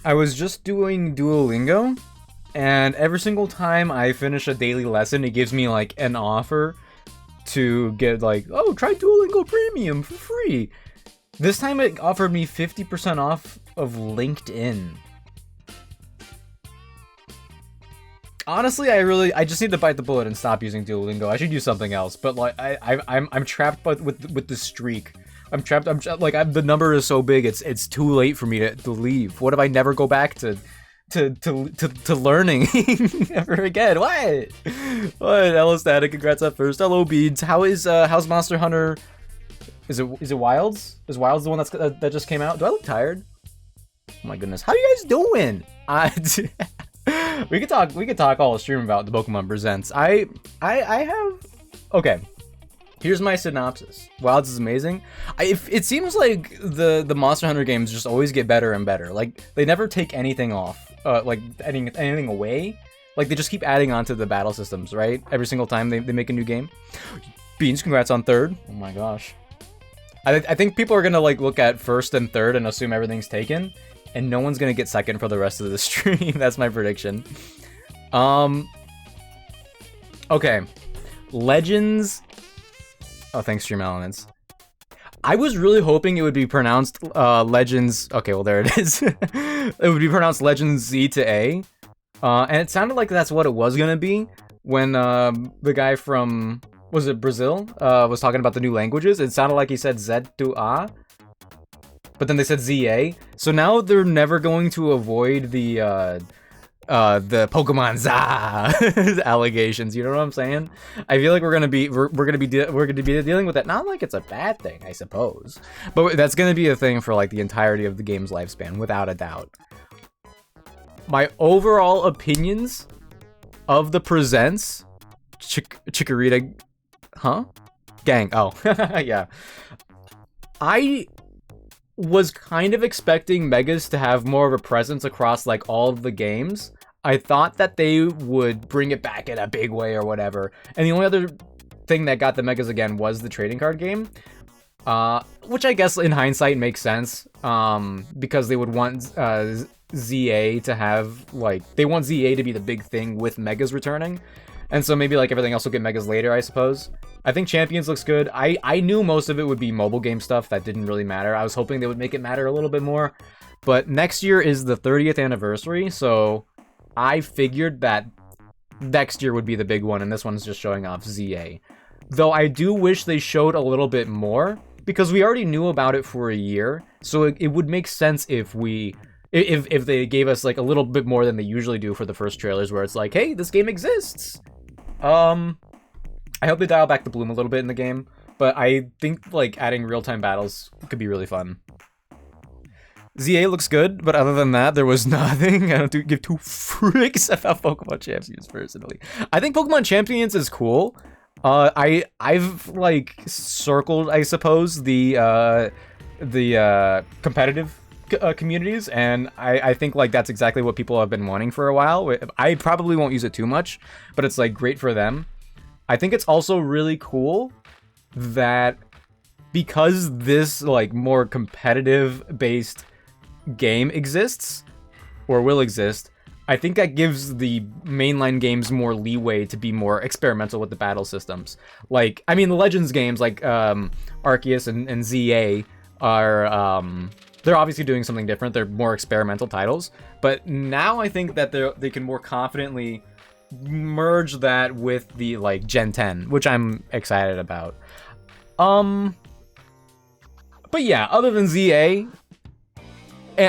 I was just doing Duolingo, and every single time I finish a daily lesson, it gives me like an offer to get like, oh, try Duolingo Premium for free. This time it offered me 50% off of LinkedIn. Honestly, I just need to bite the bullet and stop using Duolingo. I should use something else. But like, I'm trapped with the streak. I'm trapped. The number is so big. It's too late for me to leave. What if I never go back to learning ever again? What? Hello, Static. Congrats up first. Hello, Beads. How's Monster Hunter? Is it Wilds? Is Wilds the one that just came out? Do I look tired? Oh my goodness. How you guys doing? We could talk all stream about the Pokemon Presents. I have. Okay. Here's my synopsis. Wilds is amazing. It seems like the Monster Hunter games just always get better and better. Like, they never take anything off, like anything away. Like, they just keep adding on to the battle systems, right? Every single time they make a new game. Beans, congrats on third. Oh my gosh. I think people are gonna like look at first and third and assume everything's taken, and no one's gonna get second for the rest of the stream. That's my prediction. Okay. Legends. Oh, thanks, Stream Elements. I was really hoping it would be pronounced Legends. Okay, well, there it is. It would be pronounced Legends Z to A. And it sounded like that's what it was going to be when the guy from, was it Brazil, was talking about the new languages. It sounded like he said Z to A. But then they said ZA. So now they're never going to avoid the Pokemon ZA allegations. You know what I'm saying? I feel like we're gonna be dealing with that. Not like it's a bad thing, I suppose, but that's gonna be a thing for like the entirety of the game's lifespan, without a doubt. My overall opinions of the Presents, Chikorita, huh? Gang. Oh, yeah. I was kind of expecting Megas to have more of a presence across like all of the games. I thought that they would bring it back in a big way or whatever. And the only other thing that got the Megas again was the trading card game. Which I guess in hindsight makes sense. Because they would want ZA to have, like, they want ZA to be the big thing with Megas returning. And so maybe like everything else will get Megas later, I suppose. I think Champions looks good. I knew most of it would be mobile game stuff that didn't really matter. I was hoping they would make it matter a little bit more. But next year is the 30th anniversary, so I figured that next year would be the big one, and this one's just showing off ZA. Though I do wish they showed a little bit more, because we already knew about it for a year, so it would make sense if they gave us like a little bit more than they usually do for the first trailers, where it's like, hey, this game exists. I hope they dial back the bloom a little bit in the game, but I think like adding real-time battles could be really fun. ZA looks good, but other than that, there was nothing. I don't give two freaks about Pokemon Champions personally. I think Pokemon Champions is cool. I've like circled, I suppose, the competitive communities, and I think like that's exactly what people have been wanting for a while. I probably won't use it too much, but it's like great for them. I think it's also really cool that because this like more competitive based game exists or will exist, I think that gives the mainline games more leeway to be more experimental with the battle systems. Like, I mean, the Legends games like Arceus and ZA are they're obviously doing something different. They're more experimental titles, but now I think that they can more confidently merge that with the like Gen 10, which I'm excited about. But yeah, other than ZA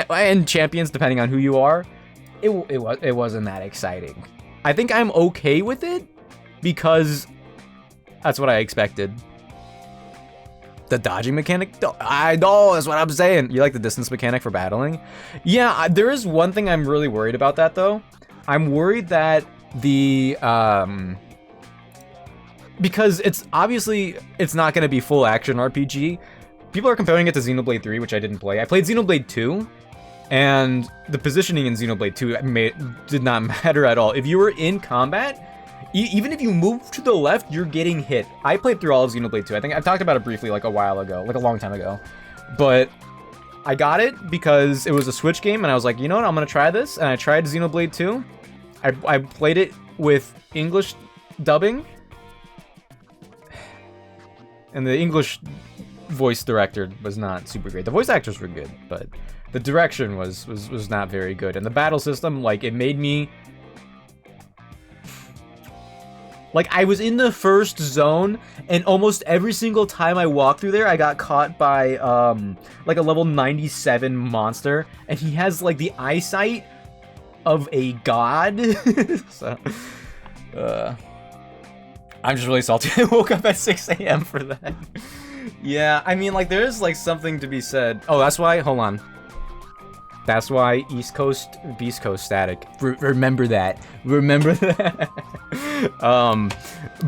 and Champions, depending on who you are, it wasn't that exciting. I think I'm okay with it because that's what I expected. The dodging mechanic? I know, that's what I'm saying. You like the distance mechanic for battling? Yeah, there is one thing I'm really worried about that though. I'm worried that because it's obviously it's not going to be full action RPG. People are comparing it to Xenoblade 3, which I didn't play. I played Xenoblade 2, and the positioning in Xenoblade 2 did not matter at all. If you were in combat, even if you move to the left, you're getting hit. I played through all of Xenoblade 2. I think I talked about it briefly like a while ago, like a long time ago. But I got it because it was a Switch game, and I was like, you know what, I'm going to try this. And I tried Xenoblade 2. I played it with English dubbing, and the English voice director was not super great. The voice actors were good, but the direction was not very good. And the battle system, like, it made me Like, I was in the first zone, and almost every single time I walked through there, I got caught by, like, a level 97 monster, and he has, like, the eyesight of a god. So, I'm just really salty I woke up at 6 a.m. for that. Yeah, I mean, like, there is, like, something to be said. Oh, that's why, hold on. That's why East Coast, Beast Coast static. Remember that. Remember that.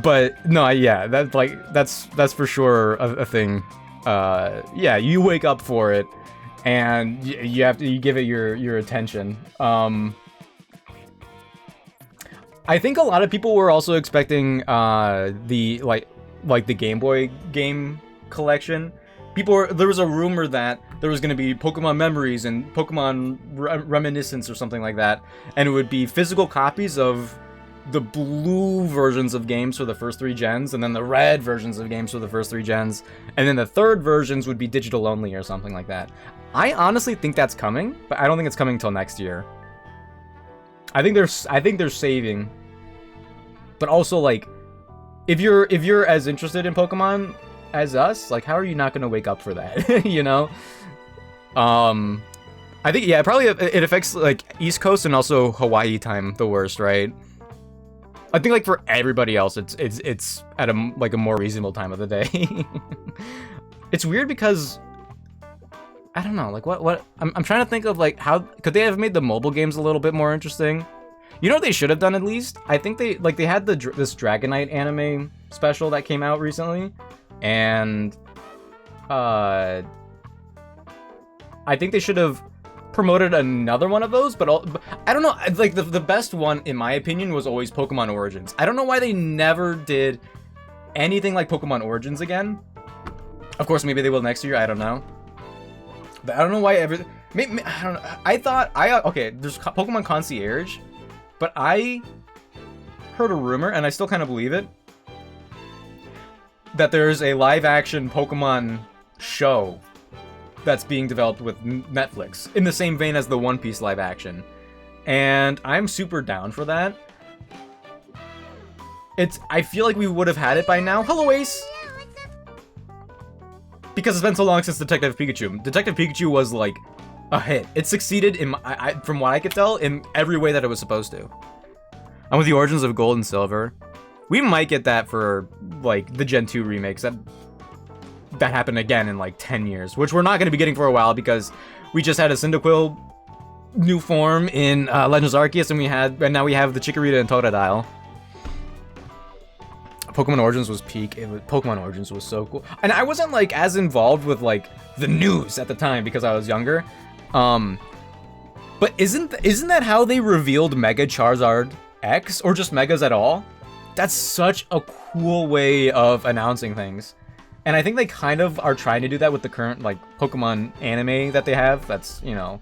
But no, yeah, that's like that's for sure a thing. Yeah, you wake up for it, and you give it your attention. I think a lot of people were also expecting the like the Game Boy game collection. There was a rumor that there was going to be Pokemon Memories and Pokemon Reminiscence or something like that, and it would be physical copies of the blue versions of games for the first 3 gens, and then the red versions of games for the first 3 gens, and then the third versions would be digital only or something like that. I honestly think that's coming, but I don't think it's coming until next year. I think they're saving, but also, like, if you're as interested in Pokemon as us, like, how are you not gonna wake up for that? You know? I think, yeah, probably it affects, like, East Coast and also Hawaii time the worst, right? I think, like, for everybody else, it's at a more reasonable time of the day. It's weird because I don't know, like, what I'm trying to think of, like, how could they have made the mobile games a little bit more interesting? You know what they should have done, at least? I think they had this Dragonite anime special that came out recently, and I think they should have promoted another one of those, but I don't know, like, the best one, in my opinion, was always Pokemon Origins. I don't know why they never did anything like Pokemon Origins again. Of course, maybe they will next year, I don't know. But I don't know why I don't know. Okay, there's Pokemon Concierge, but I heard a rumor, and I still kind of believe it, that there's a live-action Pokemon show that's being developed with Netflix, in the same vein as the One Piece live-action. And I'm super down for that. I feel like we would have had it by now. Hello, Ace! Because it's been so long since Detective Pikachu. Detective Pikachu was, like, a hit. It succeeded, from what I could tell, in every way that it was supposed to. And with the Origins of Gold and Silver, we might get that for, like, the Gen 2 remakes. That happened again in, like, 10 years. Which we're not going to be getting for a while, because we just had a Cyndaquil new form in Legends Arceus, and now we have the Chikorita and Totodile. Pokemon Origins was peak. Pokemon Origins was so cool. And I wasn't, like, as involved with, like, the news at the time because I was younger. But isn't that how they revealed Mega Charizard X? Or just Megas at all? That's such a cool way of announcing things. And I think they kind of are trying to do that with the current, like, Pokemon anime that they have. That's, you know,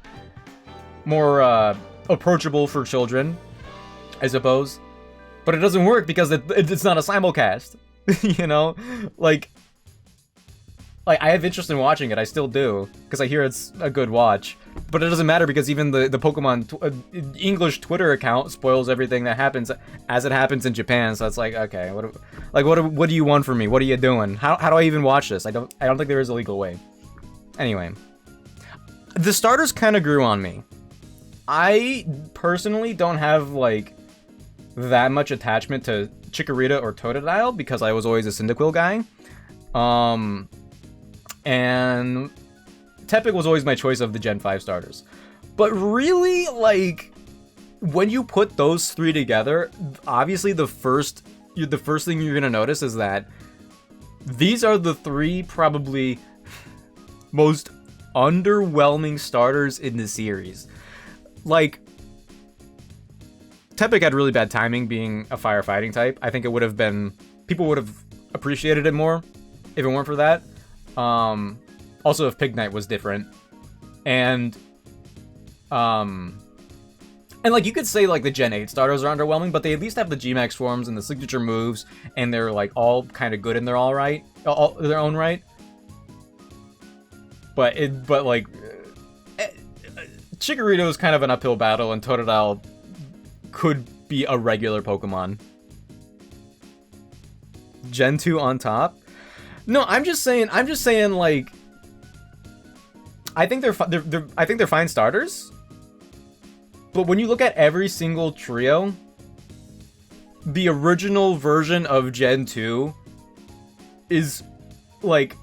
more approachable for children, I suppose. But it doesn't work because it's not a simulcast, you know? Like, I have interest in watching it, I still do, because I hear it's a good watch. But it doesn't matter because even the Pokemon English Twitter account spoils everything that happens as it happens in Japan, so it's like, okay, what do you want from me? What are you doing? How do I even watch this? I don't think there is a legal way. Anyway. The starters kind of grew on me. I personally don't have, like, that much attachment to Chikorita or Totodile because I was always a Cyndaquil guy. And Tepig was always my choice of the Gen 5 starters. But really, like, when you put those 3 together, obviously the first thing you're gonna notice is that these are the 3 probably most underwhelming starters in the series. Like, Tepig had really bad timing being a firefighting type. I think it would have been... people would have appreciated it more if it weren't for that. Also, if Pignite was different. And like, you could say, like, the Gen 8 starters are underwhelming, but they at least have the G-Max forms and the signature moves, and they're, like, all kind of good in their their own right. But like, Chikorita was kind of an uphill battle, and Totodile could be a regular Pokemon. Gen 2 on top. No, I'm just saying like I think they're fine starters. But when you look at every single trio, the original version of Gen 2 is like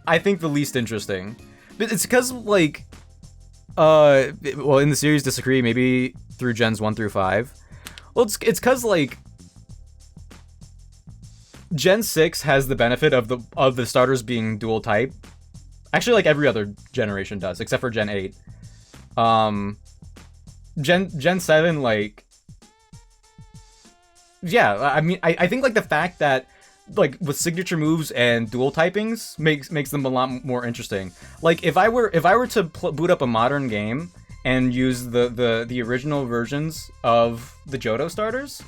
I think the least interesting. But it's because like well, in the series disagree maybe through Gens 1 through 5. Well, it's because like Gen 6 has the benefit of the starters being dual type. Actually, like every other generation does, except for Gen 8. Gen 7, like, yeah, I mean, I think like the fact that like with signature moves and dual typings makes them a lot more interesting. Like if I were to boot up a modern game and use the original versions of the Johto starters,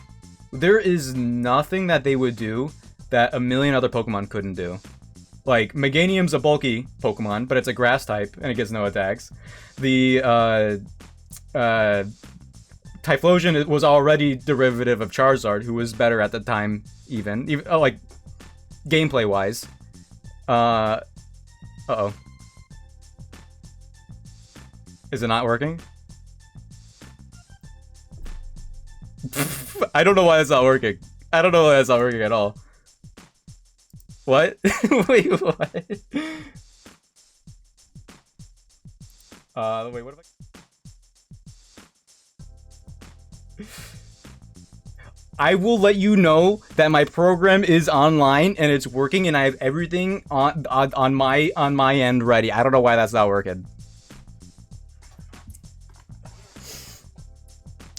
there is nothing that they would do that a million other Pokemon couldn't do. Like, Meganium's a bulky Pokemon, but it's a grass type, and it gets no attacks. The, Typhlosion was already derivative of Charizard, who was better at the time, even like, gameplay-wise. Uh-oh. Is it not working? I don't know why it's not working. I don't know why it's not working at all. What? Wait, what? Wait, what if I will let you know that my program is online and it's working and I have everything on my end ready. I don't know why that's not working.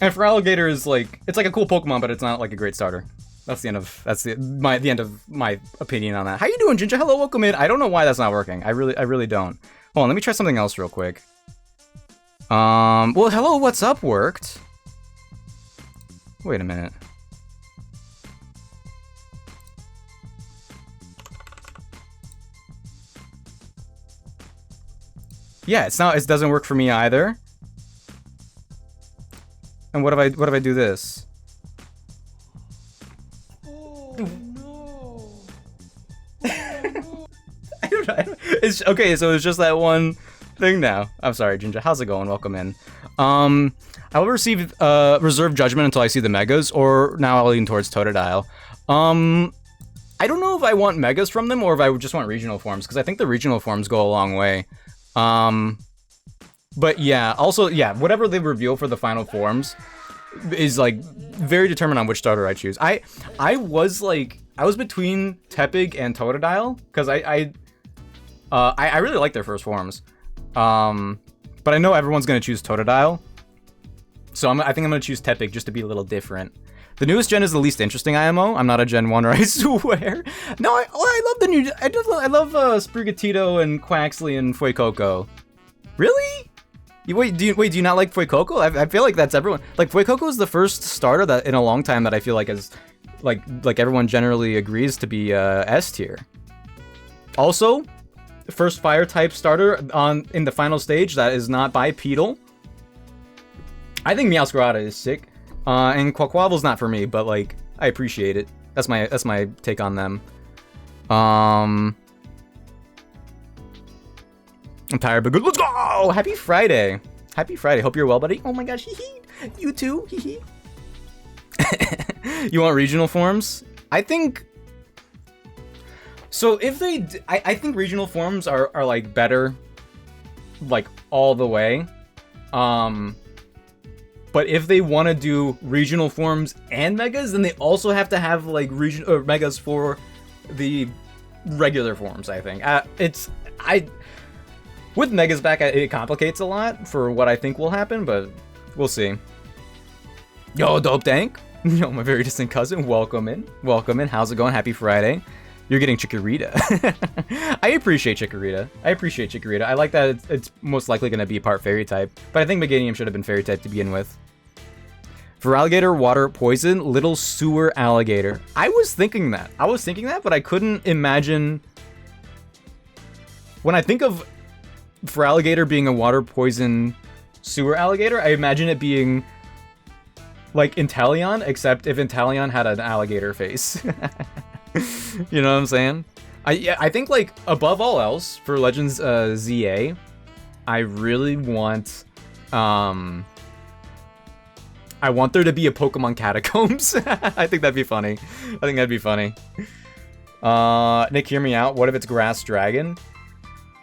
And for Alligator is like, it's like a cool Pokemon, but it's not like a great starter. That's the end of my opinion on that. How you doing, Ginger? Hello, welcome in. I don't know why that's not working. I really don't. Hold on, let me try something else real quick. Well, hello, what's up worked. Wait a minute. Yeah, it doesn't work for me either. And what if I do this? No. I don't know. It's okay, so it's just that one thing now. I'm sorry, Ginger. How's it going? Welcome in. I will receive reserve judgment until I see the megas, or now I'll lean towards Totodile. I don't know if I want megas from them or if I just want regional forms, because I think the regional forms go a long way. But yeah, also, yeah, whatever they reveal for the final forms is like very determined on which starter I choose. I was between Tepig and Totodile because I really like their first forms. But I know everyone's gonna choose Totodile, so I think I'm gonna choose Tepig just to be a little different. The newest gen is the least interesting IMO. I'm not a Gen 1er, I swear. No, I love the new. I love Sprigatito and Quaxley and Fuecoco. Really? Wait, do you not like Fuecoco? I feel like that's everyone. Like, Fuecoco is the first starter that in a long time that I feel like is like everyone generally agrees to be S tier. Also, the first fire type starter in the final stage that is not bipedal. I think Meowscarada is sick. And Quaquaval's not for me, but like I appreciate it. That's my take on them. I'm tired, but good. Let's go! Happy Friday. Happy Friday. Hope you're well, buddy. Oh my gosh, hee hee. You too, hee hee. You want regional forms? I think. So if they, I think regional forms are like better, like all the way. But if they want to do regional forms and megas, then they also have to have like megas for the regular forms. I think with megas back, it complicates a lot for what I think will happen, but we'll see. Yo, Dope Tank. Yo, my very distant cousin. Welcome in. Welcome in. How's it going? Happy Friday. You're getting Chikorita. I appreciate Chikorita. I like that it's most likely going to be part fairy type, but I think Meganium should have been fairy type to begin with. For Alligator, water, poison, little sewer alligator. I was thinking that, but I couldn't imagine. When I think of for Alligator being a water, poison, sewer alligator, I imagine it being like Inteleon, except if Inteleon had an alligator face. You know what I'm saying? I think, like, above all else, for Legends ZA, I really want, I want there to be a Pokemon Catacombs. I think that'd be funny. I think that'd be funny. Nick, hear me out. What if it's Grass Dragon?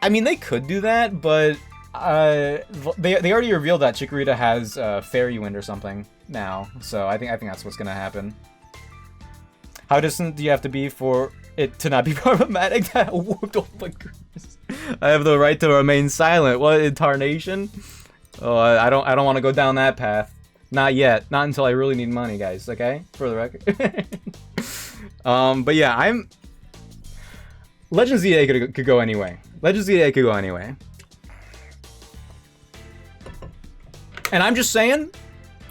I mean, they could do that, but they already revealed that Chikorita has Fairy Wind or something now, so I think that's what's gonna happen. How distant do you have to be for it to not be problematic? Oh my goodness. I have the right to remain silent. What, in Tarnation? Oh, I don't want to go down that path. Not yet. Not until I really need money, guys. Okay, for the record. But yeah, Legends ZA could go anyway. Legends ZA could go anyway. And I'm just saying,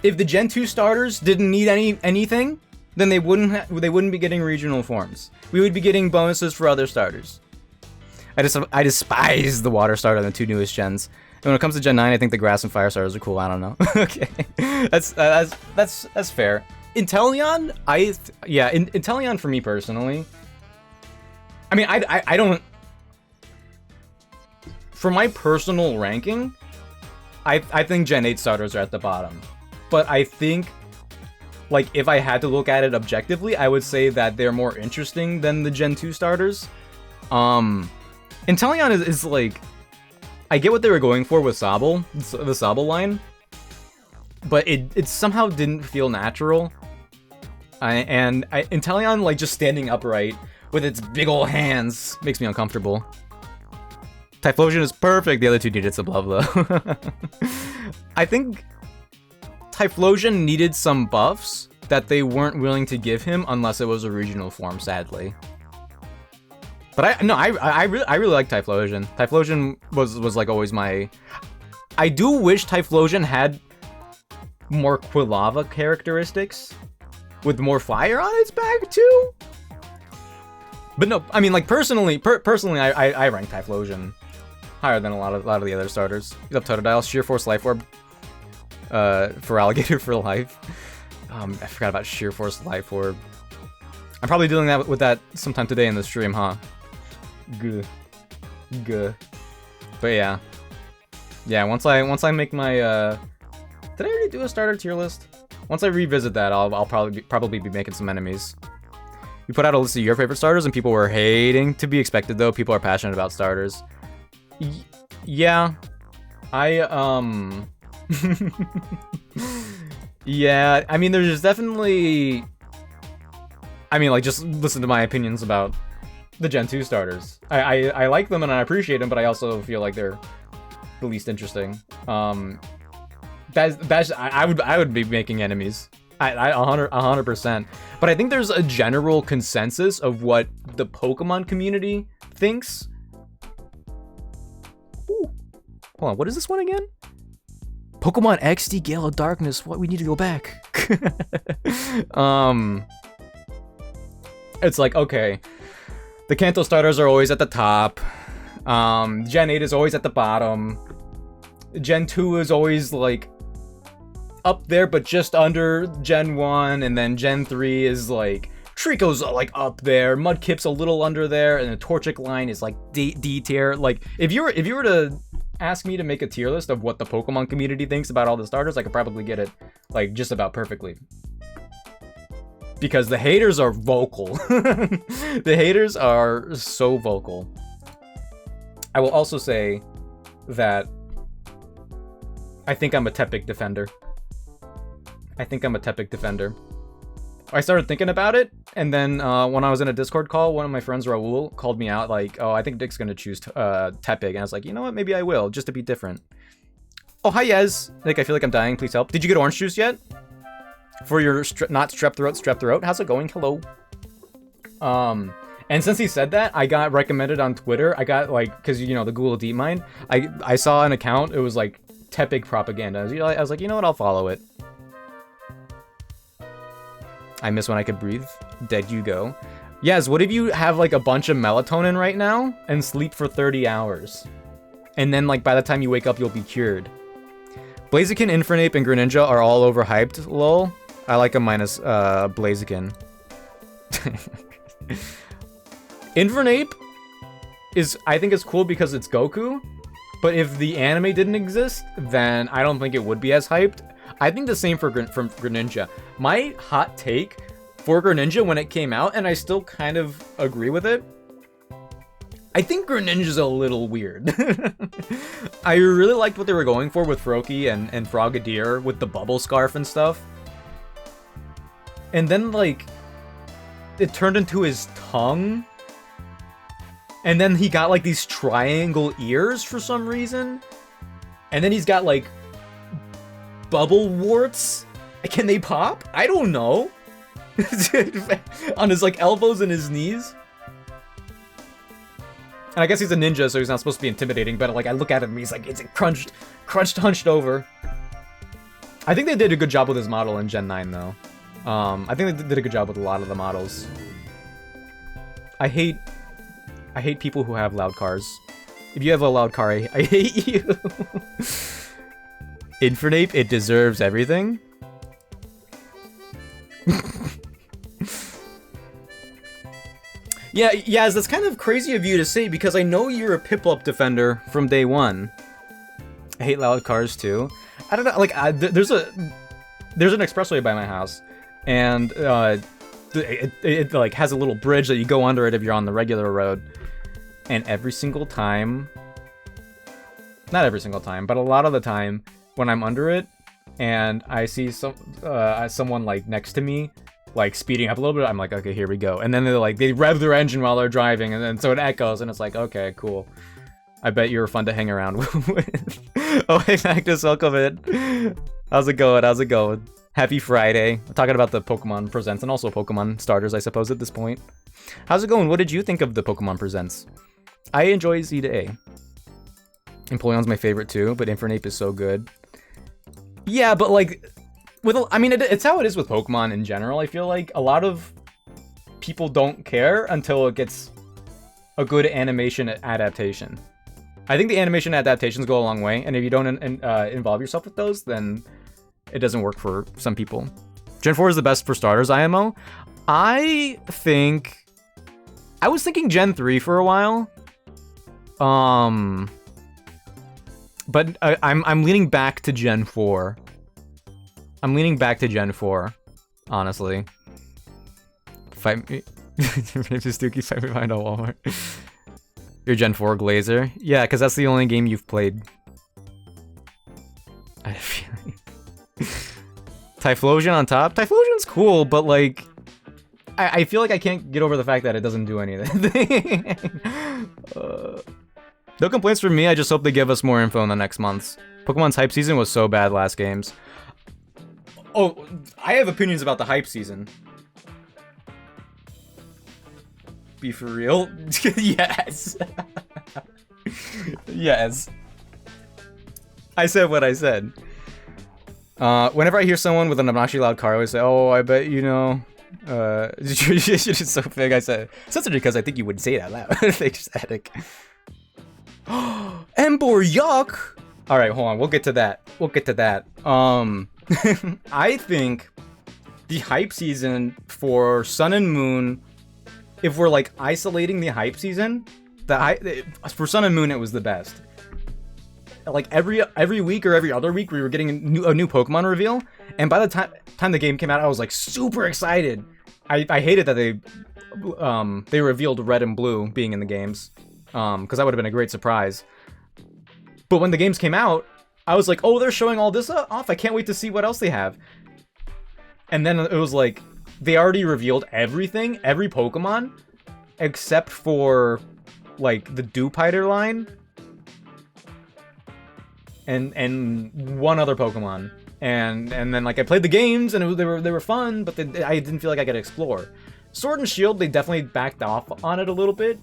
if the Gen 2 starters didn't need anything, then they wouldn't be getting regional forms. We would be getting bonuses for other starters. I despise the water starter on the 2 newest gens. And when it comes to Gen 9, I think the grass and fire starters are cool. I don't know. Okay, that's fair. Inteleon, Inteleon for me personally. I mean, I don't. For my personal ranking, I think Gen 8 starters are at the bottom. But I think, like, if I had to look at it objectively, I would say that they're more interesting than the Gen 2 starters. Inteleon is like, I get what they were going for with Sobble, the Sobble line, but it somehow didn't feel natural. Inteleon, like, just standing upright with its big ol' hands makes me uncomfortable. Typhlosion is perfect. The other two needed some love, though. I think Typhlosion needed some buffs that they weren't willing to give him unless it was a regional form, sadly. But I really like Typhlosion. Typhlosion was like always my. I do wish Typhlosion had more Quilava characteristics with more fire on its back too. But no, I mean, like, personally, I rank Typhlosion higher than a lot of the other starters. He's up Totodile, Sheer Force Life Orb for Alligator for life. I forgot about Sheer Force Life Orb. I'm probably dealing with that sometime today in the stream, huh? Good. But yeah, once I make my did I already do a starter tier list? Once I revisit that, I'll probably be making some enemies. You put out a list of your favorite starters, and people were hating. To be expected, though. People are passionate about starters. Yeah, yeah. I mean, there's definitely. I mean, like, just listen to my opinions about the Gen 2 starters. I like them and I appreciate them, but I also feel like they're the least interesting. I would be making enemies. I 100%. But I think there's a general consensus of what the Pokemon community thinks. Ooh. Hold on, what is this one again? Pokemon XD Gale of Darkness. What? We need to go back. It's like, okay, the Kanto starters are always at the top. Gen 8 is always at the bottom. Gen 2 is always, like, up there, but just under Gen 1. And then Gen 3 is, like, Trico's, like, up there. Mudkip's a little under there. And the Torchic line is, like, D tier. Like, if you were to ask me to make a tier list of what the Pokemon community thinks about all the starters, I could probably get it, like, just about perfectly. Because the haters are vocal. The haters are so vocal. I will also say that I think I'm a Tepic defender. I started thinking about it, and then when I was in a Discord call, one of my friends, Raul, called me out like, oh, I think Dick's gonna choose Tepic, and I was like, you know what, maybe I will, just to be different. Oh, hi, Yez. Nick, I feel like I'm dying, please help. Did you get orange juice yet? For your not strep throat. How's it going? Hello. And since he said that, I got recommended on Twitter. I got, like, because, you know, the Google DeepMind. I saw an account. It was like Tepic propaganda. I was like, you know what? I'll follow it. I miss when I could breathe. Dead you go. Yes. What if you have like a bunch of melatonin right now and sleep for 30 hours, and then like by the time you wake up, you'll be cured. Blaziken, Infernape, and Greninja are all overhyped. Lol. I like him minus Blaziken. Infernape is, I think it's cool because it's Goku, but if the anime didn't exist, then I don't think it would be as hyped. I think the same for Greninja. My hot take for Greninja when it came out, and I still kind of agree with it, I think Greninja's a little weird. I really liked what they were going for with Froakie and Frogadier with the bubble scarf and stuff. And then, like, it turned into his tongue. And then he got, like, these triangle ears for some reason. And then he's got, like, bubble warts. Can they pop? I don't know. On his, like, elbows and his knees. And I guess he's a ninja, so he's not supposed to be intimidating, but, like, I look at him, he's, like, it's crunched, hunched over. I think they did a good job with his model in Gen 9, though. I think they did a good job with a lot of the models. I hate people who have loud cars. If you have a loud car, I hate you. Infernape, it deserves everything. Yeah, Yaz, that's kind of crazy of you to say because I know you're a Piplup defender from day one. I hate loud cars too. I don't know, like there's an expressway by my house, and it like has a little bridge that you go under it if you're on the regular road. And every single time, not every single time, but a lot of the time when I'm under it and I see someone like next to me, like speeding up a little bit, I'm like, okay, here we go. And then they rev their engine while they're driving, and then so it echoes, and it's like, okay, cool. I bet you're fun to hang around with. Oh, hey Magnus, welcome in. How's it going? Happy Friday. I'm talking about the Pokemon Presents and also Pokemon starters, I suppose, at this point. How's it going? What did you think of the Pokemon Presents? I enjoy Z to A. Empoleon's my favorite too, but Infernape is so good. Yeah, but like, I mean, it's how it is with Pokemon in general. I feel like a lot of people don't care until it gets a good animation adaptation. I think the animation adaptations go a long way, and if you don't involve yourself with those, then it doesn't work for some people. Gen 4 is the best for starters IMO. I was thinking Gen 3 for a while. But I'm leaning back to Gen 4. Honestly. Fight me. Stookie, fight me behind a Walmart. You're Gen 4 Glazer? Yeah, because that's the only game you've played. I have a feeling. Typhlosion on top? Typhlosion's cool, but like, I feel like I can't get over the fact that it doesn't do anything. No complaints from me, I just hope they give us more info in the next months. Pokemon's hype season was so bad last games. Oh, I have opinions about the hype season. Be for real? Yes. Yes. I said what I said. Whenever I hear someone with an obnoxiously loud car, I always say, oh, I bet you know. It's so big, I said. Censored because I think you wouldn't say it out loud. Fake static. Embor yuck! Alright, hold on, we'll get to that. I think the hype season for Sun and Moon, if we're like isolating the hype season, for Sun and Moon it was the best. Like every week or every other week we were getting a new Pokemon reveal, and by the time the game came out, I was like super excited. I hated that they revealed Red and Blue being in the games, because that would have been a great surprise. But when the games came out, I was like, oh, they're showing all this off. I can't wait to see what else they have. And then it was like, they already revealed everything, every Pokemon, except for, like, the Dewpider line. And one other Pokemon. And then, like, I played the games, and they were fun, but I didn't feel like I could explore. Sword and Shield, they definitely backed off on it a little bit.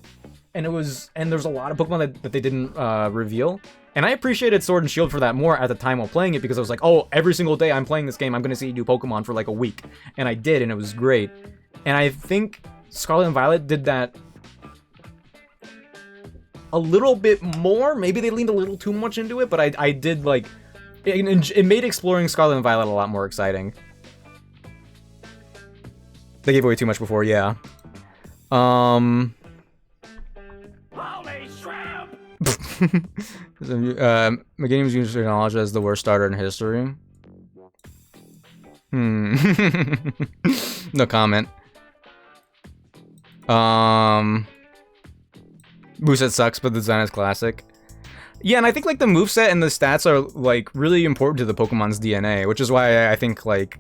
And there's a lot of Pokemon that they didn't reveal. And I appreciated Sword and Shield for that more at the time while playing it, because I was like, oh, every single day I'm playing this game, I'm going to see new Pokemon for like a week. And I did, and it was great. And I think Scarlet and Violet did that a little bit more. Maybe they leaned a little too much into it, but I did like... It made exploring Scarlet and Violet a lot more exciting. They gave away too much before, yeah. Holy shrimp! McGinney was usually acknowledged as the worst starter in history. No comment. Moveset sucks, but the design is classic. Yeah, and I think like the moveset and the stats are like really important to the Pokemon's DNA, which is why I think like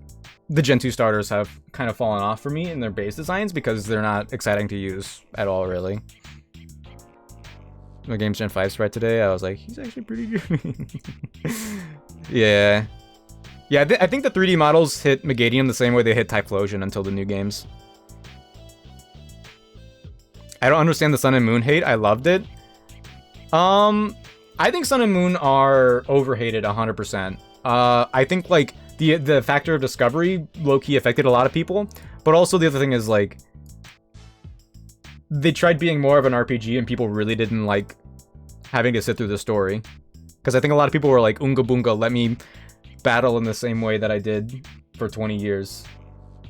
the Gen 2 starters have kind of fallen off for me in their base designs because they're not exciting to use at all, really. My game's Gen 5 sprite today, I was like, he's actually pretty good. Yeah. Yeah, I think the 3D models hit Megadium the same way they hit Typhlosion until the new games. I don't understand the Sun and Moon hate. I loved it. I think Sun and Moon are overhated 100%. I think like the factor of discovery low-key affected a lot of people, but also the other thing is like they tried being more of an RPG and people really didn't like having to sit through the story. Because I think a lot of people were like, Unga Boonga, let me battle in the same way that I did for 20 years.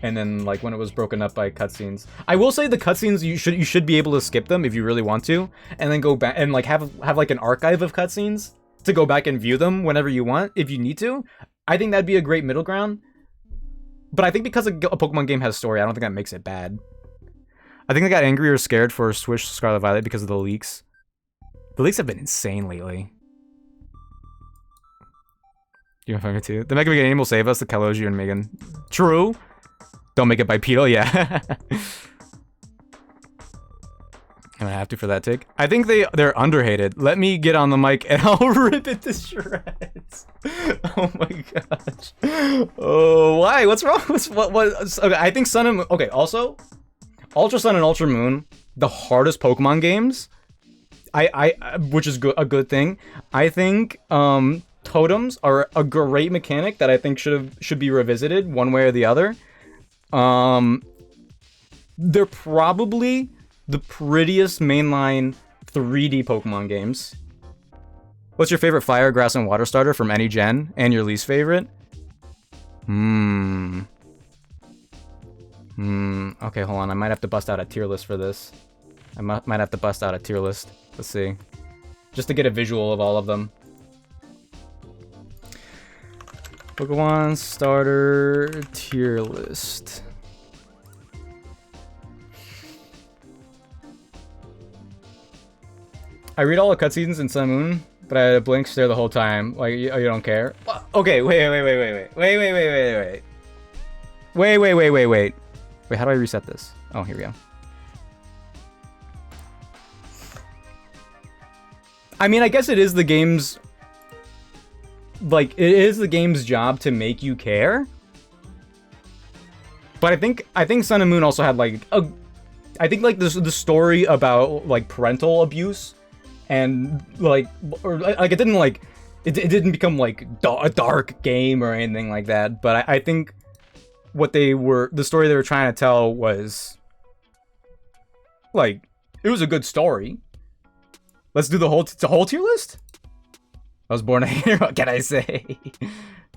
And then like when it was broken up by cutscenes. I will say the cutscenes you should be able to skip them if you really want to, and then go back and like have like an archive of cutscenes to go back and view them whenever you want if you need to. I think that'd be a great middle ground. But I think because a Pokemon game has story, I don't think that makes it bad. I think I got angry or scared for Swish Scarlet Violet because of the leaks. The leaks have been insane lately. You want to find it too? The Mega Game will save us, the Kaloji and Megan. True. Don't make it bipedal, yeah. I'm gonna have to for that take. I think they're underhated. Let me get on the mic and I'll rip it to shreds. Oh my gosh. Oh, why? What's wrong? What? Okay, I think Sun and Moon. Okay, also, Ultra Sun and Ultra Moon, the hardest Pokemon games. Which is a good thing. I think totems are a great mechanic that I think should be revisited one way or the other. They're probably the prettiest mainline 3D Pokemon games. What's your favorite fire, grass, and water starter from any gen? And your least favorite? Okay, hold on. I might have to bust out a tier list for this. I might have to bust out a tier list. Let's see. Just to get a visual of all of them. Pokemon starter tier list. I read all the cutscenes in Sun and Moon, but I had a blank stare the whole time. Like, you don't care? Okay, wait. Wait, how do I reset this? Oh, here we go. I mean, I guess it is the game's... Like, it is the game's job to make you care. But I think Sun and Moon also had, like, I think, like, the story about, like, parental abuse and, like, or, like, it didn't, like, it didn't become, like, a dark game or anything like that. But I think the story they were trying to tell was, like, it was a good story. Let's do the whole tier list? I was born a hater, what can I say?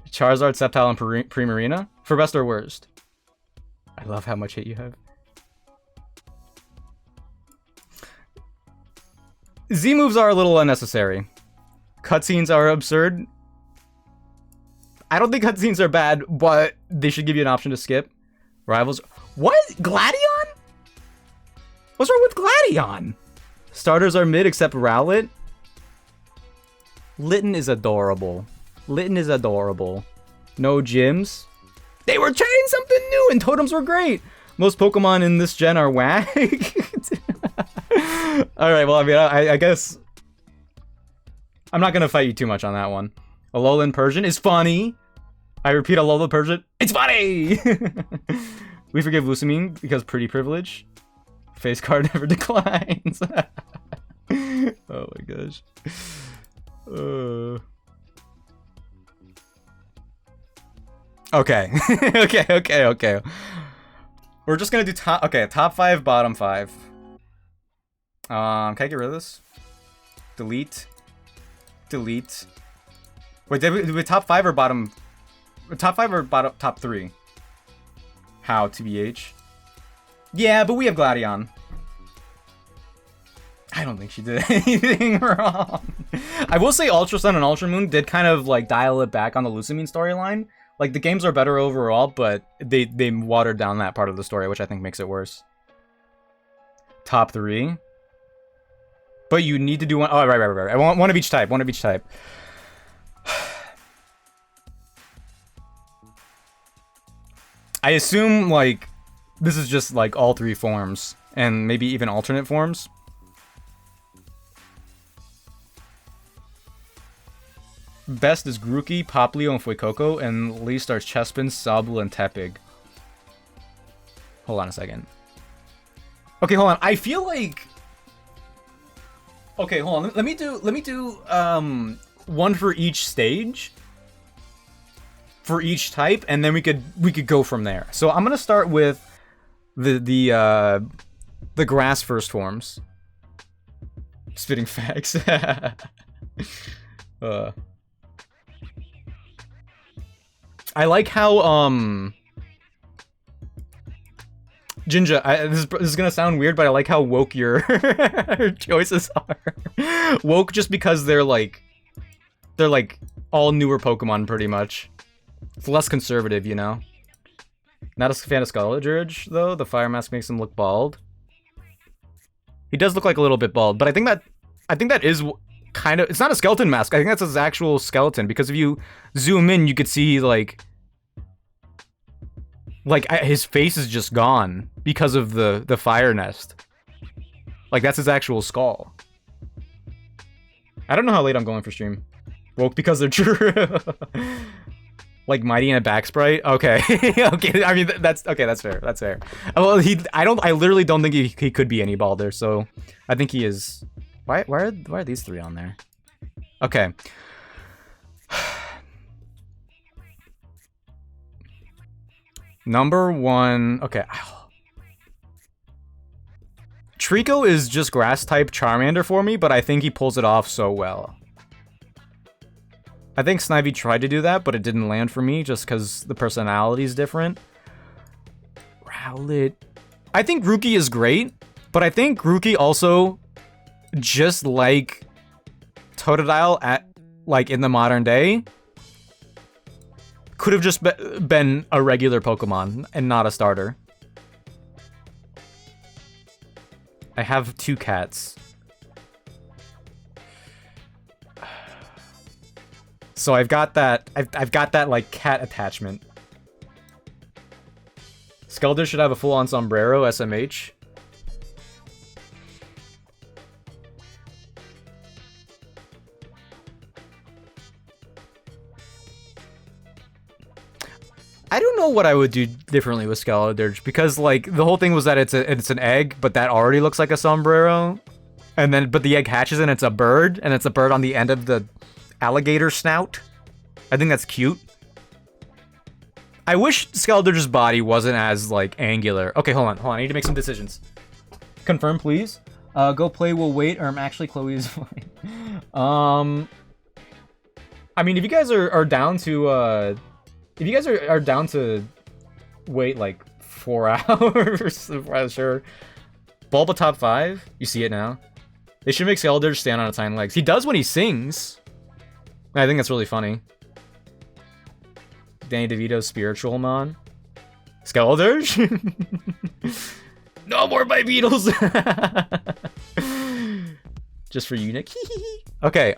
Charizard, Sceptile, and Primarina? For best or worst? I love how much hate you have. Z-moves are a little unnecessary. Cutscenes are absurd. I don't think cutscenes are bad, but they should give you an option to skip. Rivals... What? Gladion? What's wrong with Gladion? Starters are mid except Rowlet. Litten is adorable. Litten is adorable. No gyms. They were trying something new and totems were great. Most Pokemon in this gen are whack. Alright, well, I mean, I guess... I'm not gonna fight you too much on that one. Alolan Persian is funny. I repeat, Alolan Persian, it's funny! We forgive Lusamine because pretty privilege. Face card never declines. Oh my gosh. Okay. Okay. We're just gonna do top 5, bottom 5. Can I get rid of this? Delete. Wait, did we top 5 or bottom? Top 5 or bottom? Top 3? How, TBH? Yeah, but we have Gladion. I don't think she did anything wrong. I will say Ultra Sun and Ultra Moon did kind of like dial it back on the Lucamine storyline. Like the games are better overall, but they watered down that part of the story, which I think makes it worse. Top 3. But you need to do one. Oh, right. I want one of each type. One of each type. I assume like this is just like all 3 forms and maybe even alternate forms. Best is Grookey, Poplio, and Fuecoco, and least are Chespin, Sobble, and Tepig. Hold on a second. Okay, hold on. I feel like... Okay, hold on. Let me do one for each stage. For each type, and then we could go from there. So I'm gonna start with the grass first forms. Spitting facts. I like how Jinja, this is gonna sound weird, but I like how woke your choices are. Woke just because they're like all newer Pokemon pretty much. It's less conservative, you know. Not a fan of Scourge though. The fire mask makes him look bald. He does look like a little bit bald, but I think that is kind of, it's not a skeleton mask. I think that's his actual skeleton, because if you zoom in, you could see like his face is just gone because of the fire nest. Like that's his actual skull. I don't know how late I'm going for stream. Woke because they're true. Like Mighty and a back sprite. Okay, okay. I mean that's okay. That's fair. That's fair. Well, I literally don't think he could be any balder. So I think he is. Why are these 3 on there? Okay. Number 1. Okay. Trico is just grass type Charmander for me, but I think he pulls it off so well. I think Snivy tried to do that, but it didn't land for me just because the personality is different. Rowlet. I think Grookey is great, but I think Grookey also, just like Totodile in the modern day, could have just been a regular Pokemon and not a starter. I have 2 cats. So I've got that like cat attachment. Skeldor should have a full-on sombrero, SMH. I don't know what I would do differently with Skeledirge, because like the whole thing was that it's an egg, but that already looks like a sombrero. And then but the egg hatches and it's a bird, and it's a bird on the end of the alligator snout. I think that's cute. I wish Skeledirge's body wasn't as like angular. Okay, hold on. I need to make some decisions. Confirm, please. Go play, we'll wait, or I'm actually Chloe's fine. I mean, if you guys are down to if you guys are down to wait like 4 hours, sure. Bulba top 5. You see it now. They should make Skeledirge stand on its hind legs. He does when he sings. I think that's really funny. Danny DeVito's spiritual mon. Skeledirge? No more by Beatles! Just for you, Nick. Okay,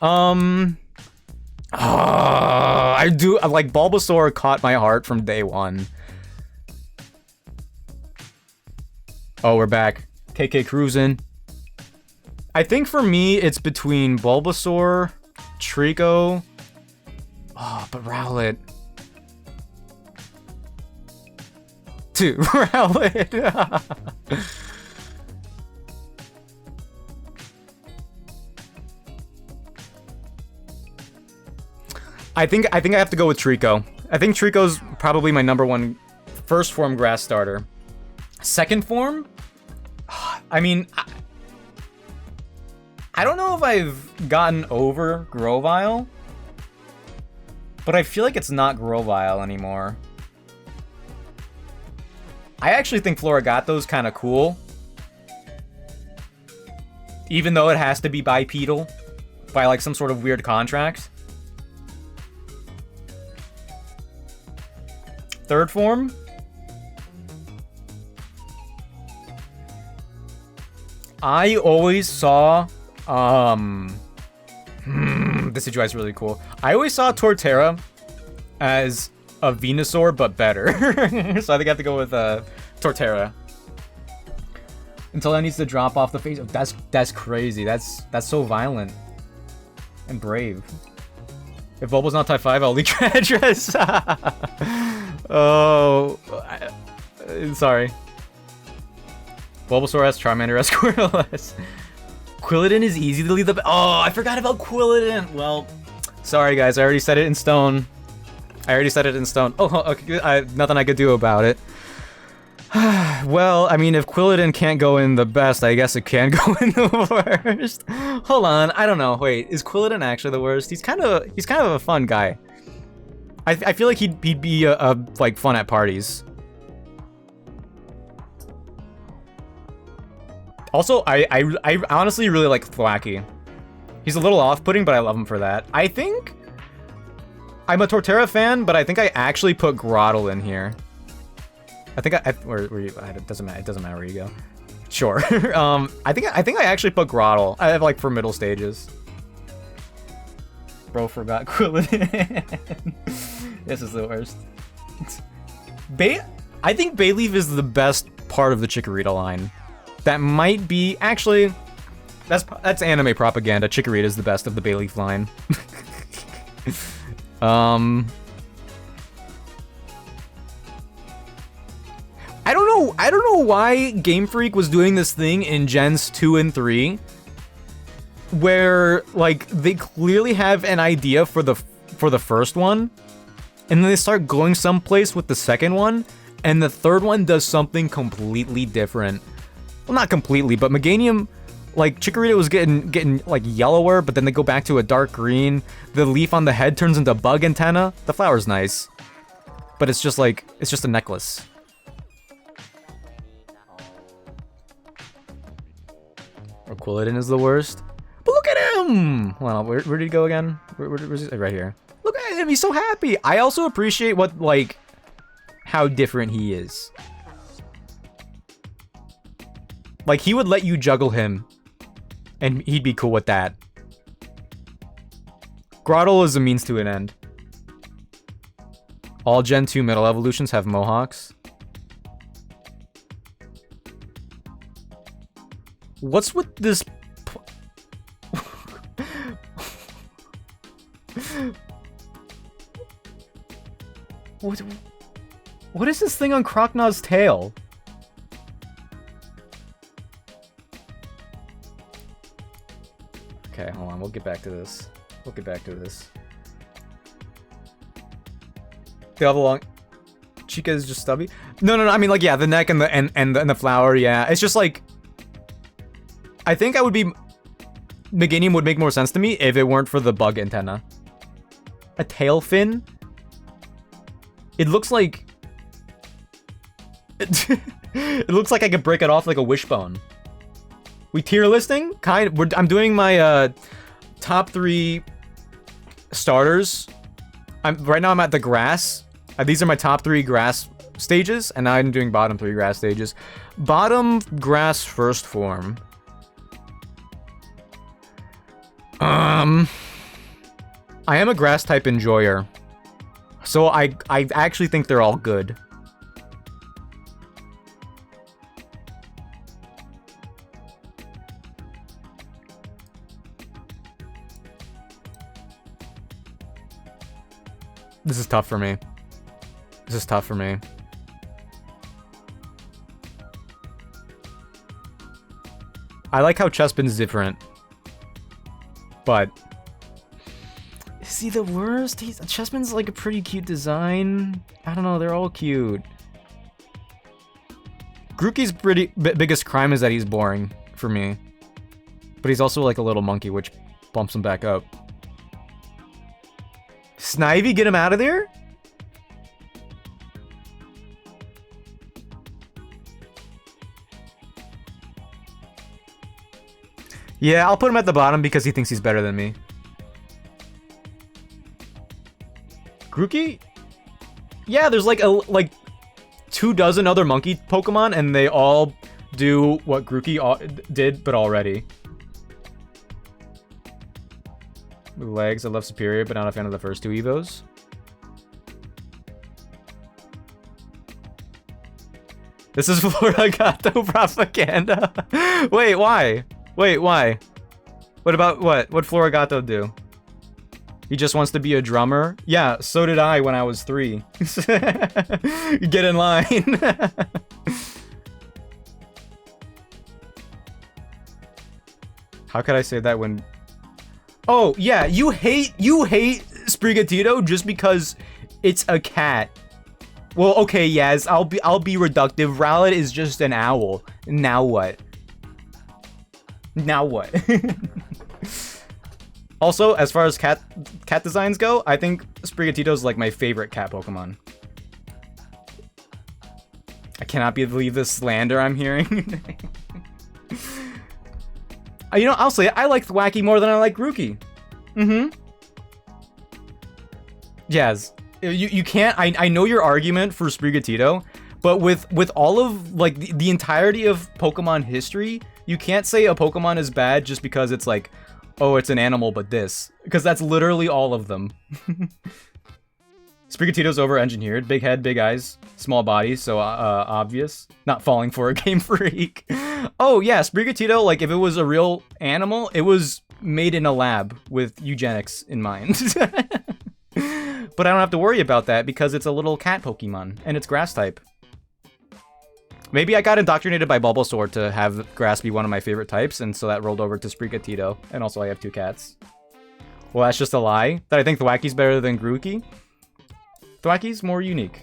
I do, like, Bulbasaur caught my heart from day 1. Oh, we're back. KK cruising. I think for me, it's between Bulbasaur, Trico. Oh, but Rowlet. 2. Rowlet. I think I have to go with Trico. I think Trico's probably my number 1 first form grass starter. Second form? I mean, I don't know if I've gotten over Grovyle, but I feel like it's not Grovyle anymore. I actually think Floragato's kind of cool. Even though it has to be bipedal by like some sort of weird contract. Third form. I always saw this UI is really cool. I always saw Torterra as a Venusaur, but better. So I think I have to go with Torterra. Until that needs to drop off the face. That's crazy. That's so violent and brave. If Bulba's not type 5, I'll leak your address. Oh, sorry. Bulbasaur S, Charmander S, Squirtle S. Quilladin is easy to leave the... Oh, I forgot about Quilladin. Well, sorry guys, I already said it in stone. Oh, okay, nothing I could do about it. Well, I mean, if Quilladin can't go in the best, I guess it can go in the worst. Hold on, I don't know. Wait, is Quilladin actually the worst? He's kind of a fun guy. I feel like he'd be like fun at parties. Also, I honestly really like Thwackey. He's a little off-putting, but I love him for that. I think I'm a Torterra fan, but I think I actually put Grottle in here. I think where you? It doesn't matter. It doesn't matter where you go. Sure. I think I actually put Grottle. I have like for middle stages. Bro forgot Quilladin. This is the worst. I think Bayleaf is the best part of the Chikorita line. That might be actually. That's anime propaganda. Chikorita is the best of the Bayleaf line. I don't know why Game Freak was doing this thing in Gens 2 and 3 where like they clearly have an idea for the first one and then they start going someplace with the second one and the third one does something completely different. Well, not completely, but Meganium, like Chikorita was getting like yellower, but then they go back to a dark green. The leaf on the head turns into bug antenna. The flower's nice, but it's just a necklace. Or Quilladin is the worst. But look at him! Hold on, where did he go again? Where's he? Right here. Look at him, he's so happy! I also appreciate how different he is. Like, he would let you juggle him, and he'd be cool with that. Grottle is a means to an end. All Gen 2 Metal Evolutions have mohawks. What's with this? What is this thing on Kroknaw's tail? Okay, hold on. We'll get back to this. They have a long. Chica is just stubby. No. I mean, like, yeah, the neck and the flower. Yeah, it's just like. I think I would be. Meganium would make more sense to me if it weren't for the bug antenna. A tail fin. It looks like. It looks like I could break it off like a wishbone. We tier listing? I'm doing my top 3 starters. Right now I'm at the grass. These are my top 3 grass stages, and now I'm doing bottom 3 grass stages. Bottom grass first form. I am a grass type enjoyer. So I actually think they're all good. This is tough for me. I like how Chespin's different. But is he the worst? Chespin's like a pretty cute design. I don't know, they're all cute. Grookey's biggest crime is that he's boring for me. But he's also like a little monkey, which bumps him back up. Snivy, get him out of there? Yeah, I'll put him at the bottom because he thinks he's better than me. Grookey? Yeah, there's like 24 other monkey Pokemon, and they all do what Grookey did, but already. With legs, I love Superior, but not a fan of the first two Evos. This is Floragato propaganda. Wait, why? Wait, why? What about what? What'd Floragato do? He just wants to be a drummer? Yeah, so did I when I was 3. Get in line. How could I say that when... Oh, yeah, you hate Sprigatito just because it's a cat. Well, okay, yes, I'll be reductive. Rowlet is just an owl. Now what? Now what? Also, as far as cat designs go, I think Sprigatito's like my favorite cat Pokemon. I cannot believe the slander I'm hearing. You know, I'll say it, I like Thwacky more than I like Grookey. Jazz, you can't. I know your argument for Sprigatito, but with all of like the entirety of Pokemon history, you can't say a Pokemon is bad just because it's like, oh, it's an animal, but this. Because that's literally all of them. Sprigatito's over-engineered. Big head, big eyes, small body, so obvious. Not falling for a Game Freak. Oh, yeah, Sprigatito, like, if it was a real animal, it was made in a lab with eugenics in mind. But I don't have to worry about that because it's a little cat Pokemon, and it's Grass-type. Maybe I got indoctrinated by Bulbasaur to have grass be one of my favorite types, and so that rolled over to Sprigatito. And also I have 2 cats. Well, that's just a lie. That I think Thwacky's better than Grookey. Thwacky's more unique.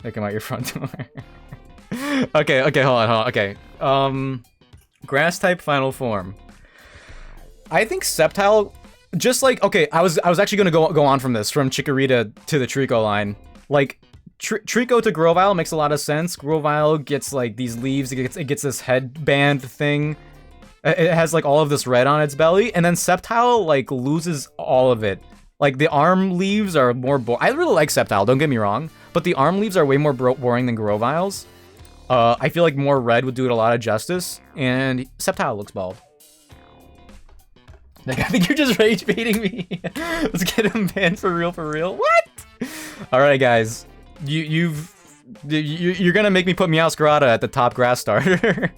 They come out your front door. Okay, hold on. Okay. Grass-type final form. I think Sceptile, just like, okay, I was actually gonna go on from this, from Chikorita to the Trico line. Like, Trico to Grovyle makes a lot of sense. Grovyle gets like these leaves, it gets this headband thing. It has like all of this red on its belly, and then Sceptile like loses all of it. Like the arm leaves are more I really like Sceptile, don't get me wrong, but the arm leaves are way more boring than Grovyle's. I feel like more red would do it a lot of justice, and Sceptile looks bald. Like, I think you're just rage baiting me. Let's get him banned for real. What? All right, guys. You're gonna make me put Meowscarada at the top grass starter.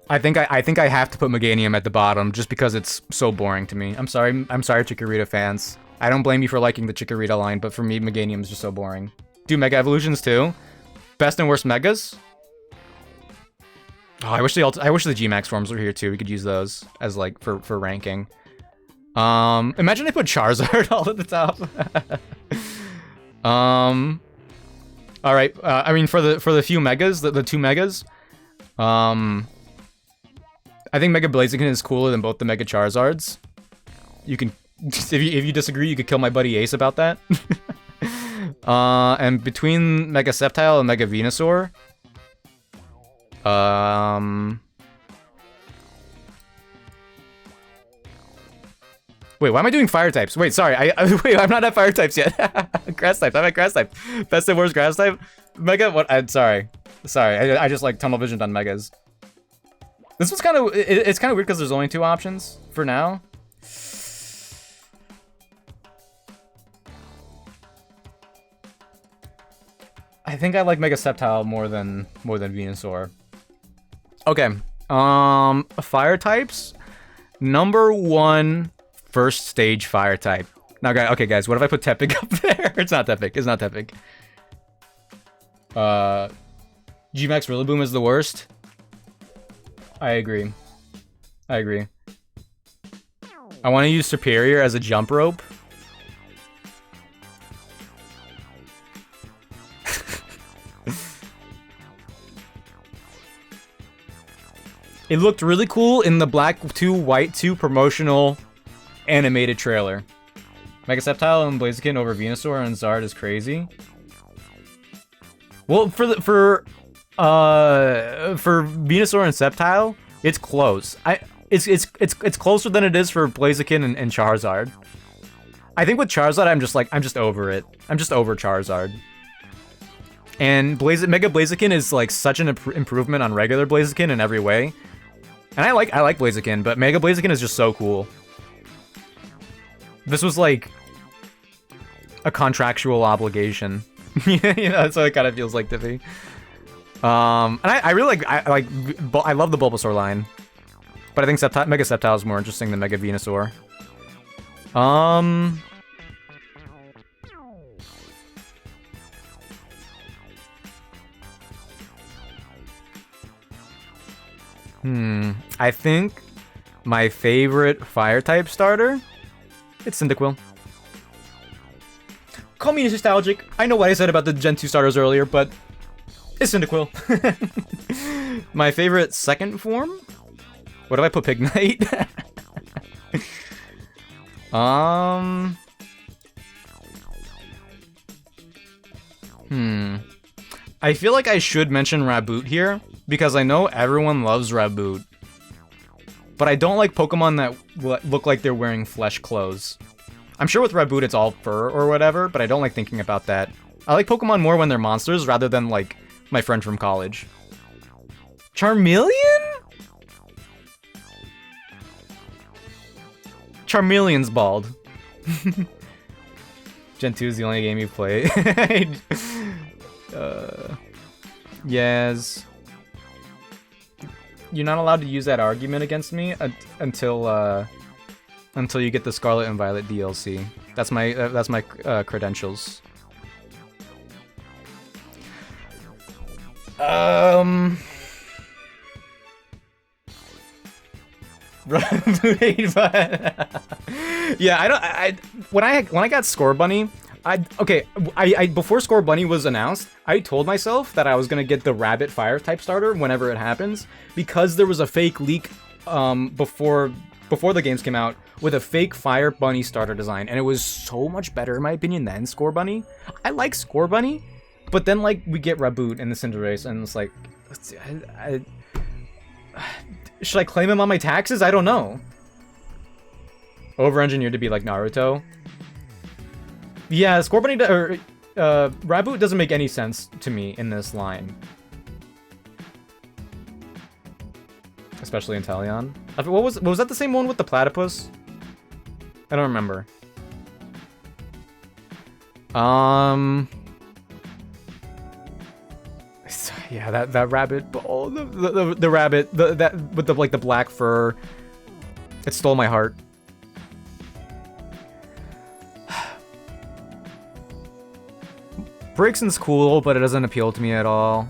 I think I have to put Meganium at the bottom just because it's so boring to me. I'm sorry Chikorita fans. I don't blame you for liking the Chikorita line, but for me Meganium is just so boring. Do Mega Evolutions too? Best and worst Megas? Oh, I wish the G-Max forms were here too. We could use those as like for ranking. Imagine they put Charizard all at the top. All right. I mean, for the few megas, the 2 megas, I think Mega Blaziken is cooler than both the Mega Charizards. You can, if you disagree, you could kill my buddy Ace about that. And between Mega Sceptile and Mega Venusaur. Wait, why am I doing fire types? Wait, sorry. Wait, I'm not at fire types yet. Grass type. I'm at grass type. Best and worst grass type. Mega. What? I'm sorry. I just like tunnel visioned on megas. This one's kind of. It's kind of weird because there's only 2 options for now. I think I like Mega Sceptile more than Venusaur. Okay. Fire types. Number 1 first stage fire type. Now, guys, okay, guys, what if I put Tepig up there? It's not Tepig. It's not Tepig. G-Max Rillaboom is the worst. I agree. I want to use Superior as a jump rope. It looked really cool in the Black 2, White 2 promotional animated trailer. Mega Sceptile and Blaziken over Venusaur and Zard is crazy. Well, for Venusaur and Sceptile, it's close. It's closer than it is for Blaziken and Charizard. I think with Charizard, I'm just over it. I'm just over Charizard. And Mega Blaziken is like such an improvement on regular Blaziken in every way. And I like Blaziken, but Mega Blaziken is just so cool. This was like a contractual obligation. You know, that's what it kind of feels like to me. And I really I love the Bulbasaur line, but I think Mega Sceptile is more interesting than Mega Venusaur. I think my favorite Fire-type starter, it's Cyndaquil. Call me nostalgic. I know what I said about the Gen 2 starters earlier, but it's Cyndaquil. My favorite second form? What if I put Pignite? I feel like I should mention Raboot here, because I know everyone loves Raboot. But I don't like Pokemon that look like they're wearing flesh clothes. I'm sure with Raboot it's all fur or whatever, but I don't like thinking about that. I like Pokemon more when they're monsters rather than, like, my friend from college. Charmeleon? Charmeleon's bald. Gen 2 is the only game you play. Yes. You're not allowed to use that argument against me until you get the Scarlet and Violet DLC. That's my credentials. Yeah, when I got Score Bunny, before Score Bunny was announced, I told myself that I was gonna get the Rabbit Fire type starter whenever it happens, because there was a fake leak before the games came out with a fake Fire Bunny starter design, and it was so much better in my opinion than Score Bunny. I like Score Bunny, but then like we get Raboot in the Cinderace, and it's like, should I claim him on my taxes? I don't know. Over-engineered to be like Naruto. Yeah, Score Bunny or Raboot doesn't make any sense to me in this line. Especially Inteleon. Was that the same one with the platypus? I don't remember. Yeah, that rabbit. Oh, the rabbit. That with the like the black fur. It stole my heart. Braixen's cool, but it doesn't appeal to me at all.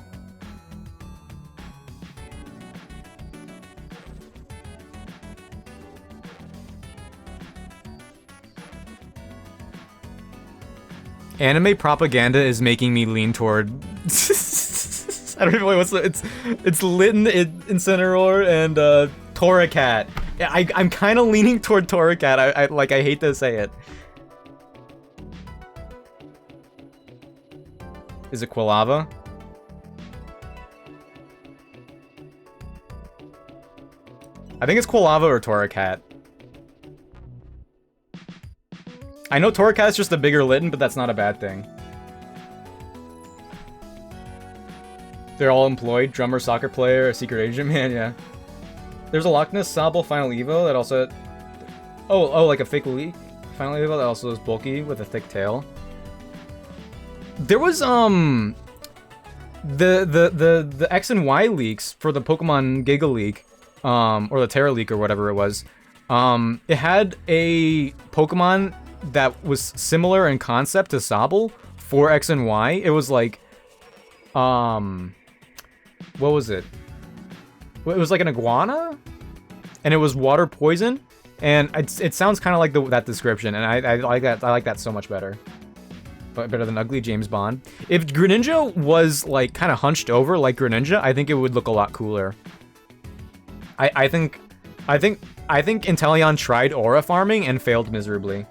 Anime propaganda is making me lean toward. I don't even know what's it's Litten, Incineroar, and Torracat. Yeah, I'm kind of leaning toward Torracat. I hate to say it. Is it Quilava? I think it's Quilava or Torracat. I know Torracat's just a bigger Litten, but that's not a bad thing. They're all employed. Drummer, soccer player, a secret agent. Man, yeah. There's a Loch Ness Sable Final Evo that also... Oh, like a fake leak Final Evo that also is bulky with a thick tail. There was, the X and Y leaks for the Pokemon Giga Leak, or the Terra Leak or whatever it was. It had a Pokemon that was similar in concept to Sobble for X and Y. It was like, what was it? It was like an iguana, and it was water poison, and it sounds kind of like that description, and I like that. I like that so much better. But better than Ugly James Bond. If Greninja was like kind of hunched over like Greninja, I think it would look a lot cooler. I think Inteleon tried aura farming and failed miserably.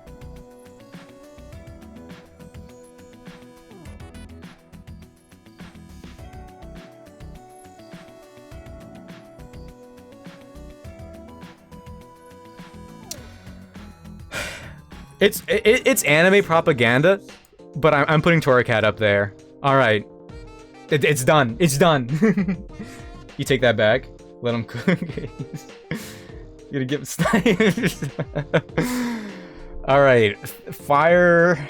It's anime propaganda, but I'm putting Torracat up there. All right, it's done. It's done. You take that back. Let him cook. You're gonna give All right, fire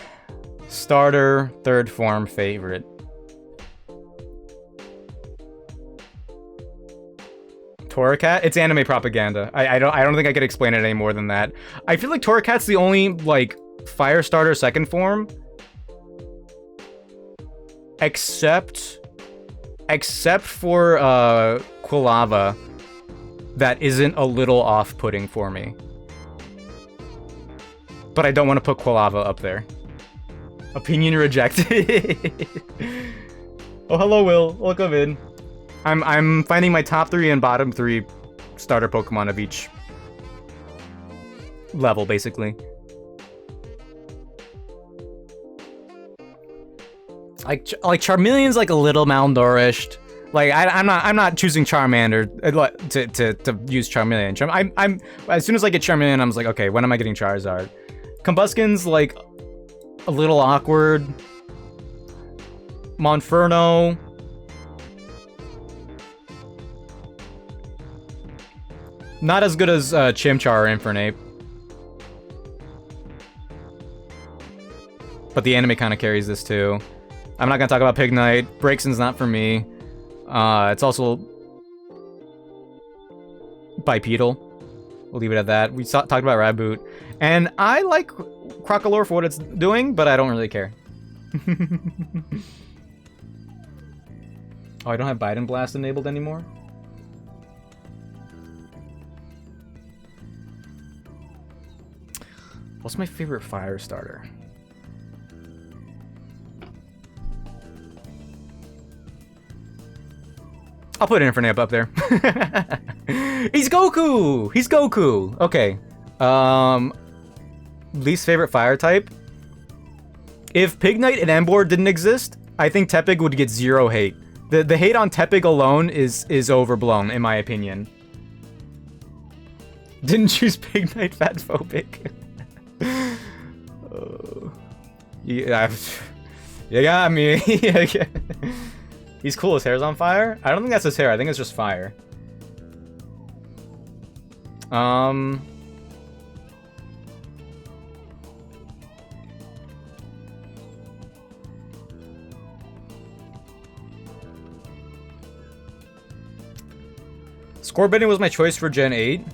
starter third form favorite. Torracat? It's anime propaganda. I don't think I could explain it any more than that. I feel like Torracat's the only like fire starter second form, except for Quilava, that isn't a little off-putting for me. But I don't want to put Quilava up there. Opinion rejected. Oh, hello, Will. Welcome in. I'm finding my top 3 and bottom 3 starter Pokemon of each level, basically. Like Charmeleon's like a little malnourished. Like I'm not choosing Charmander to use Charmeleon. I'm as soon as I get Charmeleon, I'm just like, okay, when am I getting Charizard? Combusken's like a little awkward. Monferno. Not as good as Chimchar or Infernape. But the anime kind of carries this too. I'm not gonna talk about Pignite. Braixen's not for me. It's also bipedal. We'll leave it at that. We talked about Raboot. And I like Crocolore for what it's doing, but I don't really care. Oh, I don't have Biden Blast enabled anymore? What's my favorite fire starter? I'll put Infernape up there. He's Goku! He's Goku! Okay. Least favorite fire type? If Pignite and Emboar didn't exist, I think Tepig would get 0 hate. The hate on Tepig alone is overblown, in my opinion. Didn't choose Pignite, fatphobic. Yeah, you got me. He's cool. His hair's on fire? I don't think that's his hair. I think it's just fire. Scorbunny was my choice for Gen 8.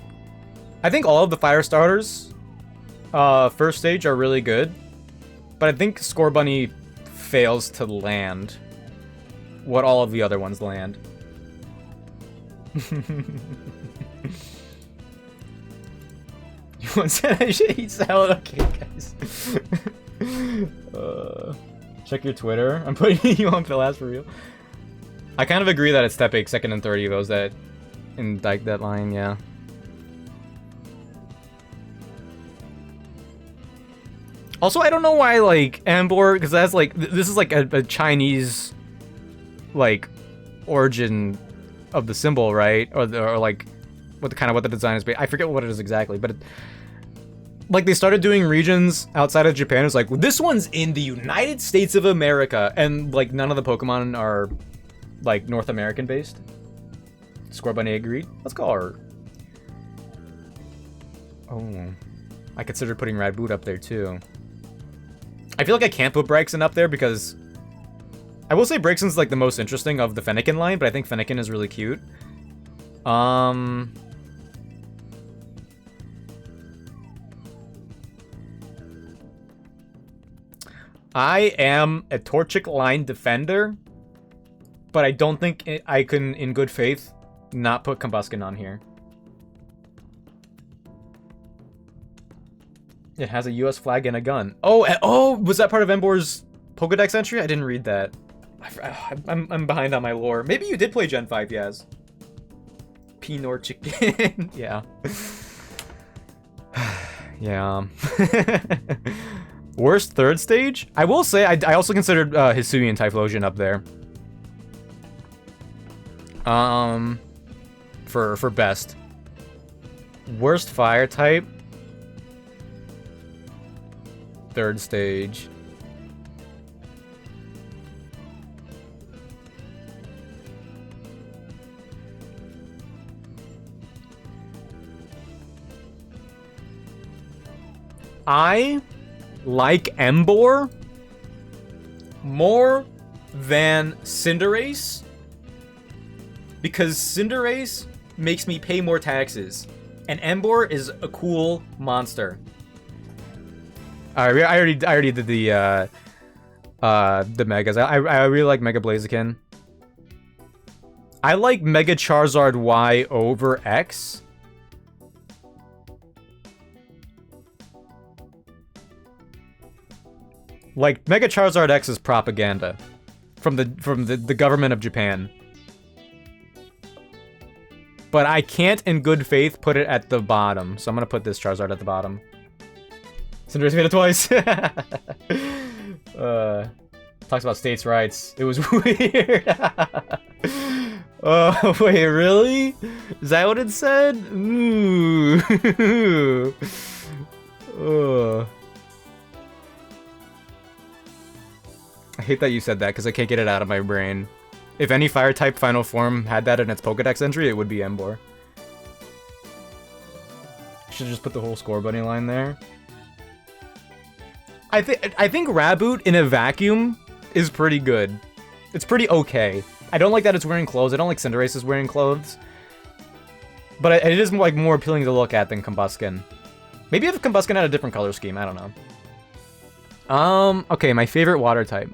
I think all of the fire starters first stage are really good, but I think Scorbunny fails to land what all of the other ones land. You want to eat salad? Okay, guys. Check your Twitter. I'm putting you on Phil Ass for real. I kind of agree that it's Tepig second and 30 those that in like that line, yeah. Also, I don't know why like Emboar, because that's like this is like a Chinese like origin of the symbol, right? Or like what the design is. I forget what it is exactly, but like they started doing regions outside of Japan. It's like, well, this one's in the United States of America, and like none of the Pokemon are like North American based. Scorbunny agreed. Let's call her. Oh, I considered putting Radboot up there too. I feel like I can't put Braixen up there because I will say Braixen's like the most interesting of the Fennekin line, but I think Fennekin is really cute. I am a Torchic line defender, but I don't think I can, in good faith, not put Combusken on here. It has a US flag and a gun. Oh, was that part of Emboar's Pokedex entry? I didn't read that. I'm behind on my lore. Maybe you did play Gen 5, yes. Pinor chicken. Yeah. Yeah. Worst third stage? I will say, I also considered Hisuian Typhlosion up there. For best. Worst fire type? 3rd stage. I like Embor more than Cinderace because Cinderace makes me pay more taxes, and Embor is a cool monster. Alright, I already did the megas. I really like Mega Blaziken. I like Mega Charizard Y over X. Like, Mega Charizard X is propaganda from the government of Japan. But I can't, in good faith, put it at the bottom. So I'm gonna put this Charizard at the bottom. Cinderace made it twice. Talks about states' rights. It was weird. Oh, wait, really? Is that what it said? Ooh. I hate that you said that because I can't get it out of my brain. If any fire-type final form had that in its Pokedex entry, it would be Embor. Should just put the whole score bunny line there. I think Raboot in a vacuum is pretty good. It's pretty okay. I don't like that it's wearing clothes. I don't like Cinderace is wearing clothes. But it is like more appealing to look at than Combuskin. Maybe if Combuskin had a different color scheme, I don't know. Okay, my favorite water type.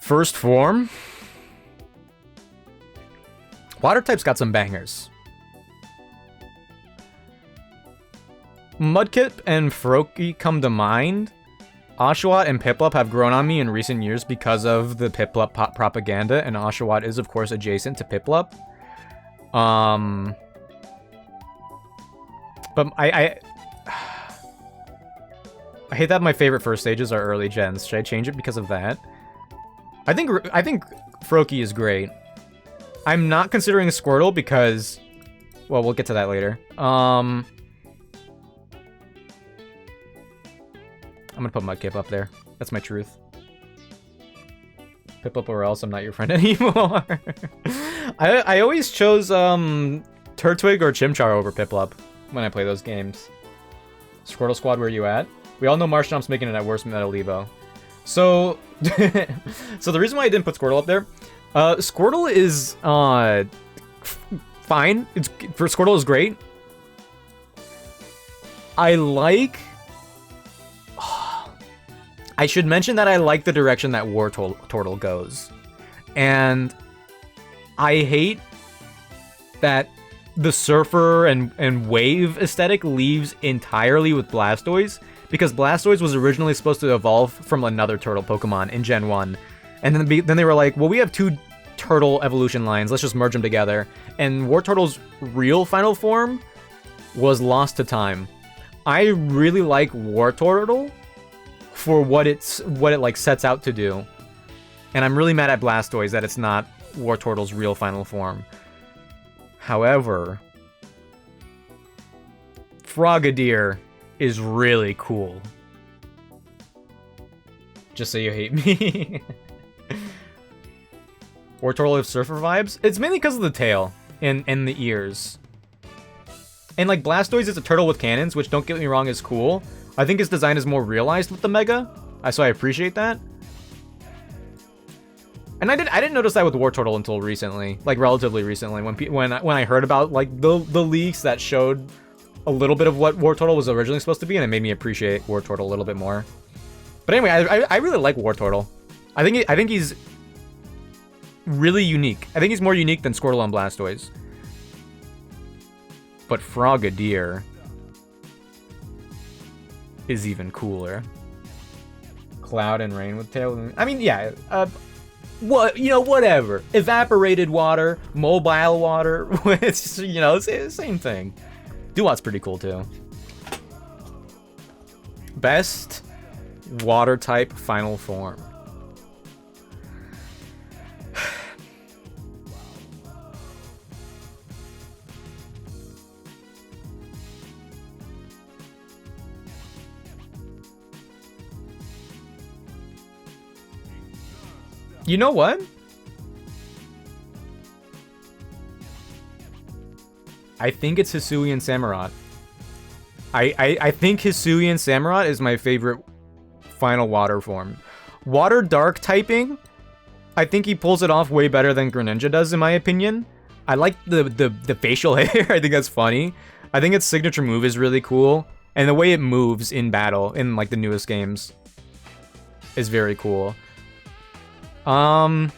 First form. Water type's got some bangers. Mudkip and Froakie come to mind. Oshawott and Piplup have grown on me in recent years because of the Piplup propaganda, and Oshawott is, of course, adjacent to Piplup. But I hate that my favorite first stages are early gens. Should I change it because of that? I think Froakie is great. I'm not considering Squirtle because, well, we'll get to that later. I'm gonna put Mudkip up there. That's my truth. Piplup or else I'm not your friend anymore. I always chose Turtwig or Chimchar over Piplup when I play those games. Squirtle Squad, where you at? We all know Marshtomp's making it at worst Metal Evo. So, so the reason why I didn't put Squirtle up there, Squirtle is fine. Squirtle is great. I should mention that I like the direction that Wartortle goes. And I hate that the Surfer and Wave aesthetic leaves entirely with Blastoise, because Blastoise was originally supposed to evolve from another turtle Pokemon in Gen 1. And then they were like, well, we have 2 turtle evolution lines, let's just merge them together. And Wartortle's real final form was lost to time. I really like Wartortle for what it like sets out to do. And I'm really mad at Blastoise that it's not Wartortle's real final form. However, Frogadier is really cool. Just so you hate me. Wartortle of Surfer vibes? It's mainly because of the tail and the ears. And like Blastoise is a turtle with cannons, which, don't get me wrong, is cool. I think his design is more realized with the Mega, so I appreciate that. And I didn't notice that with Wartortle until recently, like relatively recently, when I heard about like the leaks that showed a little bit of what Wartortle was originally supposed to be, and it made me appreciate Wartortle a little bit more. But anyway, I really like Wartortle. I think he's really unique. I think he's more unique than Squirtle and Blastoise. But Frogadier is even cooler. Cloud and rain with tail. I mean, yeah. Whatever. Evaporated water, mobile water. It's just, it's the same thing. Duat's pretty cool too. Best water type final form. You know what? I think it's Hisuian Samurott. I think Hisuian Samurott is my favorite final water form. Water Dark typing, I think he pulls it off way better than Greninja does, in my opinion. I like the facial hair. I think that's funny. I think its signature move is really cool. And the way it moves in battle, in like the newest games, is very cool. I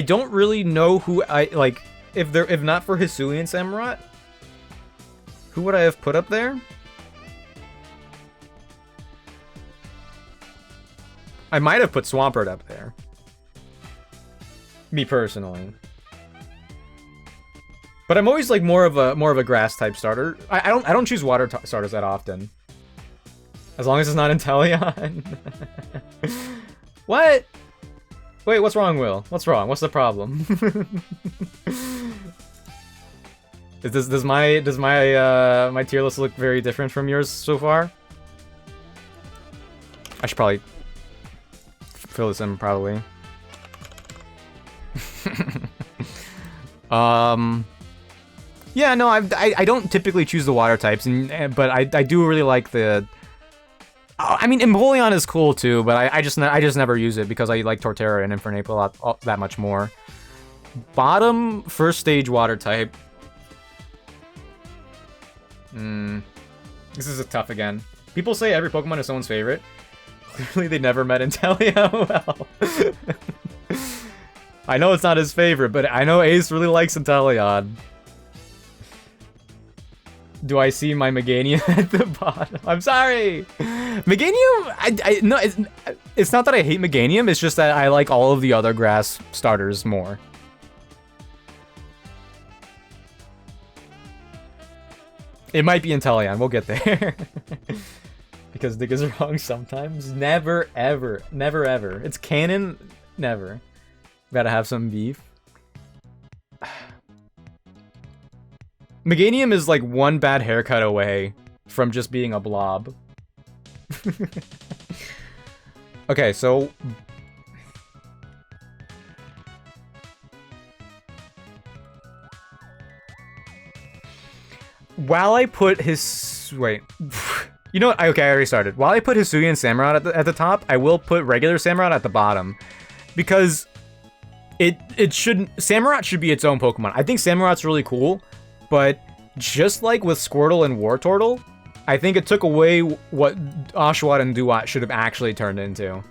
don't really know who I like. If not for Hisuian Samurott, who would I have put up there? I might have put Swampert up there. Me personally. But I'm always like more of a grass type starter. I don't choose water starters that often. As long as it's not Inteleon. What? Wait, what's wrong, Will? What's wrong? What's the problem? Does my tier list look very different from yours so far? I should probably fill this in, probably. Yeah, no, I don't typically choose the water types, but I do really like the. I mean, Empoleon is cool too, but I just never use it because I like Torterra and Infernape that much more. Bottom first stage water type. This is a tough again. People say every Pokemon is someone's favorite. Clearly, they never met Inteleon well. I know it's not his favorite, but I know Ace really likes Inteleon. Do I see my Meganium at the bottom? I'm sorry! Meganium, no, it's not that I hate Meganium, it's just that I like all of the other grass starters more. It might be Inteleon, we'll get there. Because Dick is wrong sometimes. Never, ever. Never, ever. It's canon, never. Gotta have some beef. Meganium is like one bad haircut away from just being a blob. Okay, so... While I put his... Wait. You know what? Okay, I already started. While I put Hisuian Samurott at the top, I will put regular Samurott at the bottom. Because... It shouldn't... Samurott should be its own Pokemon. I think Samurott's really cool, but just like with Squirtle and Wartortle, I think it took away what Oshawott and Duat should have actually turned into.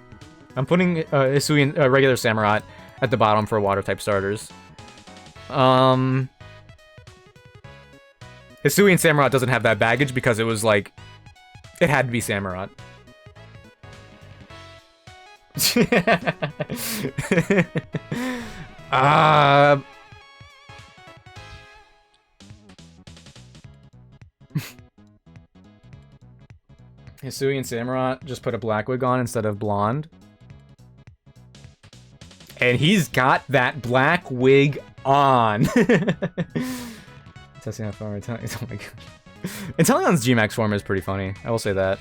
I'm putting Hisuian regular Samurott at the bottom for water-type starters. Hisuian Samurott doesn't have that baggage because it was like... It had to be Samurott. Hisuian Samurott just put a black wig on instead of blonde. And he's got that black wig on. Testing how far Inteleon. Oh my gosh. Inteleon's G-Max form is pretty funny. I will say that.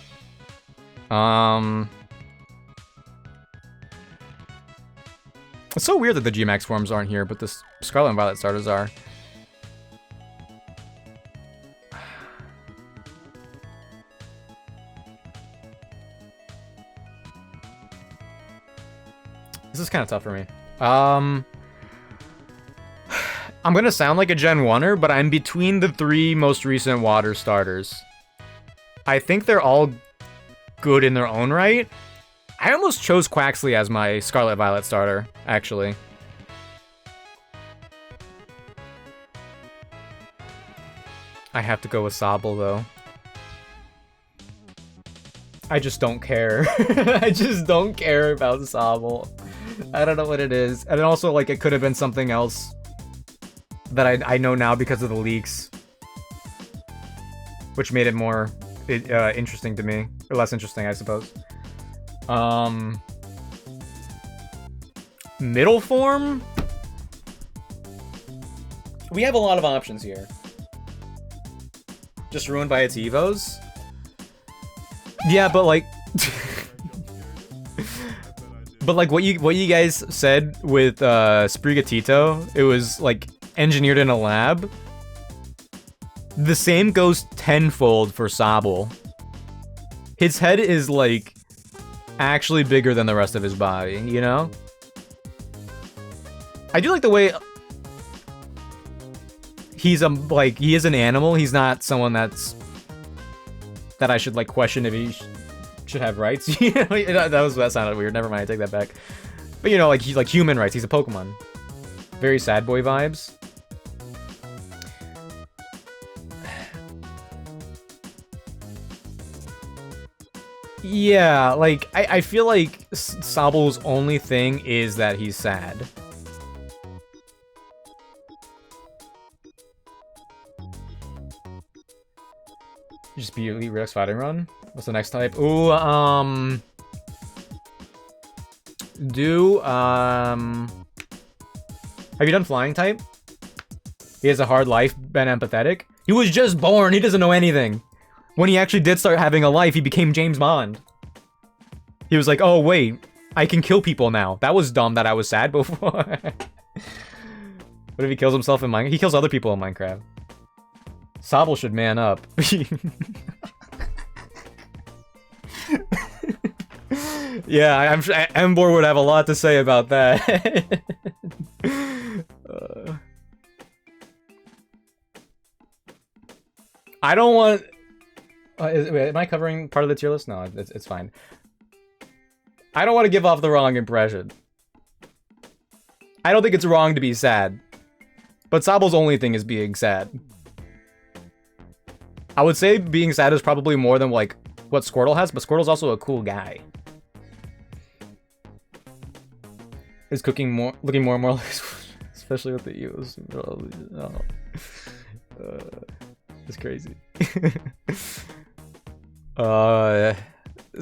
It's so weird that the G-Max forms aren't here, but the Scarlet and Violet starters are. This is kind of tough for me. I'm gonna sound like a Gen 1er, but I'm between the three most recent water starters. I think they're all good in their own right. I almost chose Quaxley as my Scarlet Violet starter, actually. I have to go with Sobble, though. I just don't care. I just don't care about Sobble. I don't know what it is. And also, like, it could have been something else that I know now because of the leaks. Which made it more interesting to me. Or less interesting, I suppose. Middle form? We have a lot of options here. Just ruined by its Evos? Yeah, but like... But like what you guys said with Sprigatito, it was like engineered in a lab. The same goes tenfold for Sobble. His head is like actually bigger than the rest of his body, you know? I do like the way he's like he is an animal. He's not someone that I should like question if he should have rights. You know, that sounded weird. Never mind, I take that back. But you know, like he's like human rights. He's a Pokemon. Very sad boy vibes. Yeah, like I feel like Sobble's only thing is that he's sad. Just be Elite REDUX fighting run. What's the next type? Ooh, have you done flying type? He has a hard life, been empathetic. He was just born, he doesn't know anything. When he actually did start having a life, he became James Bond. He was like, oh wait, I can kill people now. That was dumb that I was sad before. What if he kills himself in Minecraft? He kills other people in Minecraft. Sobble should man up. Yeah, I'm sure Embor would have a lot to say about that. I don't want... wait, am I covering part of the tier list? No, it's fine. I don't want to give off the wrong impression. I don't think it's wrong to be sad. But Sobble's only thing is being sad. I would say being sad is probably more than, like, what Squirtle has, but Squirtle's also a cool guy. Is looking more and more like... Especially with the Eos. It's crazy.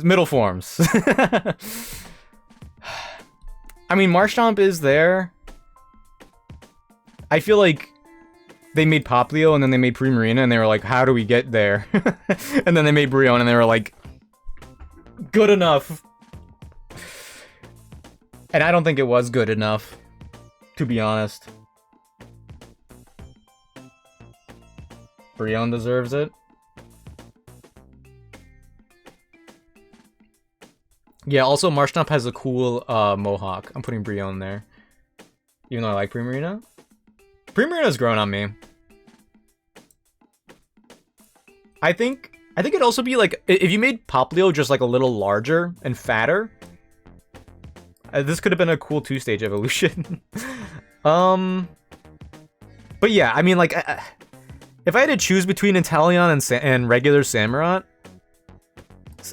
Middle forms. I mean, Marshtomp is there. I feel like they made Poplio and then they made Primarina and they were like, how do we get there? And then they made Brionne and they were like, good enough. And I don't think it was good enough, to be honest. Brionne deserves it. Yeah, also Marshtomp has a cool mohawk. I'm putting Brionne there. Even though I like Primarina. Primarina's grown on me. I think it'd also be like, if you made Poplio just like a little larger and fatter, this could have been a cool 2-stage evolution. But yeah, I mean, like, if I had to choose between Inteleon and regular Samurott,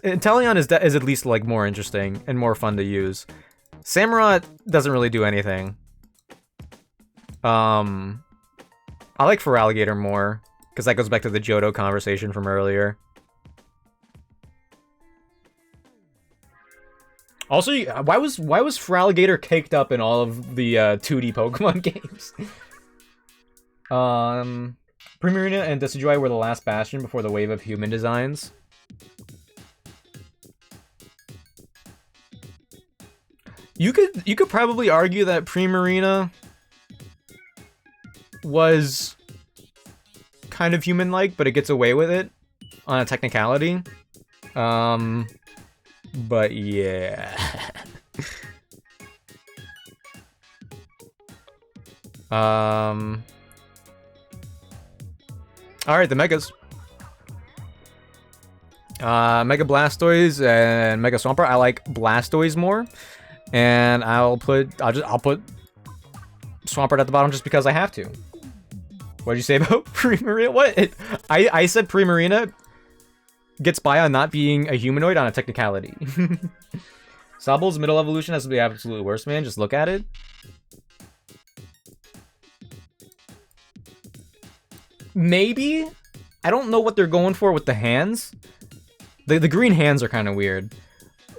Inteleon is at least like more interesting and more fun to use. Samurott doesn't really do anything. I like Feraligatr more because that goes back to the Johto conversation from earlier. Also, why was Feraligatr caked up in all of the 2D Pokemon games? Primarina and Decidueye were the last bastion before the wave of human designs. You could probably argue that Primarina was kind of human-like, but it gets away with it on a technicality. But yeah. Alright, the Megas. Mega Blastoise and Mega Swampert. I like Blastoise more. And I'll put Swampert at the bottom just because I have to. What did you say about Primarina? What? I said Primarina gets by on not being a humanoid on a technicality. Sobble's middle evolution has to be absolutely worst, man. Just look at it. Maybe. I don't know what they're going for with the hands. The green hands are kind of weird.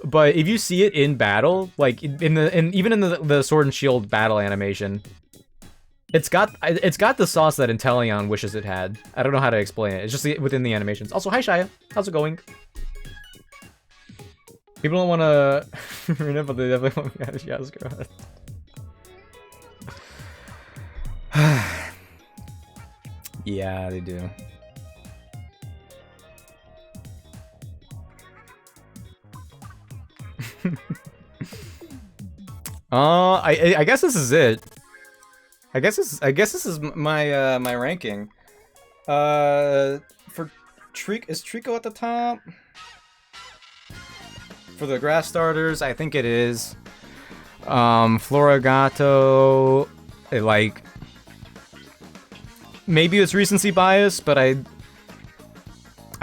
But if you see it in battle, like even in the Sword and Shield battle animation, it's got the sauce that Inteleon wishes it had. I don't know how to explain it. It's just within the animations. Also, hi Shia, how's it going? People don't want to but they definitely want to Yasuo. Yeah, they do. I guess this is it. I guess this is my my ranking. For is Trico at the top? For the grass starters, I think it is. Florigato, like, maybe it's recency bias, but I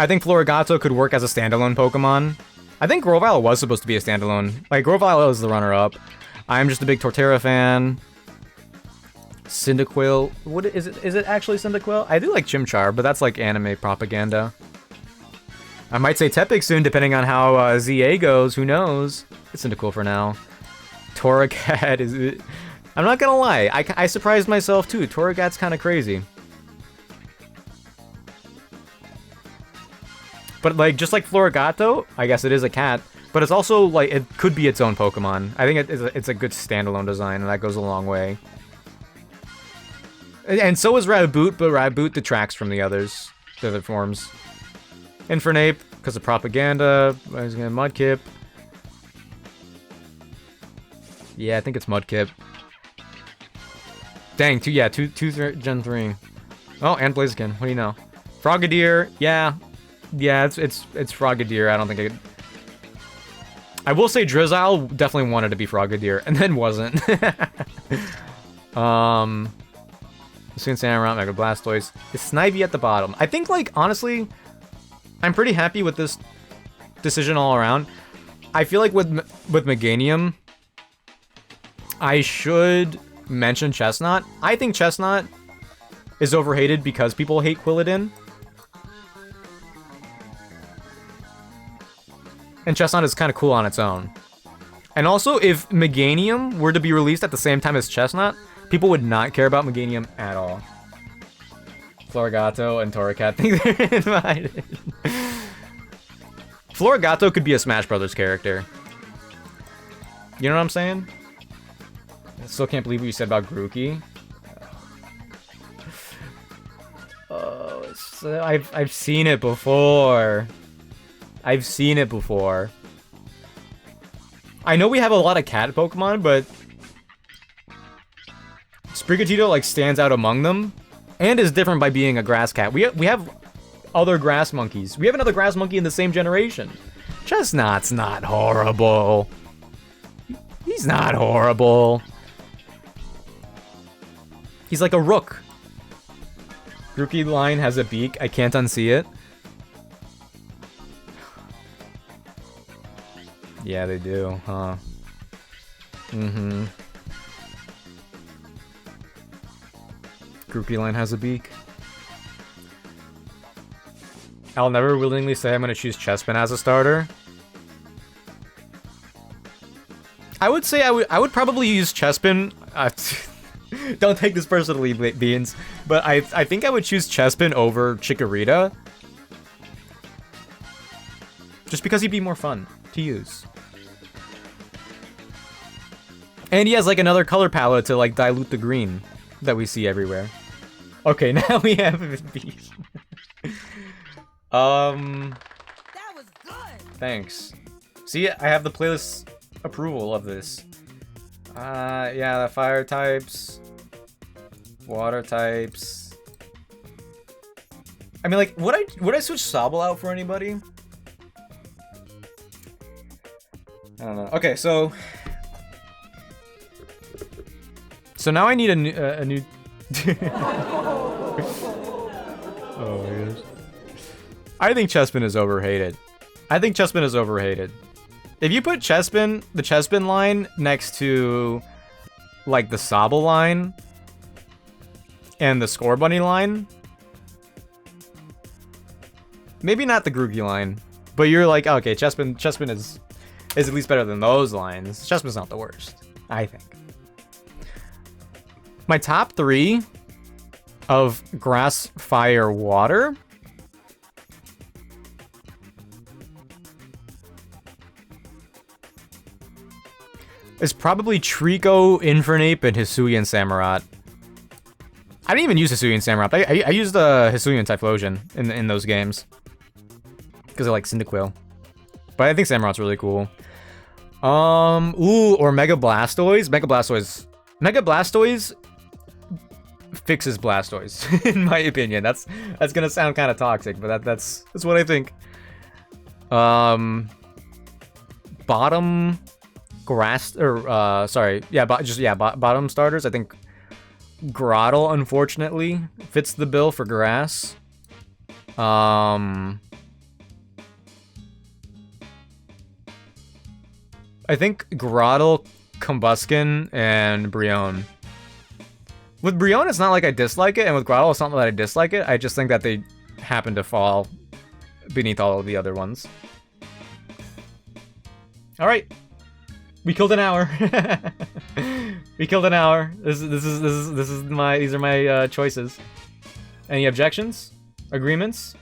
think Florigato could work as a standalone Pokemon. I think Grovyle was supposed to be a standalone. Like, Grovyle is the runner-up. I'm just a big Torterra fan. Cyndaquil. What is it? Is it actually Cyndaquil? I do like Chimchar, but that's like anime propaganda. I might say Tepig soon, depending on how ZA goes. Who knows? It's Cyndaquil for now. Torracat is... I'm not gonna lie. I surprised myself too. Torracat's kind of crazy. But like, just like Florigato, I guess it is a cat. But it's also like, it could be its own Pokemon. I think it's a good standalone design, and that goes a long way. And so is Raboot, but Raboot detracts from the others, the other forms. Infernape, because of propaganda. I was gonna Mudkip. Yeah, I think it's Mudkip. Dang, two Gen 3. Oh, and Blaziken. What do you know? Frogadier, yeah, it's Frogadier. I don't think I will say Drizzile definitely wanted to be Frogadier, and then wasn't. Soon Samurott, Mega Blastoise. Is Snivy at the bottom? I think, like, honestly, I'm pretty happy with this decision all around. I feel like with Meganium, I should mention Chestnut. I think Chestnut is overhated because people hate Quilladin. And Chestnut is kind of cool on its own. And also, if Meganium were to be released at the same time as Chestnut, people would not care about Meganium at all. Florigato and Torracat think they're invited. Florigato could be a Smash Brothers character. You know what I'm saying? I still can't believe what you said about Grookey. Oh, I've seen it before. I've seen it before. I know we have a lot of cat Pokemon, but Sprigatito like stands out among them, and is different by being a grass cat. We have other grass monkeys. We have another grass monkey in the same generation. Chestnut's not horrible. He's not horrible. He's like a rook. Grookey line has a beak. I can't unsee it. Yeah, they do, huh? Mm-hmm. Grookey line has a beak. I'll never willingly say I'm gonna choose Chespin as a starter. I would say I would probably use Chespin. Don't take this personally, Beans, but I think I would choose Chespin over Chikorita. Just because he'd be more fun to use. And he has like another color palette to like dilute the green that we see everywhere. Okay, now we have bees. That was good. Thanks. See, I have the playlist approval of this. Yeah, the fire types, water types. I mean, like, would I switch Sobble out for anybody? I don't know. Okay, so now I need a new. Oh my gosh. I think Chespin is overhated. If you put Chespin, the Chespin line next to like the Sobble line and the Score Bunny line, maybe not the Grookey line, but you're like, okay, Chespin is at least better than those lines. Chespin's not the worst, I think. My top 3 of Grass, Fire, Water. is probably Trico, Infernape, and Hisuian Samurott. I didn't even use Hisuian Samurott. I used the Hisuian Typhlosion in those games. Because I like Cyndaquil. But I think Samurott's really cool. Ooh, or Mega Blastoise. Mega Blastoise fixes Blastoise, in my opinion. That's gonna sound kind of toxic, but that's what I think. Bottom grass, or sorry, yeah, bottom starters. I think Grottle, unfortunately, fits the bill for grass. I think Grottle, Combuskin, and Brionne. With Brionne, it's not like I dislike it, and with Grottle, it's not that I dislike it. I just think that they happen to fall beneath all of the other ones. All right, we killed an hour. We killed an hour. These are my choices. Any objections? Agreements?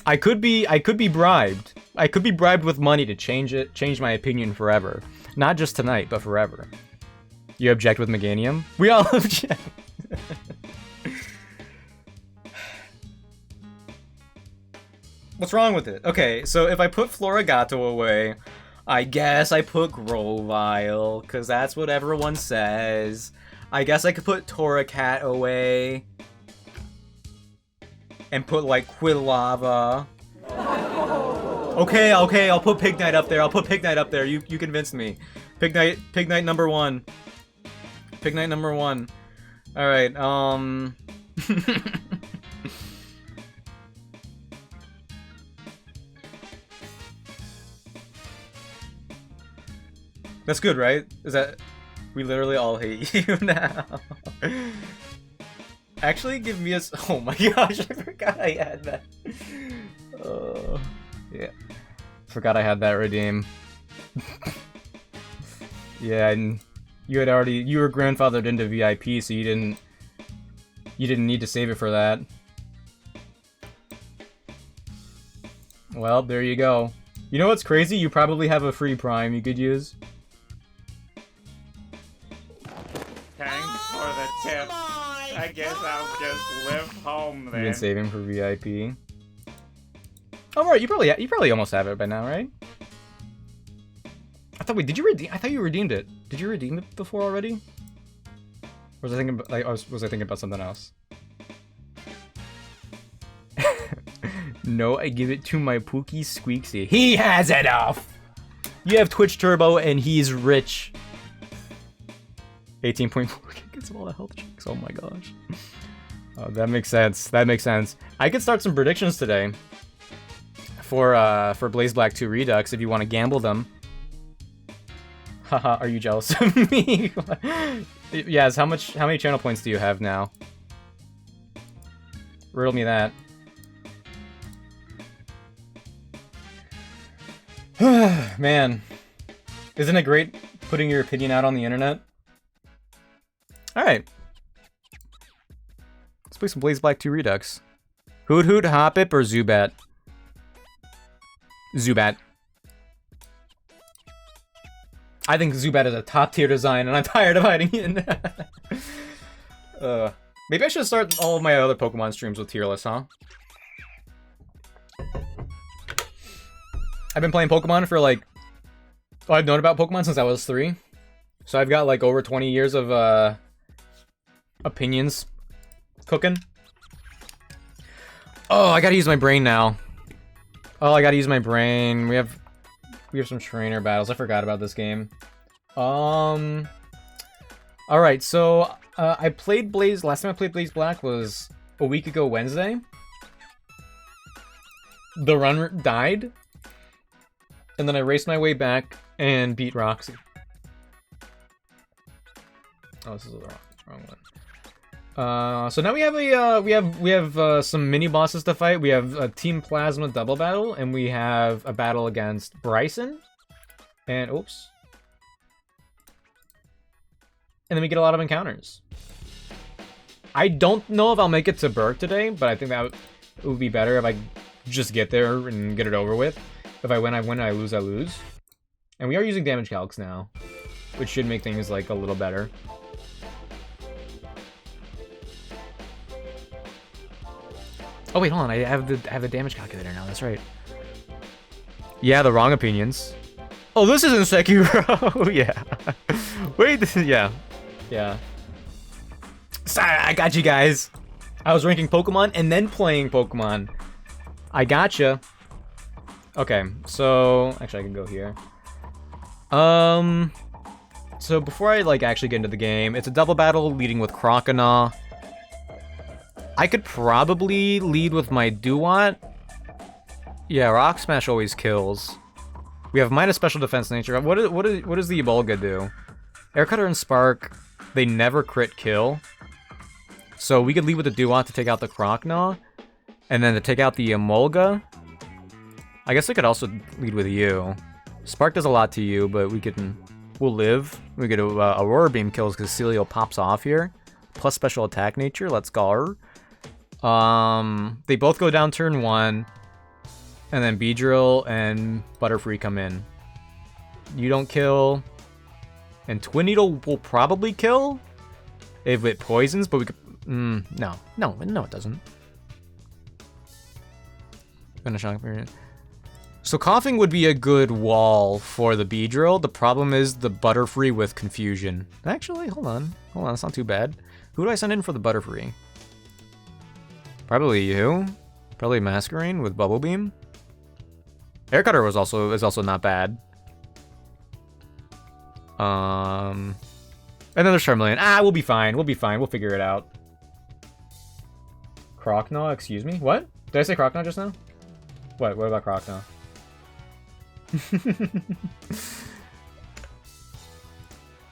I could be bribed. I could be bribed with money to change my opinion forever. Not just tonight, but forever. You object with Meganium? We all object. What's wrong with it? Okay, so if I put Florigato away, I guess I put Grovyle, because that's what everyone says. I guess I could put Torracat away. And put, like, Quilava. Okay, I'll put Pignite up there. You convinced me. Pignite number 1. Pignite number 1. Alright, That's good, right? Is that... We literally all hate you now. Actually, give me a... Oh my gosh, I forgot I had that. Yeah. Forgot I had that redeem. Yeah, and you were grandfathered into VIP, so you didn't need to save it for that. Well, there you go. You know what's crazy? You probably have a free Prime you could use. Thanks for the tip. I guess I'll just live home then. You've been saving for VIP. Oh right, you probably almost have it by now, right? I thought did you redeem? I thought you redeemed it. Did you redeem it before already? Or was I thinking about, like, was I thinking about something else? No, I give it to my Pookie Squeaksy. He has enough. You have Twitch Turbo and he's rich. 18.4 gets all the health checks. Oh my gosh. Oh, that makes sense. That makes sense. I could start some predictions today for Blaze Black 2 Redux if you want to gamble them. Haha, are you jealous of me? Yes, how many channel points do you have now? Riddle me that. Man, isn't it great putting your opinion out on the internet? Alright. Let's play some Blaze Black 2 Redux. Hoot Hoot, Hoppip, or Zubat? Zubat. I think Zubat is a top tier design and I'm tired of hiding it. Maybe I should start all of my other Pokemon streams with tier lists, huh? I've been playing Pokemon for like... Oh, I've known about Pokemon since I was 3. So I've got like over 20 years of opinions cooking. Oh, I gotta use my brain now. Oh, I gotta use my brain. We have some trainer battles. I forgot about this game. Alright, so I played Blaze... Last time I played Blaze Black was a week ago Wednesday. The run died. And then I raced my way back and beat Roxy. Oh, this is the wrong one. So now we have some mini bosses to fight. We have a Team Plasma double battle, and we have a battle against Bryson. And oops. And then we get a lot of encounters. I don't know if I'll make it to Berg today, but I think that it would be better if I just get there and get it over with. If I win, I win. I lose, I lose. And we are using damage calcs now, which should make things like a little better. Oh wait, hold on. I have the damage calculator now. That's right. Yeah, the wrong opinions. Oh, this isn't Sekiro. Yeah. Wait, this is yeah. Sorry, I got you guys. I was ranking Pokemon and then playing Pokemon. I gotcha. Okay, so actually I can go here. So before I like actually get into the game, it's a double battle leading with Croconaw. I could probably lead with my Duat. Yeah, Rock Smash always kills. We have minus special defense nature. What does the Ebolga do? Air Cutter and Spark, they never crit kill. So we could lead with the Duat to take out the Croconaw, and then to take out the Emolga. I guess I could also lead with you. Spark does a lot to you, but we'll live. We get Aurora Beam kills because Celio pops off here. Plus special attack nature, let's go. They both go down turn 1. And then Beedrill and Butterfree come in. You don't kill. And Twin Needle will probably kill if it poisons, but we could... no, it doesn't. Finish on period. So Coughing would be a good wall for the Beedrill. The problem is the Butterfree with Confusion. Actually, hold on. That's not too bad. Who do I send in for the Butterfree? Probably you. Probably Masquerain with Bubble Beam. Air Cutter is also not bad. And then there's Charmeleon. We'll be fine. We'll figure it out. Croconaw, excuse me? What? Did I say Croconaw just now? What about Croconaw?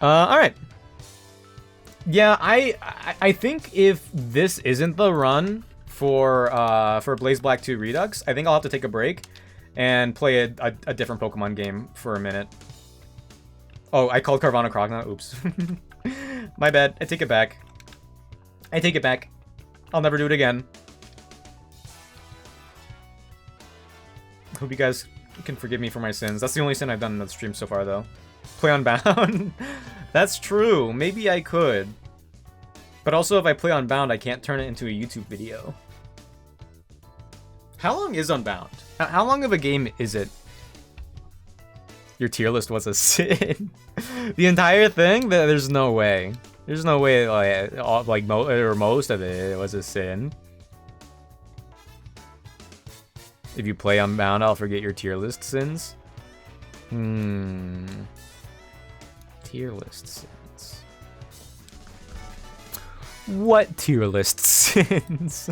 Alright. Yeah, I think if this isn't the run for Blaze Black 2 Redux, I think I'll have to take a break and play a different Pokemon game for a minute. Oh, I called Carvanha Croconaw. Oops. My bad. I take it back. I'll never do it again. Hope you guys can forgive me for my sins. That's the only sin I've done in the stream so far, though. Play Unbound. That's true. Maybe I could. But also, if I play Unbound, I can't turn it into a YouTube video. How long is Unbound? How long of a game is it? Your tier list was a sin. The entire thing? There's no way. There's no way most of it was a sin. If you play Unbound, I'll forget your tier list sins. Tier list sins. What tier list sins?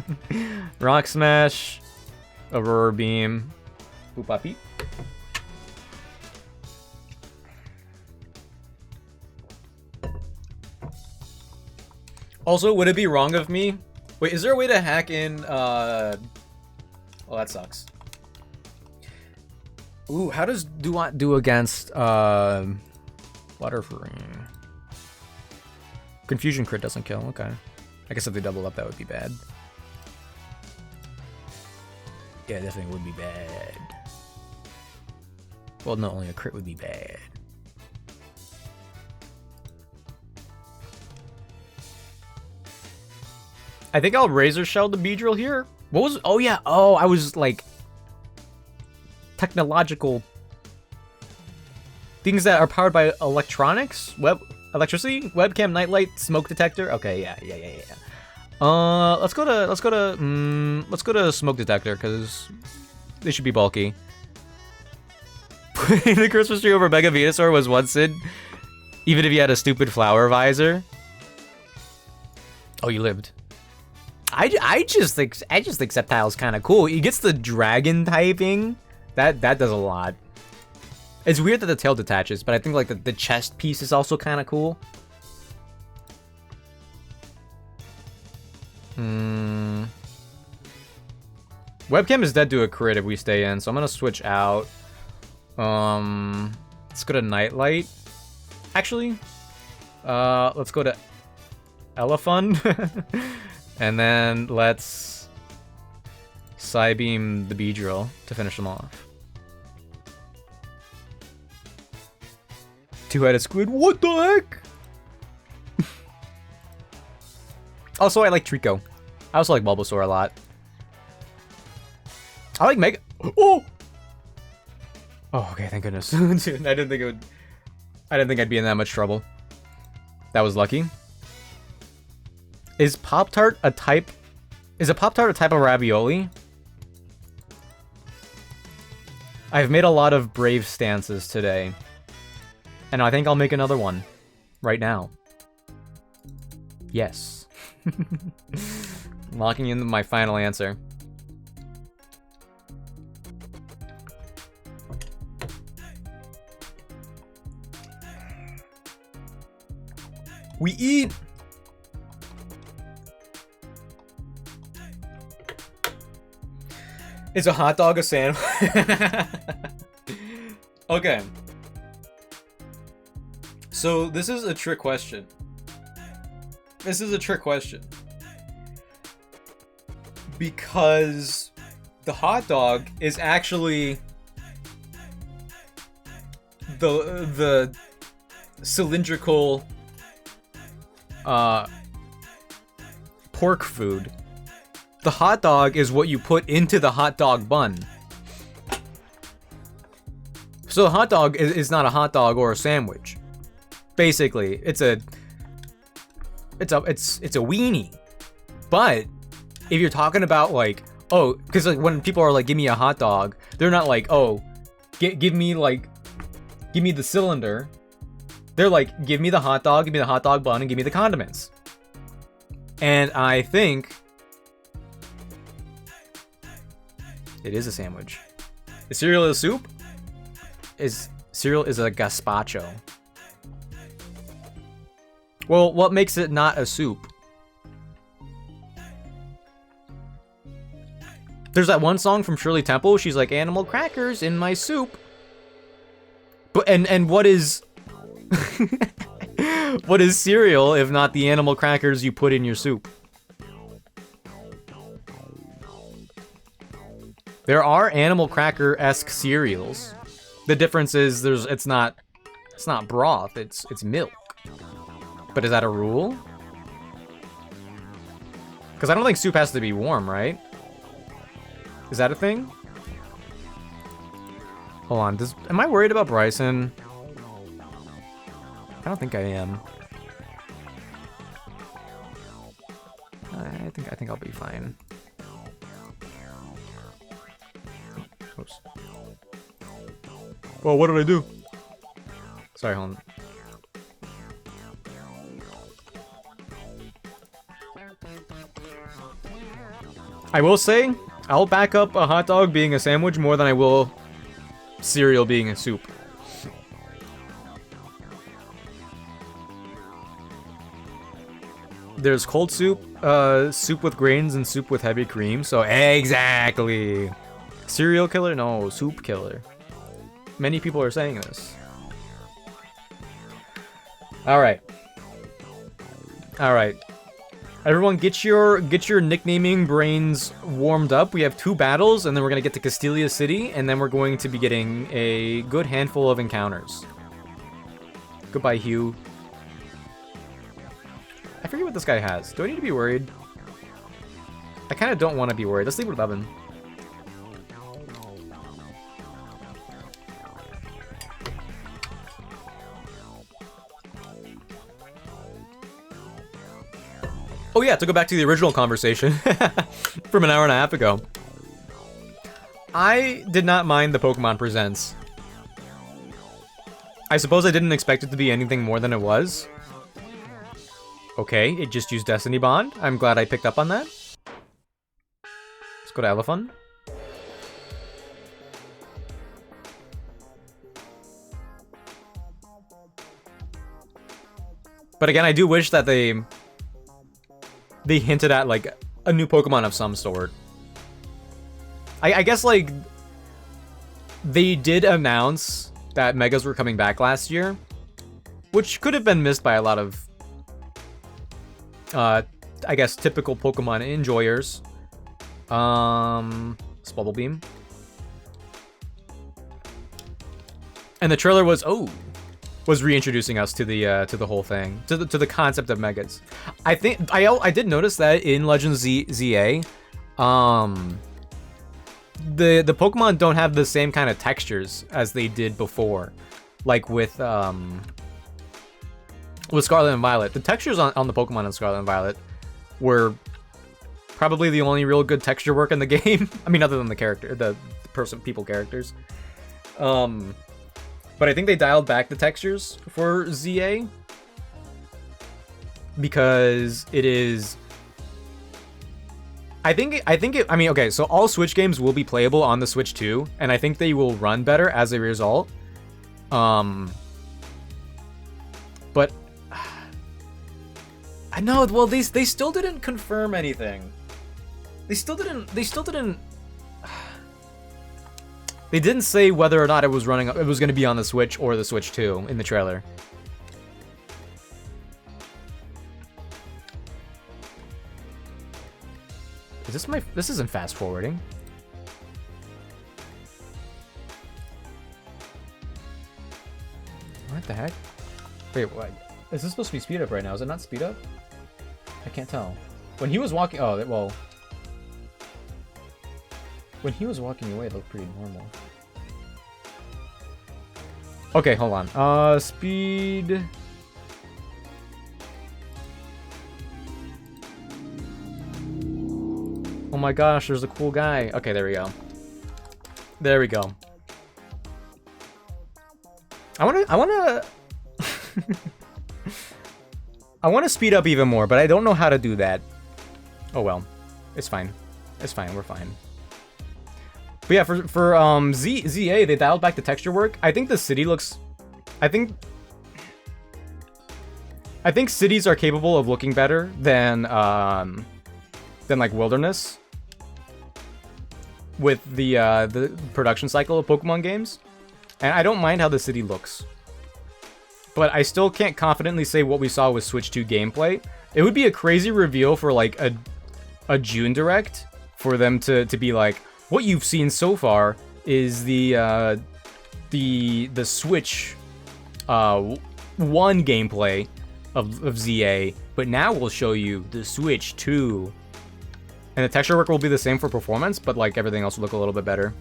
Rock Smash. Aurora Beam. Oopapi. Also, would it be wrong of me? Wait, is there a way to hack in, Oh, that sucks. Ooh, how does Duat do against, Butterfree? Confusion crit doesn't kill, okay. I guess if they double up, that would be bad. Yeah, definitely would be bad. Well, no, only a crit would be bad. I think I'll Razor Shell the Beedrill here. What was... Oh, yeah. Oh, I was, like... Technological... Things that are powered by electronics? Electricity? Webcam, nightlight, smoke detector? Okay, yeah. Let's go to smoke detector, because they should be bulky. Putting the Christmas tree over Mega Venusaur was one sin, even if you had a stupid flower visor. Oh, you lived. I just think Sceptile's kind of cool. He gets the dragon typing. That does a lot. It's weird that the tail detaches, but I think like the chest piece is also kind of cool. Webcam is dead to a crit if we stay in, so I'm gonna switch out. Let's go to Nightlight. Actually, let's go to Elephant. And then let's Psybeam the Beedrill to finish them off. Two-headed squid, what the heck? Also, I like Trico. I also like Bulbasaur a lot. I like Mega. Oh! Oh, okay, thank goodness. Dude, I didn't think I'd be in that much trouble. That was lucky. Is Pop-Tart a type... Is a Pop-Tart a type of ravioli? I've made a lot of brave stances today. And I think I'll make another one. Right now. Yes. Locking in my final answer. We eat! Is a hot dog a sandwich? Okay. So, this is a trick question. This is a trick question. Because the hot dog is actually the cylindrical pork food. The hot dog is what you put into the hot dog bun. So a hot dog is not a hot dog or a sandwich. Basically, it's a weenie. But if you're talking about like, oh, because like when people are like, give me a hot dog, they're not like, oh, give me the cylinder. They're like, give me the hot dog bun, and give me the condiments. And I think it is a sandwich. Is cereal a soup? Cereal is a gazpacho. Well, what makes it not a soup? There's that one song from Shirley Temple. She's like, animal crackers in my soup. But and what is what is cereal if not the animal crackers you put in your soup? There are animal cracker-esque cereals. The difference is it's not broth, it's milk. But is that a rule? Because I don't think soup has to be warm, right? Is that a thing? Hold on, am I worried about Bryson? I don't think I am. I think I'll be fine. Oops. Well, what did I do? Sorry, hold on. I will say, I'll back up a hot dog being a sandwich more than I will cereal being a soup. There's cold soup, soup with grains, and soup with heavy cream, so exactly. Cereal killer? No, soup killer. Many people are saying this. Alright. Alright. Everyone get your nicknaming brains warmed up. We have 2 battles, and then we're gonna get to Castelia City, and then we're going to be getting a good handful of encounters. Goodbye, Hugh. I forget what this guy has. Do I need to be worried? I kind of don't want to be worried. Let's leave with 11. Oh yeah, to go back to the original conversation from an hour and a half ago. I did not mind the Pokemon Presents. I suppose I didn't expect it to be anything more than it was. Okay, it just used Destiny Bond. I'm glad I picked up on that. Let's go to Elephant. But again, I do wish that they hinted at, like, a new Pokemon of some sort. I guess, like, they did announce that Megas were coming back last year, which could have been missed by a lot of, I guess, typical Pokemon enjoyers. Spubble Beam. And the trailer was reintroducing us to the whole thing, to the concept of megas. I think I did notice that in Legends ZA, the Pokemon don't have the same kind of textures as they did before, like with Scarlet and Violet. The textures on the Pokemon in Scarlet and Violet were probably the only real good texture work in the game. I mean, other than the people characters. But I think they dialed back the textures for ZA because it is. I mean, okay, so all Switch games will be playable on the Switch 2, and I think they will run better as a result. But I know. Well, they still didn't confirm anything. They didn't say whether or not it was going to be on the Switch or the Switch 2 in the trailer. This isn't fast forwarding. What the heck? Wait, what? Is this supposed to be speed up right now? Is it not speed up? I can't tell. When he was walking, oh, well. When he was walking away, it looked pretty normal. Okay, hold on. Speed. Oh my gosh, there's a cool guy. Okay, there we go. There we go. I wanna I wanna speed up even more, but I don't know how to do that. Oh well. It's fine. It's fine, we're fine. But yeah, for ZA, they dialed back the texture work. I think the city looks... I think cities are capable of looking better than like Wilderness with the production cycle of Pokemon games. And I don't mind how the city looks. But I still can't confidently say what we saw with Switch 2 gameplay. It would be a crazy reveal for like a June Direct for them to be like, what you've seen so far is the Switch 1 gameplay of ZA, but now we'll show you the Switch 2. And the texture work will be the same for performance, but like everything else will look a little bit better.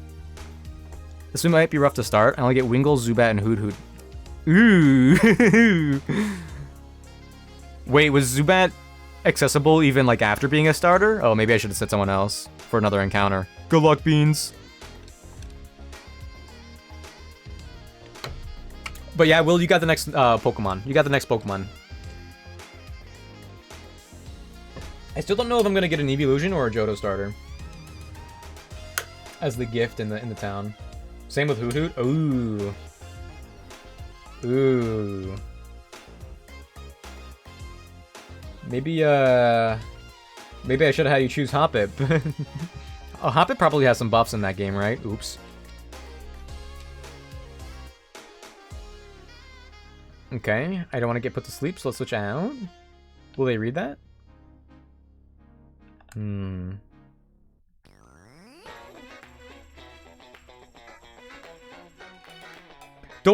This one might be rough to start. I only get Wingull, Zubat, and Hoot Hoot. Ooh. Wait, was Zubat accessible even like after being a starter? Oh, maybe I should have said someone else for another encounter. Good luck, Beans. But yeah, Will, you got the next Pokemon. You got the next Pokemon. I still don't know if I'm gonna get an Evolution or a Johto starter as the gift in the town. Same with Hoot Hoot. Ooh. Ooh. Maybe I should have had you choose Hoppip. Oh, Hoppip probably has some buffs in that game, right? Oops. Okay, I don't want to get put to sleep, so let's switch out. Will they read that? Don't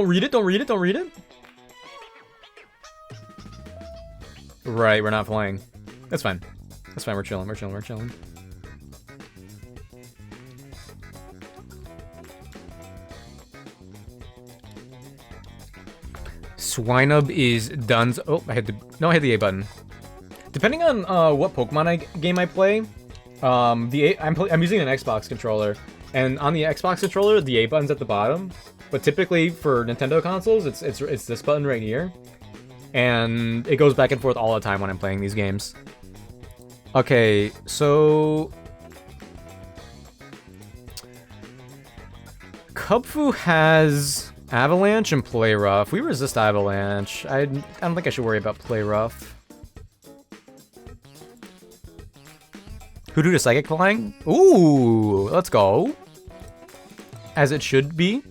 read it, don't read it, don't read it. Right, we're not playing. That's fine. That's fine, we're chilling, we're chilling, we're chilling. Swinub is done. Oh, I hit the A button. Depending on what Pokemon game I play, I'm using an Xbox controller, and on the Xbox controller, the A button's at the bottom. But typically for Nintendo consoles, it's this button right here, and it goes back and forth all the time when I'm playing these games. Okay, so Kubfu has Avalanche and Play Rough. We resist Avalanche. I don't think I should worry about Play Rough. Who do the Psychic Flying? Ooh, let's go. As it should be.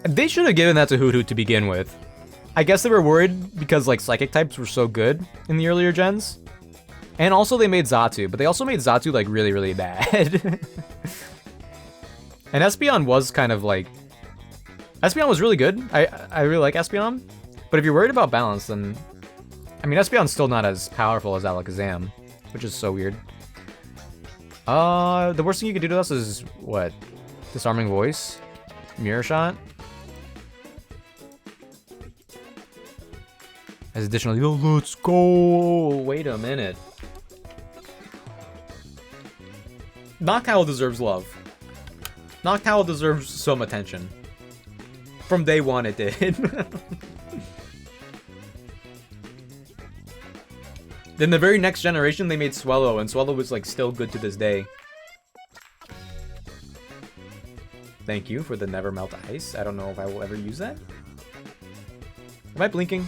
They should have given that to Hoot Hoot to begin with. I guess they were worried because like psychic types were so good in the earlier gens. And also they made Xatu, but they also made Xatu like really, really bad. And Espeon was kind of like... Espeon was really good. I really like Espeon. But if you're worried about balance, then... I mean, Espeon's still not as powerful as Alakazam, which is so weird. The worst thing you could do to us is, what? Disarming Voice? Mirror Shot? As additional... Yo, let's go! Wait a minute. Noctowl deserves love. Noctowl deserves some attention. From day one, it did. Then the very next generation, they made Swallow, and Swallow was like still good to this day. Thank you for the Never Melt Ice. I don't know if I will ever use that. Am I blinking?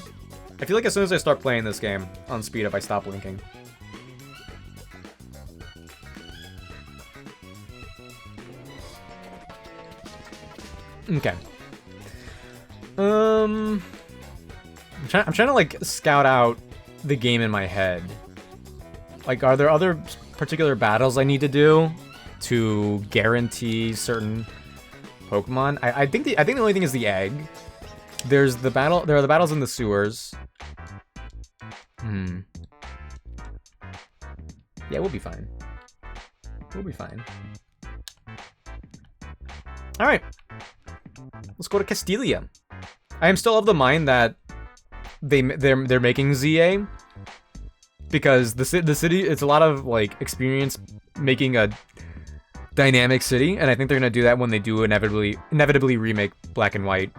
I feel like as soon as I start playing this game on speed up, I stop blinking. Okay. I'm trying to like scout out the game in my head. Like, are there other particular battles I need to do to guarantee certain Pokemon? I think the only thing is the egg. There are the battles in the sewers. Yeah, we'll be fine. We'll be fine. All right. Let's go to Castelia. I am still of the mind that they're making ZA because the city, it's a lot of like experience making a dynamic city, and I think they're gonna do that when they do inevitably remake Black and White.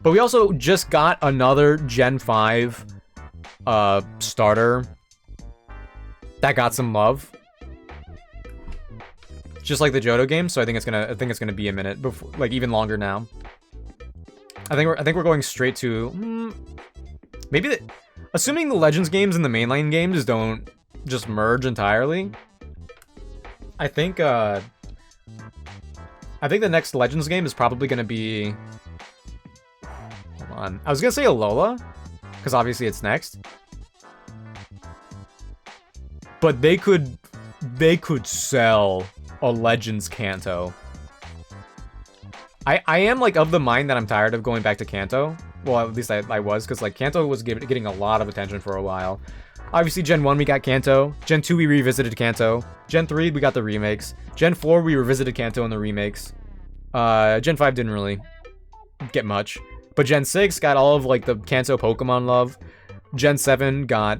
But we also just got another Gen 5 starter that got some love. Just like the Johto game, so I think it's gonna be a minute before, like even longer now. I think we're going straight to maybe assuming the Legends games and the mainline games don't just merge entirely. I think the next Legends game is probably gonna be. Hold on, I was gonna say Alola, because obviously it's next. But they could sell a Legends Kanto. I am like of the mind that I'm tired of going back to Kanto. Well, at least I was, because like Kanto was getting a lot of attention for a while. Obviously, Gen 1 we got Kanto. Gen 2 we revisited Kanto. Gen 3 we got the remakes. Gen 4 we revisited Kanto and the remakes. Gen 5 didn't really get much. But Gen 6 got all of like the Kanto Pokemon love. Gen 7 got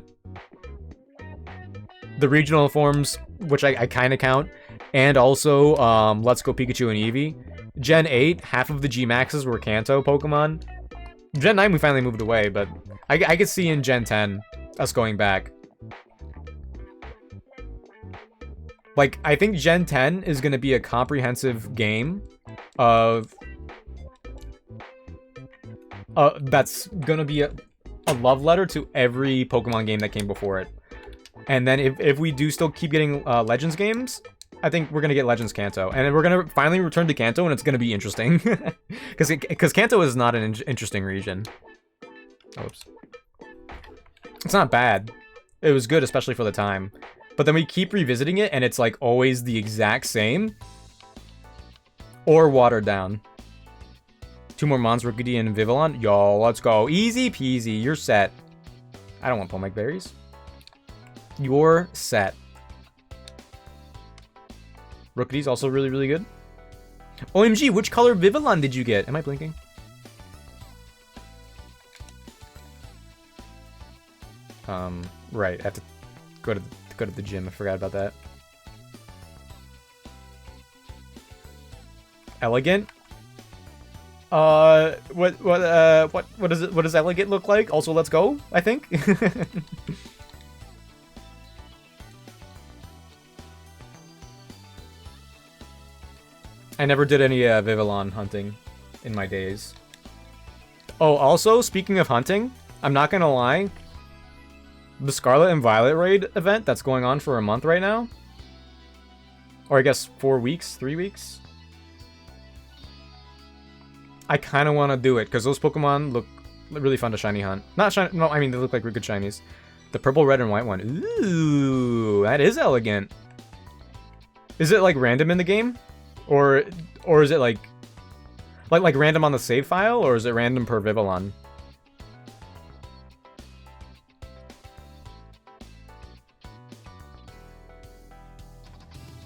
the regional forms, which I kind of count. And also, Let's Go Pikachu and Eevee. Gen 8, half of the G-Maxes were Kanto Pokemon. Gen 9 we finally moved away, but I could see in Gen 10 us going back. Like, I think Gen 10 is going to be a comprehensive game of... that's going to be a love letter to every Pokemon game that came before it. And then if we do still keep getting Legends games, I think we're going to get Legends Kanto. And then we're going to finally return to Kanto, and it's going to be interesting. Because Kanto is not an interesting region. Oops. It's not bad. It was good, especially for the time. But then we keep revisiting it, and it's like always the exact same. Or watered down. 2 more Mons, Rookidee, and Vivillon. Yo, let's go. Easy peasy. You're set. I don't want Pomac Berries. You're set. Rookidee's also really, really good. OMG, which color Vivillon did you get? Am I blinking? Right. I have to go to the gym. I forgot about that. Elegant. What does Elegant look like? Also, let's go, I think. I never did any Vivillon hunting in my days. Oh, also, speaking of hunting, I'm not gonna lie. The Scarlet and Violet raid event that's going on for a month right now. Or I guess 4 weeks, 3 weeks. I kind of want to do it because those Pokemon look really fun to shiny hunt. Not shiny, no, I mean, they look like good shinies. The purple, red, and white one. Ooh, that is elegant. Is it like random in the game? Or is it like random on the save file, or is it random per Vivillon?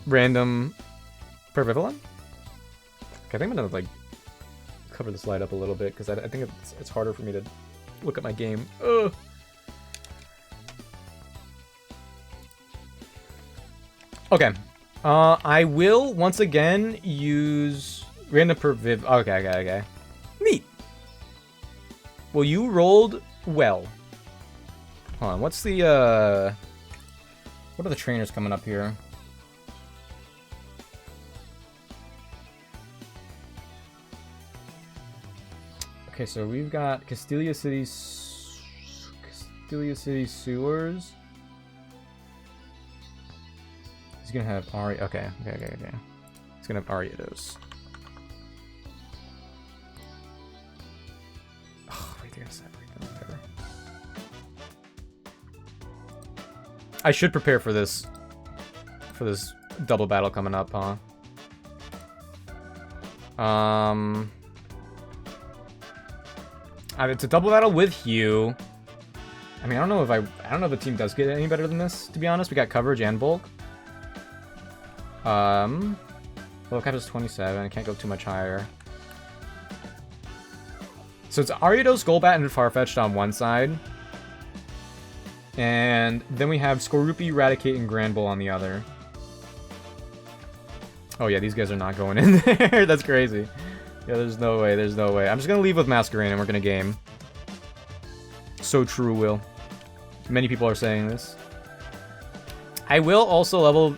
Random per Vivillon? Okay, I think I'm gonna like cover this light up a little bit because I think it's harder for me to look at my game. Ugh. Okay. I will once again use random per Viv. Okay. Neat. Well, you rolled well. Hold on. What's the what are the trainers coming up here? Okay, so we've got Castelia City Sewers. He's gonna have Ari. Okay. He's gonna have Ariados. Oh, wait, they're gonna set whatever. I should prepare for this double battle coming up, huh? It's a double battle with Hugh. I mean, I don't know if the team does get any better than this, to be honest. We got coverage and bulk. Level cap is 27. I can't go too much higher. So it's Ariados, Golbat, and Farfetch'd on one side. And then we have Skorupi, Raticate, and Granbull on the other. Oh yeah, these guys are not going in there. That's crazy. Yeah, there's no way. I'm just gonna leave with Masquerain and we're gonna game. So true, Will. Many people are saying this. I will also level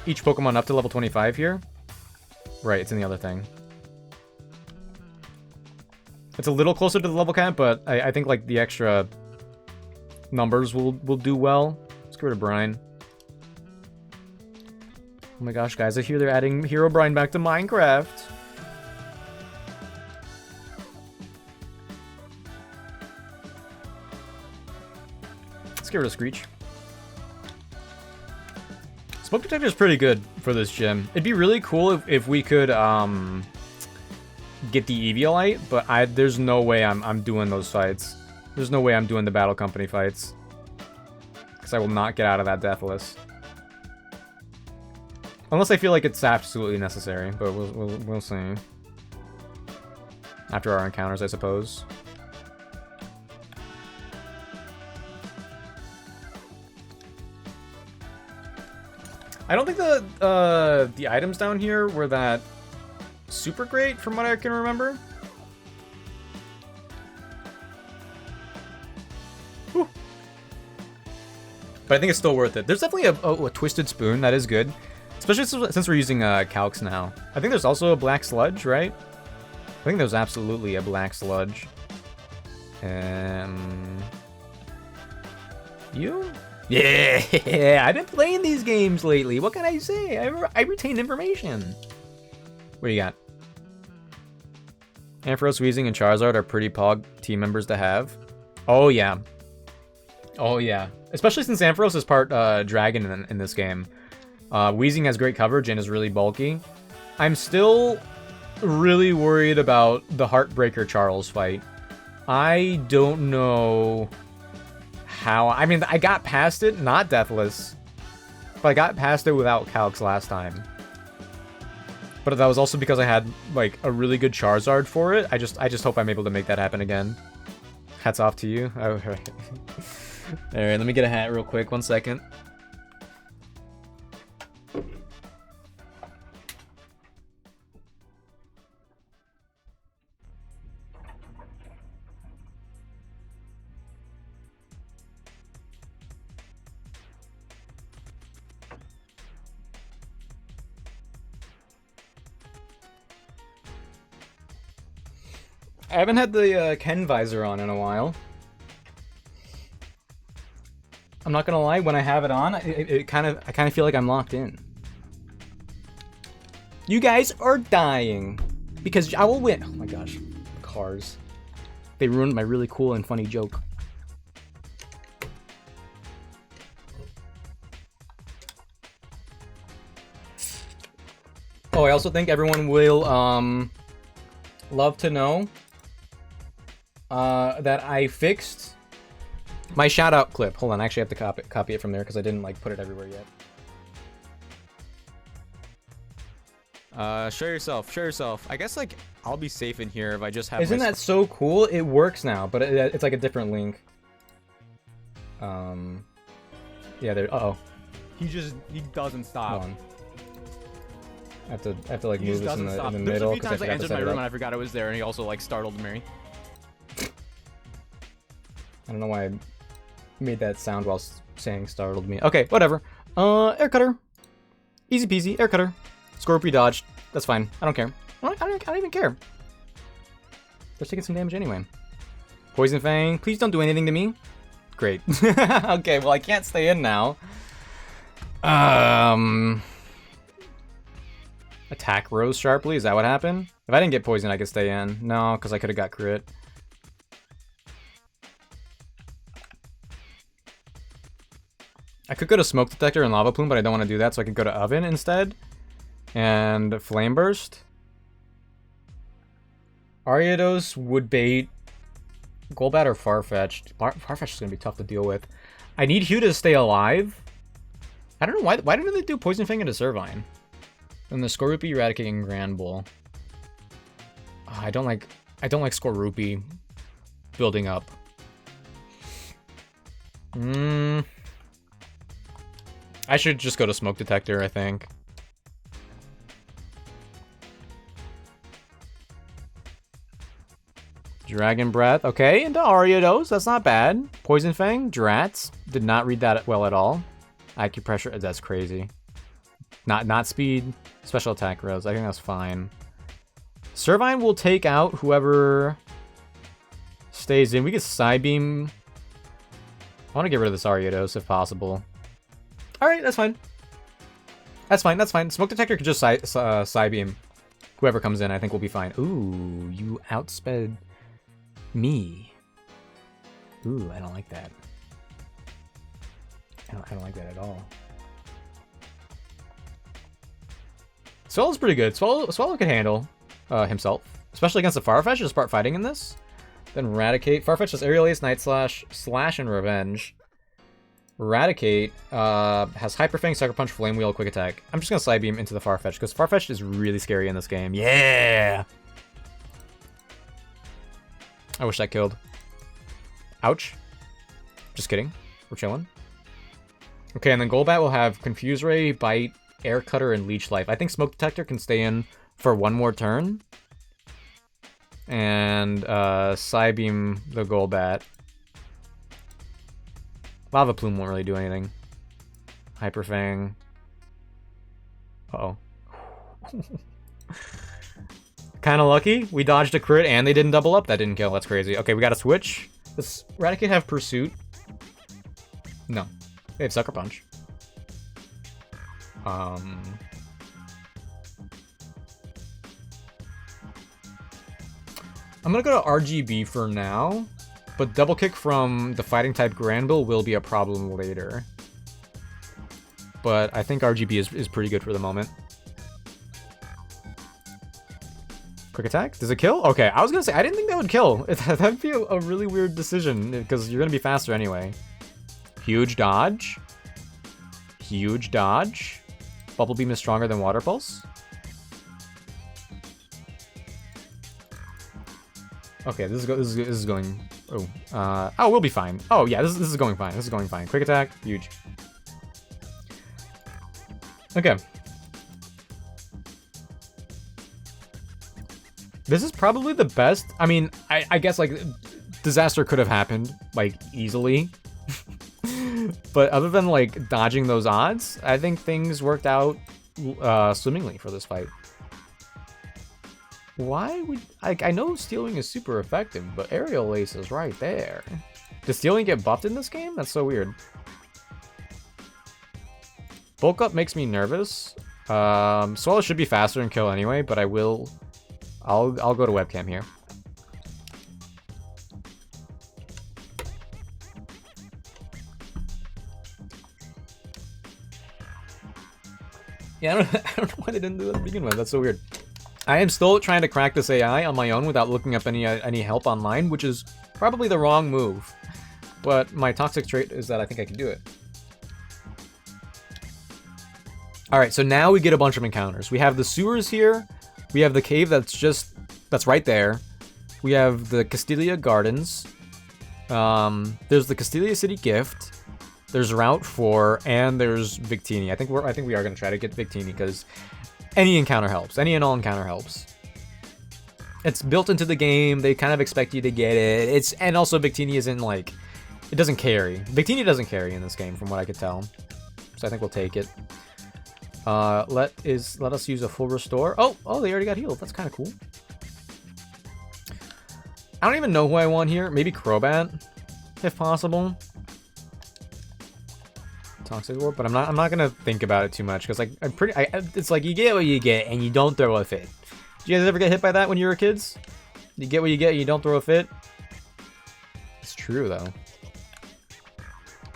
each Pokemon up to level 25 here. Right, it's in the other thing. It's a little closer to the level cap, but I think like the extra numbers will do well. Let's get rid of Brine. Oh my gosh, guys, I hear they're adding Hero Brine back to Minecraft. Let's get rid of Screech. Smoke Detector is pretty good for this gym. It'd be really cool if we could get the Eviolite, but there's no way I'm doing those fights. There's no way I'm doing the Battle Company fights. Because I will not get out of that Deathless. Unless I feel like it's absolutely necessary, but we'll see. After our encounters, I suppose. I don't think the items down here were that super great from what I can remember. Whew. But I think it's still worth it. There's definitely a Twisted Spoon that is good. Especially since we're using Calx now. I think there's also a Black Sludge, right? I think there's absolutely a Black Sludge. You? Yeah, I've been playing these games lately. What can I say? I retain information. What do you got? Ampharos, Weezing, and Charizard are pretty pog team members to have. Oh, yeah. Oh, yeah. Especially since Ampharos is part Dragon in this game. Weezing has great coverage and is really bulky. I'm still really worried about the Heartbreaker Charles fight. I don't know how. I mean, I got past it, not Deathless, but I got past it without Calx last time. But that was also because I had like a really good Charizard for it. I just hope I'm able to make that happen again. Hats off to you. All right, let me get a hat real quick. 1 second. I haven't had the Ken visor on in a while. I'm not gonna lie, when I have it on, I kind of feel like I'm locked in. You guys are dying because I will win. Oh my gosh, cars. They ruined my really cool and funny joke. Oh, I also think everyone will love to know that I fixed my shout out clip. Hold on, I actually have to copy it from there because I didn't like put it everywhere yet. Show yourself, show yourself. I guess like I'll be safe in here if I just have. Isn't that so cool? It works now, but it's like a different link. Yeah, there. Uh oh. He doesn't stop. Hold on. I have to like move this in the middle. There's a few times I entered my room and I forgot it was there, and he also like startled me. I don't know why I made that sound while saying startled me. Okay, whatever. Air cutter. Easy peasy. Air cutter. Scorpio dodged. That's fine. I don't care. I don't even care. They're taking some damage anyway. Poison Fang. Please don't do anything to me. Great. Okay, well I can't stay in now. Attack Rose sharply. Is that what happened? If I didn't get poisoned, I could stay in. No, because I could have got crit. I could go to Smoke Detector and Lava Plume, but I don't want to do that, so I could go to Oven instead. And Flame Burst. Ariados would bait Golbat or Farfetch'd. Farfetch'd is going to be tough to deal with. I need Hugh to stay alive. I don't know why didn't they do Poison Fang into Servine? And the Skorupi, Eradicate, and Grand Bull. Oh, I don't like Skorupi building up. I should just go to Smoke Detector, I think. Dragon Breath. Okay, into Ariados. That's not bad. Poison Fang. Drats. Did not read that well at all. Acupressure. That's crazy. Not speed. Special attack Rose. I think that's fine. Servine will take out whoever stays in. We get Psybeam. I want to get rid of this Ariados if possible. Alright, that's fine. That's fine, that's fine. Smoke Detector could just Psybeam. Whoever comes in, I think will be fine. Ooh, you outsped me. Ooh, I don't like that. I don't like that at all. Swallow's pretty good. Swallow can handle himself. Especially against the Farfetch. Just start fighting in this. Then Eradicate. Farfetch has Aerial Ace, Night Slash, Slash, and Revenge. Eradicate has Hyper Fang, Sucker Punch, Flame Wheel, Quick Attack. I'm just going to Psybeam into the Farfetch because Farfetch is really scary in this game. Yeah! I wish that killed. Ouch. Just kidding. We're chilling. Okay, and then Golbat will have Confuse Ray, Bite, Air Cutter, and Leech Life. I think Smoke Detector can stay in for one more turn. And Psybeam the Golbat. Lava Plume won't really do anything. Hyper Fang. Uh-oh. Kind of lucky. We dodged a crit and they didn't double up. That didn't kill. That's crazy. Okay, we got to switch. Does Eradicate have Pursuit? No. They have Sucker Punch. I'm gonna go to RGB for now, but double kick from the fighting type Granville will be a problem later. But I think RGB is pretty good for the moment. Quick attack? Does it kill? Okay, I was gonna say, I didn't think that would kill. That'd be a really weird decision, because you're gonna be faster anyway. Huge dodge. Huge dodge. Bubble Beam is stronger than Water Pulse. Okay, this is going. Oh, we'll be fine. Oh yeah, this is going fine. This is going fine. Quick attack, huge. Okay. This is probably the best. I mean, I guess like disaster could have happened like easily. But other than like dodging those odds, I think things worked out swimmingly for this fight. Why would... I know Stealing is super effective, but Aerial Ace is right there. Does Stealing get buffed in this game? That's so weird. Bulk Up makes me nervous. Swallow should be faster and kill anyway, but I'll go to webcam here. Yeah, I don't know why they didn't do that to begin with. That's so weird. I am still trying to crack this AI on my own without looking up any help online, which is probably the wrong move. But my toxic trait is that I think I can do it. Alright, so now we get a bunch of encounters. We have the sewers here. We have the cave that's right there. We have the Castilia Gardens. There's the Castilia City Gift. There's Route 4, and there's Victini. I think we are gonna try to get Victini because any encounter helps. Any and all encounter helps. It's built into the game. They kind of expect you to get it. And also Victini isn't like, it doesn't carry. Victini doesn't carry in this game, from what I could tell. So I think we'll take it. Let us use a full restore. Oh, they already got healed. That's kind of cool. I don't even know who I want here. Maybe Crobat, if possible. Toxic Orb, but I'm not gonna think about it too much because like it's like you get what you get and you don't throw a fit. Did you guys ever get hit by that when you were kids? You get what you get and you don't throw a fit. It's true though.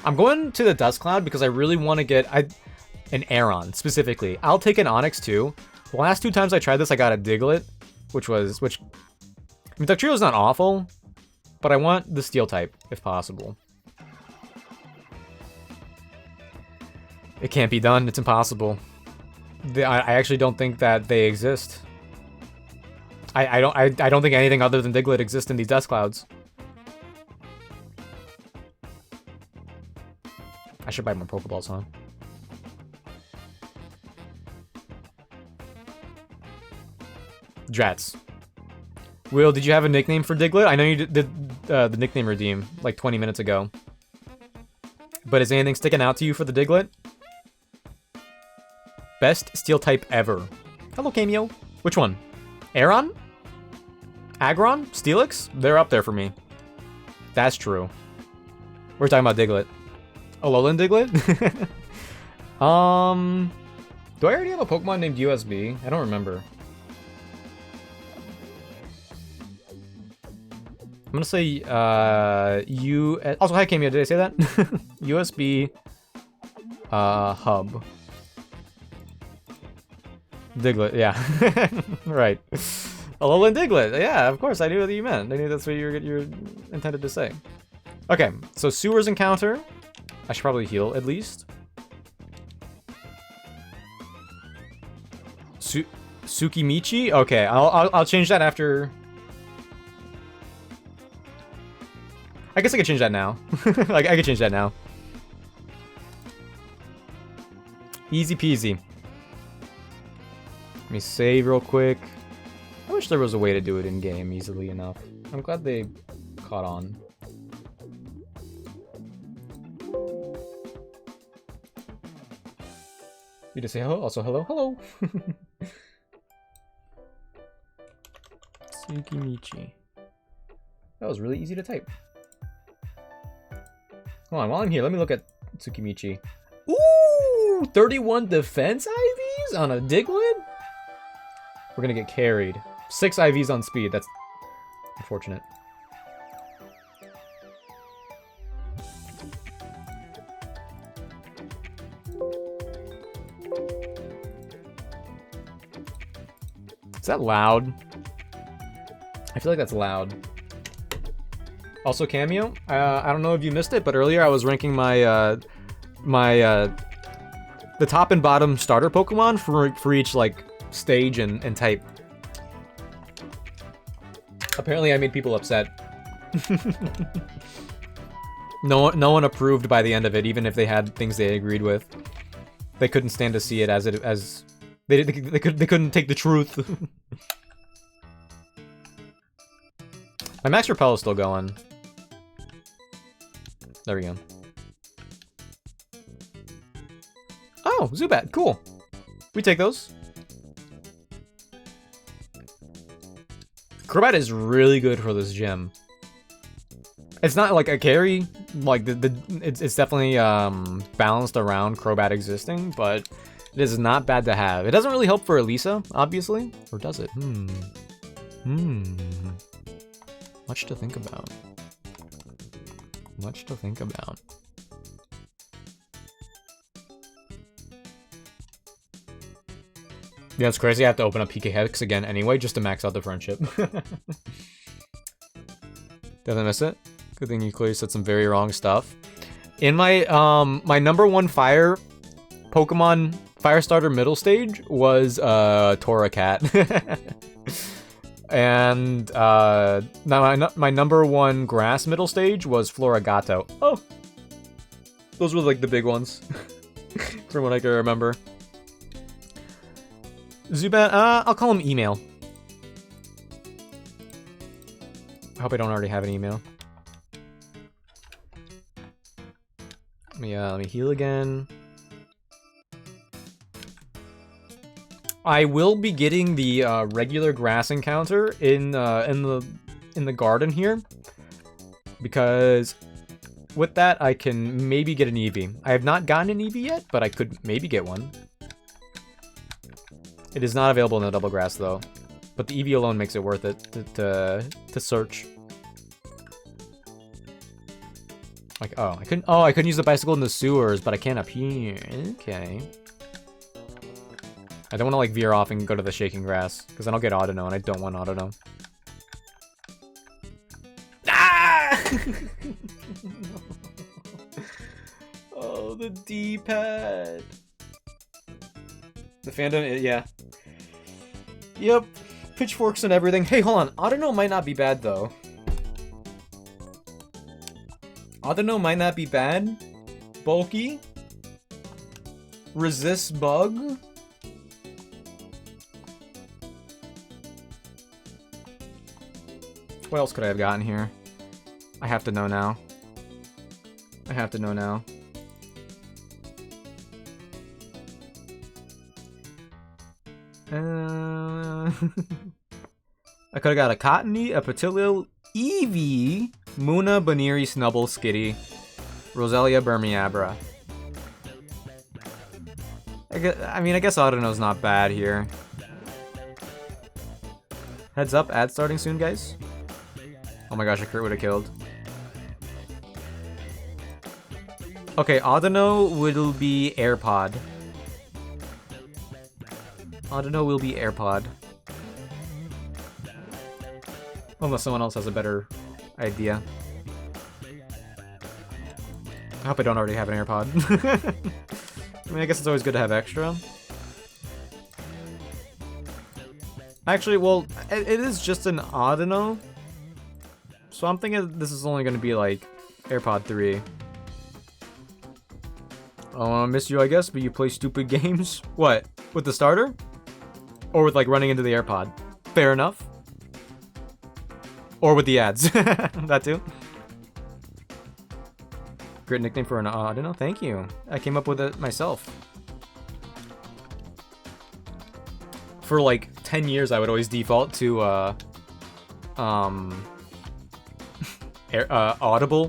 I'm going to the Dust Cloud because I really want to get an Aeron specifically. I'll take an Onix too. The last 2 times I tried this, I got a Diglett, which I mean, Dugtrio's not awful, but I want the Steel type if possible. It can't be done. It's impossible. I actually don't think that they exist. I don't think anything other than Diglett exists in these Dust Clouds. I should buy more Pokeballs, huh? Drats. Will, did you have a nickname for Diglett? I know you did the nickname redeem like 20 minutes ago. But is anything sticking out to you for the Diglett? Best Steel type ever. Hello, Cameo. Which one? Aeron? Aggron? Steelix? They're up there for me. That's true. We're talking about Diglett. Alolan Diglett? Do I already have a Pokemon named USB? I don't remember. I'm gonna say, also, hi, Cameo, did I say that? USB, hub. Diglett, yeah. Right. Alolan Diglett, yeah, of course, I knew what you meant. I knew that's what you were intended to say. Okay, so Sewers encounter. I should probably heal, at least. Tsukimichi? Okay, I'll change that after... I guess I could change that now. Like, I could change that now. Easy peasy. Let me save real quick. I wish there was a way to do it in-game easily enough. I'm glad they caught on. You just say hello? Also hello? Hello! Tsukimichi. That was really easy to type. Hold on, while I'm here, let me look at Tsukimichi. Ooh! 31 defense IVs on a Diglett? We're gonna get carried. 6 IVs on speed, that's unfortunate. Is that loud? I feel like that's loud. Also, Cameo, I don't know if you missed it, but earlier I was ranking the top and bottom starter Pokemon for each like stage and type. Apparently, I made people upset. No one approved by the end of it, even if they had things they agreed with. They couldn't stand to see it as they couldn't take the truth. My Max Repel is still going. There we go. Oh, Zubat, cool. We take those. Crobat is really good for this gym. It's not like a carry, like it's definitely balanced around Crobat existing, but it is not bad to have. It doesn't really help for Elisa, obviously, or does it? Much to think about. Much to think about. Yeah, it's crazy. I have to open up PK Hex again anyway, just to max out the friendship. Did I miss it? Good thing you clearly said some very wrong stuff. In my my number 1 fire Pokemon fire starter middle stage was Torracat. And now my number 1 grass middle stage was Floragato. Oh, those were like the big ones from what I can remember. Zubat, I'll call him Email. I hope I don't already have an email. Let me heal again. I will be getting the regular grass encounter in the garden here, because with that I can maybe get an Eevee. I have not gotten an Eevee yet, but I could maybe get one. It is not available in the double grass though, but the Eevee alone makes it worth it to search. Like, I couldn't use the bicycle in the sewers, but I can up here. Okay. I don't want to like veer off and go to the shaking grass, because then I'll get Audino, and I don't want Audino. Ah! Oh, the D-pad. The fandom, yeah. Yep. Pitchforks and everything. Hey, hold on. Audino might not be bad, though. Audino might not be bad. Bulky. Resists bug. What else could I have gotten here? I have to know now. I have to know now. I could have got a Cottony, a Patilio, Eevee, Muna, Baniri, Snubble, Skitty, Roselia, Burmiabra. I guess Audino's not bad here. Heads up, ad starting soon, guys. Oh my gosh, a crit would have killed. Okay, Audino will be AirPod. Audino will be AirPod. Unless someone else has a better idea. I hope I don't already have an AirPod. I mean, I guess it's always good to have extra. Actually, well, it is just an Audino. So I'm thinking this is only going to be like AirPod 3. Oh, I miss you, I guess, but you play stupid games? What? With the starter? Or with like running into the AirPod? Fair enough. Or with the ads. That too. Great nickname for an Audino. Thank you. I came up with it myself. For like 10 years, I would always default to Audible,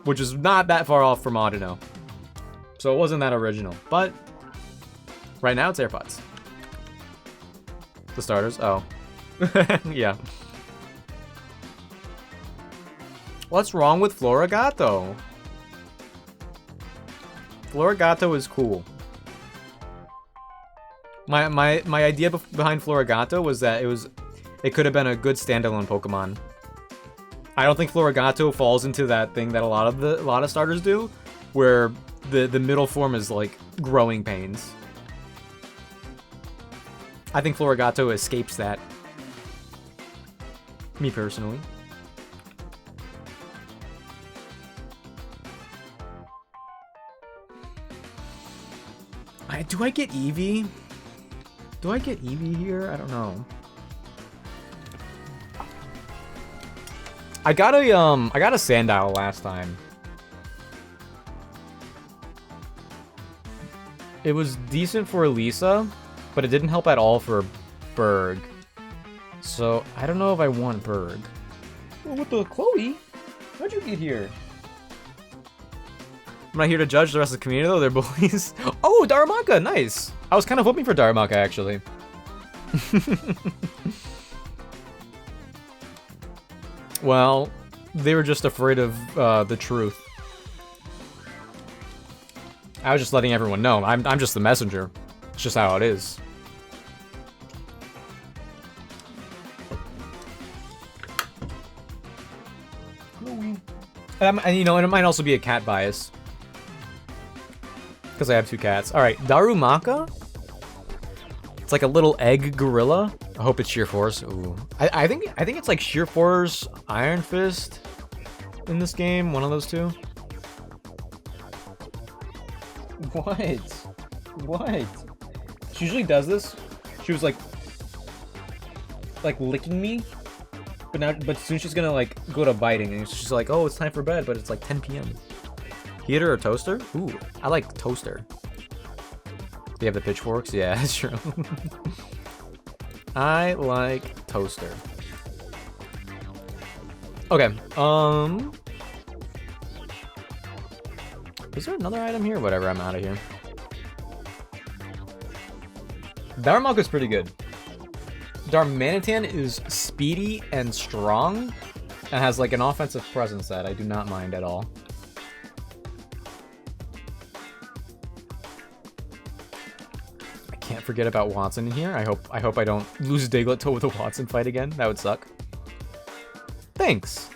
which is not that far off from Audino. So it wasn't that original, but right now it's AirPods. The starters, oh. Yeah. What's wrong with Floragato? Floragato is cool. My idea behind Floragato was that it could have been a good standalone Pokemon. I don't think Floragato falls into that thing that a lot of starters do, where the middle form is like growing pains. I think Floragato escapes that. Me personally. Do I get Eevee? Do I get Eevee here? I don't know. I got a Sandile last time. It was decent for Elisa, but it didn't help at all for Berg. So I don't know if I want Berg. Well, what the Chloe? How'd you get here? I'm not here to judge the rest of the community though, they're bullies. Oh, Darumaka, nice! I was kind of hoping for Darumaka actually. Well, they were just afraid of the truth. I was just letting everyone know. I'm just the messenger. It's just how it is. And you know, and it might also be a cat bias. Because I have 2 cats. Alright, Darumaka? It's like a little egg gorilla. I hope it's Sheer Force. Ooh. I think it's like Sheer Force, Iron Fist in this game. One of those 2. What? What? She usually does this. She was like licking me. But soon she's gonna like go to biting, and she's like, "Oh, it's time for bed," but it's like 10 p.m. Heater or toaster? Ooh, I like toaster. Do you have the pitchforks? Yeah, that's true. I like toaster. Okay. Is there another item here? Whatever. I'm out of here. Darumaka's pretty good. Darmanitan is speedy and strong, and has like an offensive presence that I do not mind at all. I can't forget about Watson in here. I hope I don't lose Diglett to the Watson fight again. That would suck. Thanks.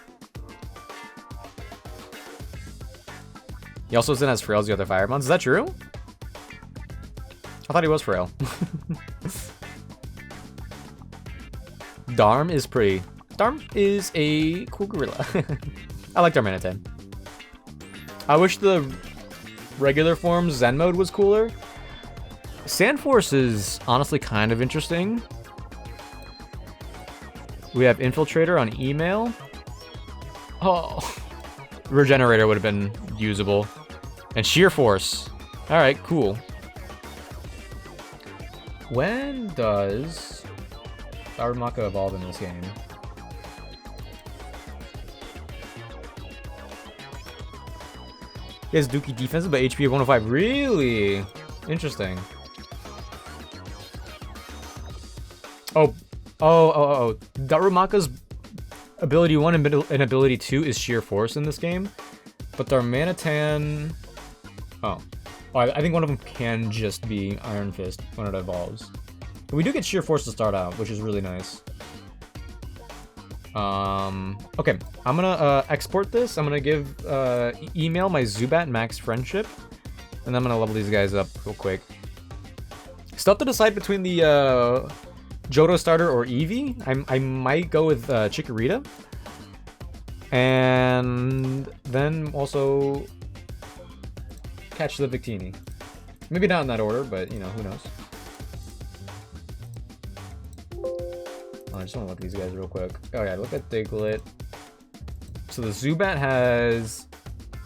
He also isn't as frail as the other Firemons. Is that true? I thought he was frail. Darm is pretty. Darm is a cool gorilla. I like Darmanitan. I wish the regular form Zen mode was cooler. Sandforce is honestly kind of interesting. We have Infiltrator on email. Oh. Regenerator would have been usable. And Sheer Force. Alright, cool. When does Darumaka evolve in this game? He has Dookie defense, but HP of 105. Really? Interesting. Oh. Darumaka's ability 1 and ability 2 is Sheer Force in this game. But Darmanitan... Oh. I think one of them can just be Iron Fist when it evolves. But we do get Sheer Force to start out, which is really nice. Okay, I'm gonna export this. I'm gonna give email my Zubat Max Friendship, and I'm gonna level these guys up real quick. Still have to decide between the Johto starter or Eevee. I might go with Chikorita, and then also catch the Victini. Maybe not in that order, but you know, who knows. I just want to look at these guys real quick. Oh yeah, look at Diglett. So the Zubat has...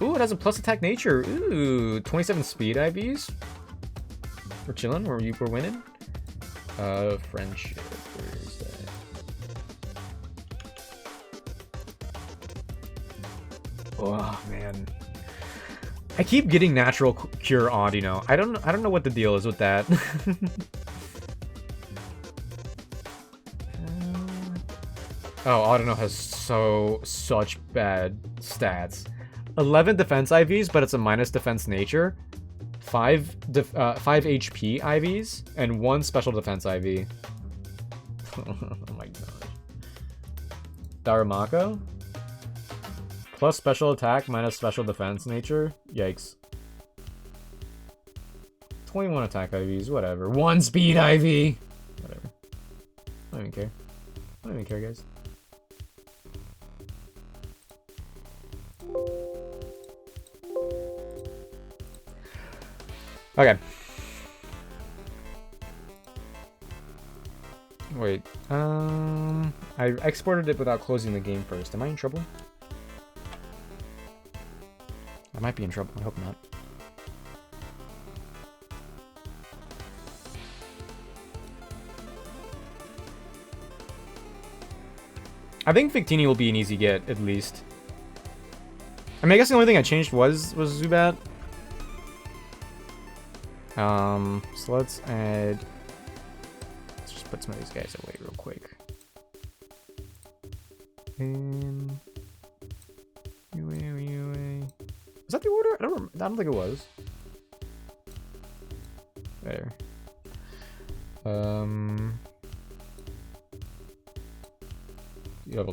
Ooh, it has a plus attack nature. Ooh, 27 speed IVs. We're chilling, we're winning. Friendship, where is that? Oh man. I keep getting natural cure Audino. I don't know what the deal is with that. Oh, Audino has such bad stats. 11 defense IVs, but it's a minus defense nature. 5 HP IVs, and 1 special defense IV. Oh my god. Darumaka? Plus special attack, minus special defense nature? Yikes. 21 attack IVs, whatever. 1 speed IV! Whatever. I don't even care. I don't even care, guys. Okay. Wait. I exported it without closing the game first. Am I in trouble? I might be in trouble. I hope not. I think Victini will be an easy get, at least. I mean, I guess the only thing I changed was Zubat. So let's just put some of these guys away real quick. Was that the order? I don't think it was. There. Level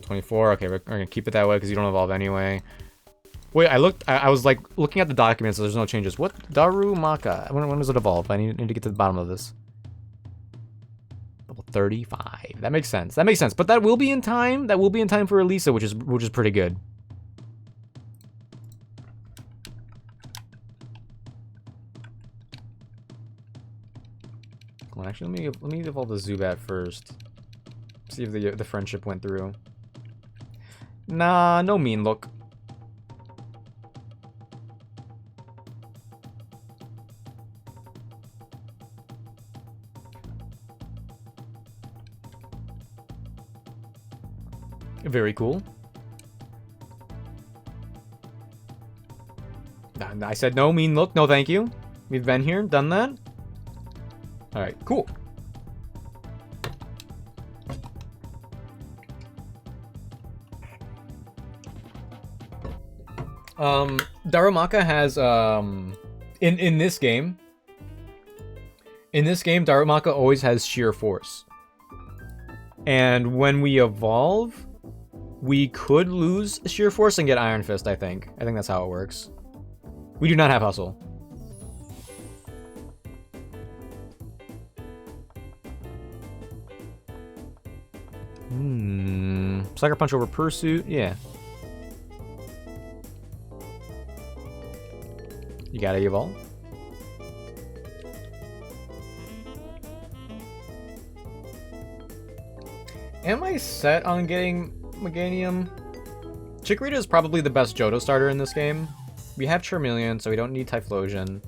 24. Okay, we're gonna keep it that way because you don't evolve anyway. Wait, I was like looking at the documents, so there's no changes. What? Darumaka. When does it evolve? I need to get to the bottom of this. Level 35. That makes sense. That makes sense. But that will be in time. That will be in time for Elisa, which is pretty good. Come on, actually, let me evolve the Zubat first. See if the friendship went through. Nah, no mean look. Very cool. I said no mean look, no thank you. We've been here, done that. Alright, cool. Darumaka has, in this game, Darumaka always has sheer force. And when we evolve, we could lose sheer force and get Iron Fist, I think. I think that's how it works. We do not have hustle. Sucker Punch over Pursuit, yeah. You gotta evolve. Am I set on getting Meganium? Chikorita is probably the best Johto starter in this game. We have Charmeleon, so we don't need Typhlosion. And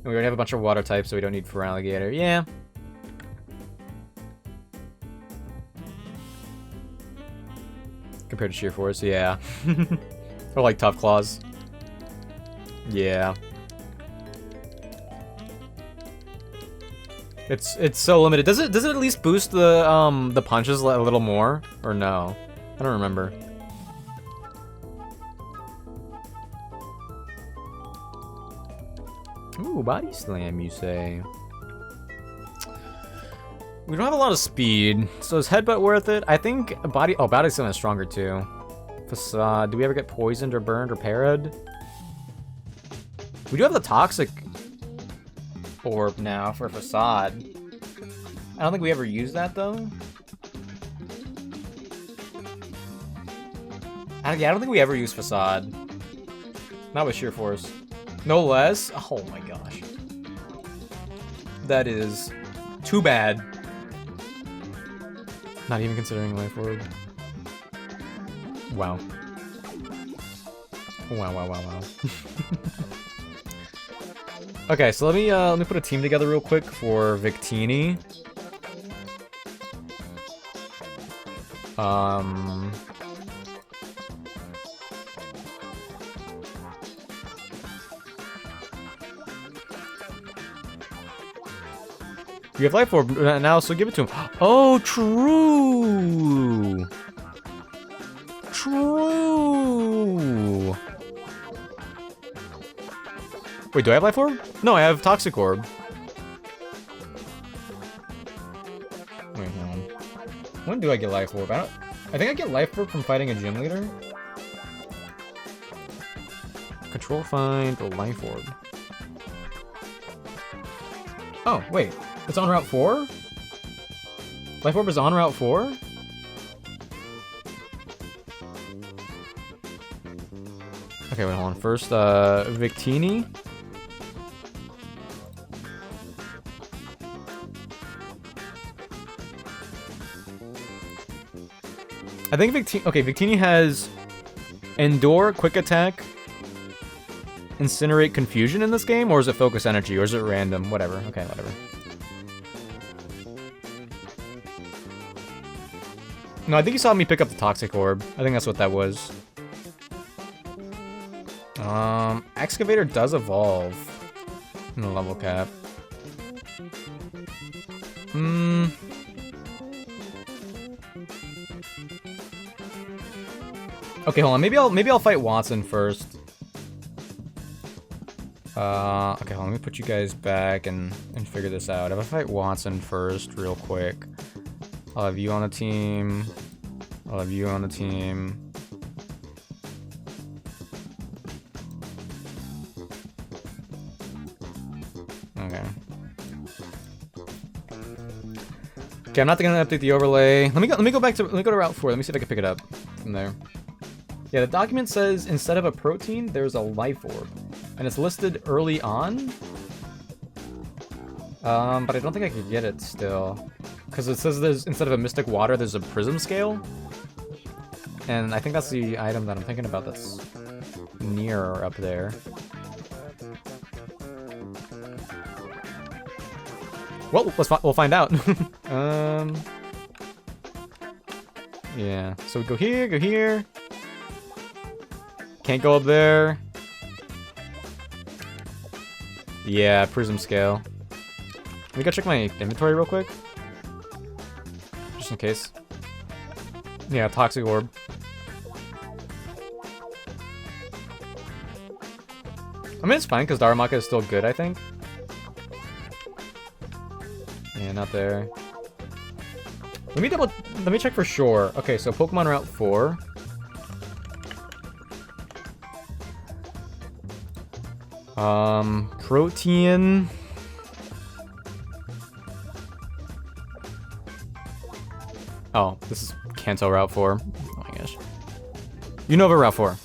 we already have a bunch of water types, so we don't need Feraligatr. Yeah. Compared to Sheer Force, yeah. Or like Tough Claws. Yeah. It's so limited. Does it at least boost the punches a little more? Or no? I don't remember. Ooh, Body Slam, you say? We don't have a lot of speed, so is Headbutt worth it? I think Body Slam is stronger too. Facade. Do we ever get poisoned or burned or parried? We do have the Toxic Orb now for Facade. I don't think we ever use that though. I don't think we ever use Facade. Not with Sheer Force. No less? Oh my gosh. That is too bad. Not even considering Life Orb. Wow. Wow. Okay, so let me put a team together real quick for Victini. You have Life Orb now, so give it to him. Oh, true! True! Wait, do I have Life Orb? No, I have Toxic Orb. Wait, hold on. When do I get Life Orb? I think I get Life Orb from fighting a gym leader. Control Find or Life Orb. Oh, wait. It's on Route 4? Life Orb is on Route 4? Okay, wait, hold on. First, Victini. I think Victini has Endure, Quick Attack, Incinerate, Confusion in this game? Or is it Focus Energy? Or is it random? Whatever. Okay, whatever. No, I think you saw me pick up the Toxic Orb. I think that's what that was. Excavator does evolve in the level cap. Okay, hold on. Maybe I'll fight Watson first. Okay, hold on, let me put you guys back and figure this out. If I fight Watson first, real quick, I'll have you on the team. I'll have you on the team. Okay. Okay, I'm not gonna update the overlay. Let me go to Route 4. Let me see if I can pick it up from there. Yeah, the document says instead of a protein, there's a life orb. And it's listed early on. But I don't think I could get it still. Because it says there's, instead of a mystic water, there's a prism scale. And I think that's the item that I'm thinking about that's near up there. Well, we'll find out. Yeah, so we go here. Can't go up there. Yeah, prism scale. Let me go check my inventory real quick. Just in case. Yeah, toxic orb. I mean, it's fine, because Darumaka is still good, I think. Yeah, not there. Let me check for sure. Okay, so Pokemon Route 4. Protein. Oh, this is Kanto Route 4. Oh my gosh. Unova Route 4.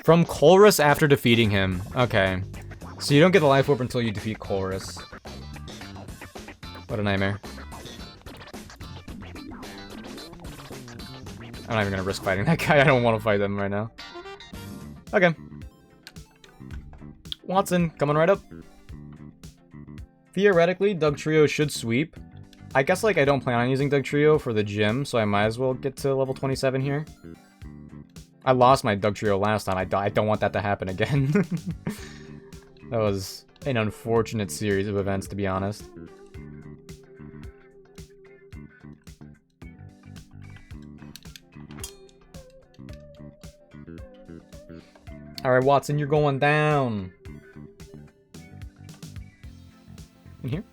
From Colress after defeating him. Okay. So you don't get the life orb until you defeat Colress. What a nightmare. I'm not even gonna risk fighting that guy. I don't want to fight them right now. Okay. Watson, coming right up. Theoretically, Dugtrio should sweep. I guess, like, I don't plan on using Dugtrio for the gym, so I might as well get to level 27 here. I lost my Dugtrio last time. I don't want that to happen again. That was an unfortunate series of events, to be honest. Alright, Watson, you're going down. In here?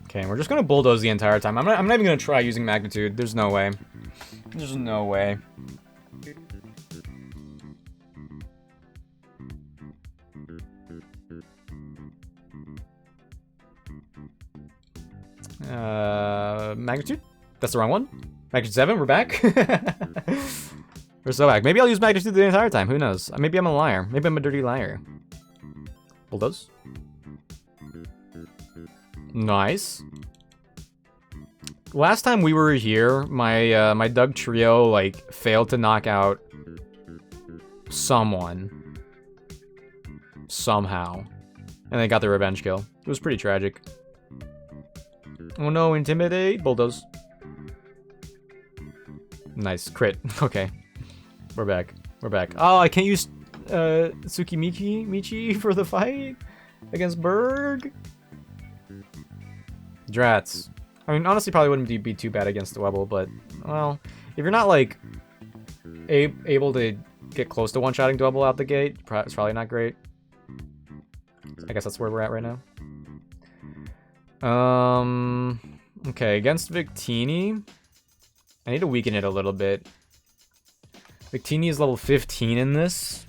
Okay, we're just gonna bulldoze the entire time. I'm not even gonna try using magnitude. There's no way. There's no way. Magnitude? That's the wrong one. Magnitude 7, we're back. We're so back. Maybe I'll use magnitude the entire time. Who knows? Maybe I'm a liar. Maybe I'm a dirty liar. Bulldoze. Nice. Last time we were here, my my Dugtrio like failed to knock out someone somehow, and they got the revenge kill. It was pretty tragic. Oh no, intimidate, bulldoze. Nice crit. Okay, we're back. We're back. Oh, I can't use Tsukimichi for the fight against Berg. Drats. I mean, honestly, probably wouldn't be too bad against the Webble, but, well, if you're not, like, able to get close to one-shotting Dwebble out the gate, it's probably not great. I guess that's where we're at right now. Okay, against Victini, I need to weaken it a little bit. Victini is level 15 in this.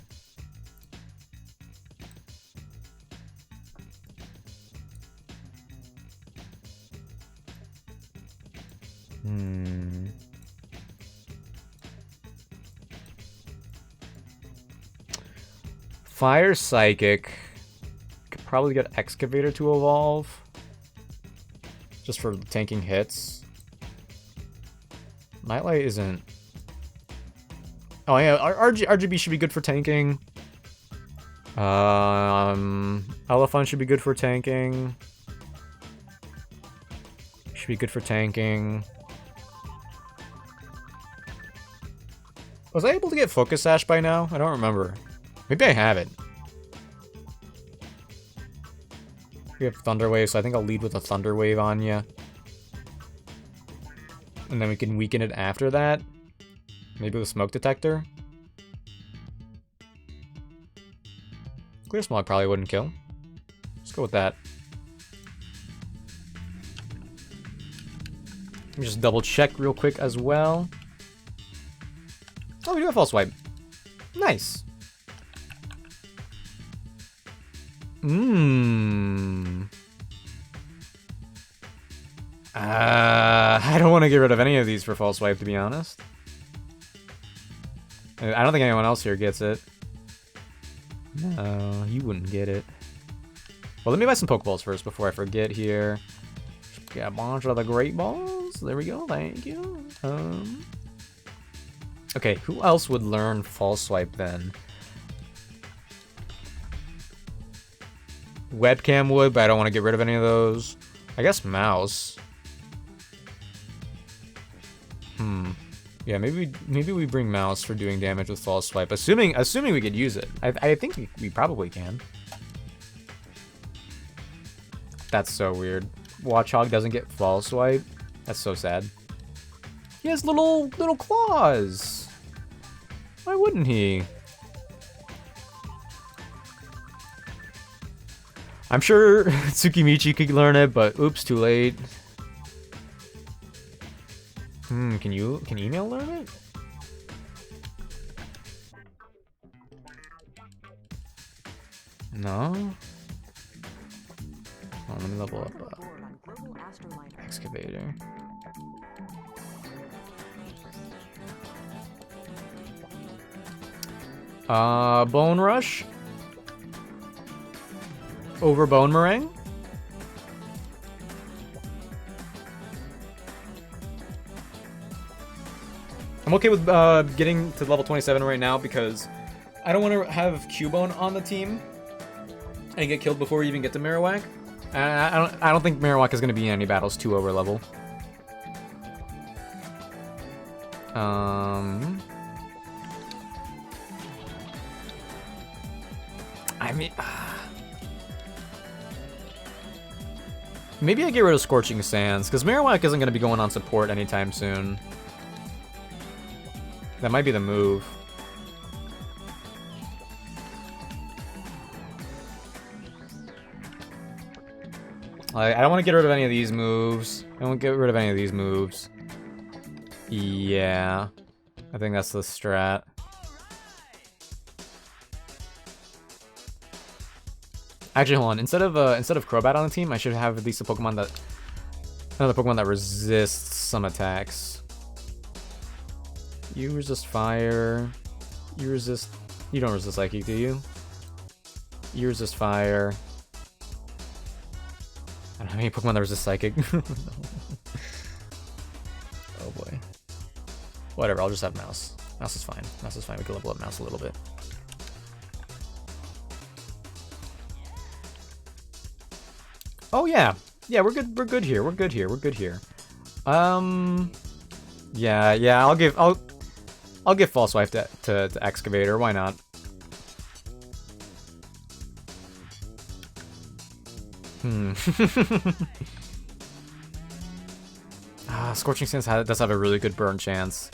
Fire Psychic. Could probably get Excavator to evolve. Just for tanking hits. Nightlight isn't... Oh yeah, RGB should be good for tanking. Elephant should be good for tanking. Should be good for tanking. Was I able to get Focus Sash by now? I don't remember. Maybe I have it. We have Thunder Wave, so I think I'll lead with a Thunder Wave on you. And then we can weaken it after that. Maybe with Smoke Detector. Clear Smog probably wouldn't kill. Let's go with that. Let me just double check real quick as well. Oh, we do have False Swipe. Nice. I don't want to get rid of any of these for False Swipe, to be honest. I don't think anyone else here gets it. No, you wouldn't get it. Well, let me buy some Pokeballs first before I forget here. Get a bunch of the Great Balls. There we go, thank you. Okay, who else would learn False Swipe then? Webcam would, but I don't want to get rid of any of those. I guess Mouse. Yeah, maybe we bring Mouse for doing damage with False Swipe, assuming we could use it. I think we probably can. That's so weird. Watchog doesn't get False Swipe. That's so sad. He has little claws. Why wouldn't he? I'm sure Tsukimichi could learn it, but oops, too late. Can email learn it? No? Oh, let me level up Excavator. Bone Rush over Bone Meringue. I'm okay with getting to level 27 right now because I don't want to have Cubone on the team and get killed before we even get to Marowak. I don't think Marowak is going to be in any battles too over level. I mean, maybe I get rid of Scorching Sands because Marowak isn't going to be going on support anytime soon. That might be the move. I don't want to get rid of any of these moves. I don't want to get rid of any of these moves. Yeah. I think that's the strat. Actually, hold on. Instead of Crobat on the team, I should have at least a Pokemon that... another Pokemon that resists some attacks. You resist fire. You don't resist psychic, do you? You resist fire. I don't have any Pokemon that resist psychic. Oh boy. Whatever, I'll just have Mouse. Mouse is fine. Mouse is fine. We can level up Mouse a little bit. Oh yeah. Yeah, we're good. We're good here. We're good here. We're good here. Yeah. I'll give False Swipe to Excavator. Why not? Scorching Sands does have a really good burn chance.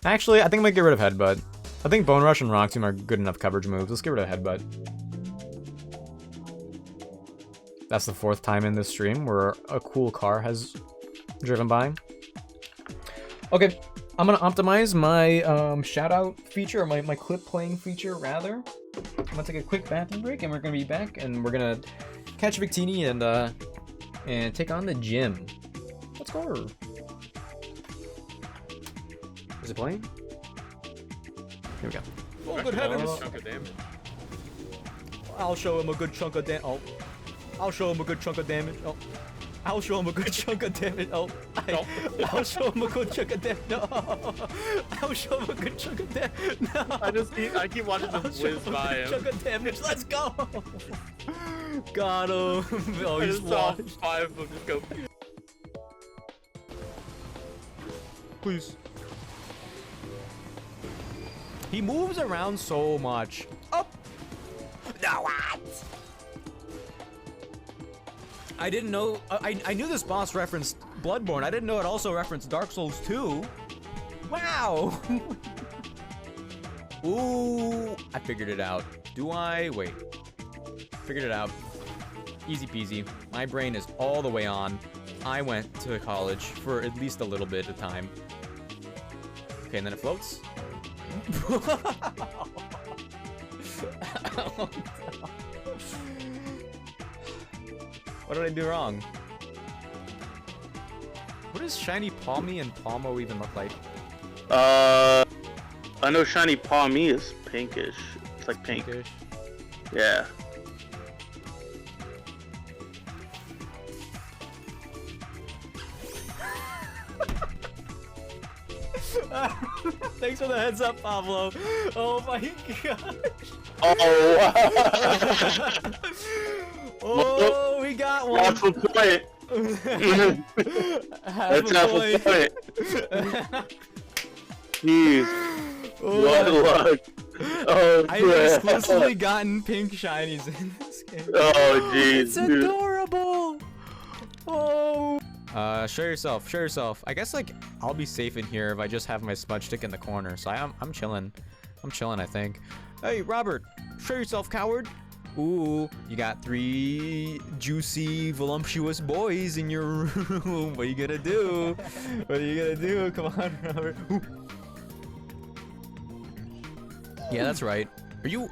Actually, I think I might get rid of Headbutt. I think Bone Rush and Rock Tomb are good enough coverage moves. Let's get rid of Headbutt. That's the 4th time in this stream where a cool car has driven by. Okay, I'm gonna optimize my shout-out feature, or my clip playing feature, rather. I'm gonna take a quick bathroom break, and we're gonna be back, and we're gonna catch Victini and take on the gym. Let's go. Is it playing? Here we go. Oh, good heavens! Chunk of damage. I'll show him a good chunk of damage. Oh. I'll show him a good chunk of damage. Oh. I'll show him a good chunk of damage. Oh. I'll show him a good chunk of damage. No. I'll show him a good chunk of damage. No. I keep watching them whiz by him. Chunk of damage. Let's go. Got him. Oh, he's saw 5 of them just go. Please. He moves around so much. Up. No, what? I didn't know. I knew this boss referenced Bloodborne. I didn't know it also referenced Dark Souls 2. Wow. Ooh, I figured it out. Do I? Wait. Figured it out. Easy peasy. My brain is all the way on. I went to college for at least a little bit of time. Okay, and then it floats. What did I do wrong? What does shiny Palmy and Palmo even look like? I know shiny Palmy is pinkish. It's like pink. Pinkish. Yeah. Thanks for the heads up, Pablo. Oh my gosh. Oh, Oh, we got one. that's the point. That's half a point. Jeez. What luck. Oh, I've crap. exclusively gotten pink shinies in this game. Oh, jeez. It's adorable. Oh. Show yourself. Show yourself. I guess like I'll be safe in here if I just have my smudge stick in the corner. So I'm chilling. I'm chilling. I think. Hey, Robert, show yourself, coward. Ooh, you got 3 juicy, voluptuous boys in your room. What are you gonna do? What are you gonna do? Come on, Robert. Ooh. Yeah, that's right. Are you?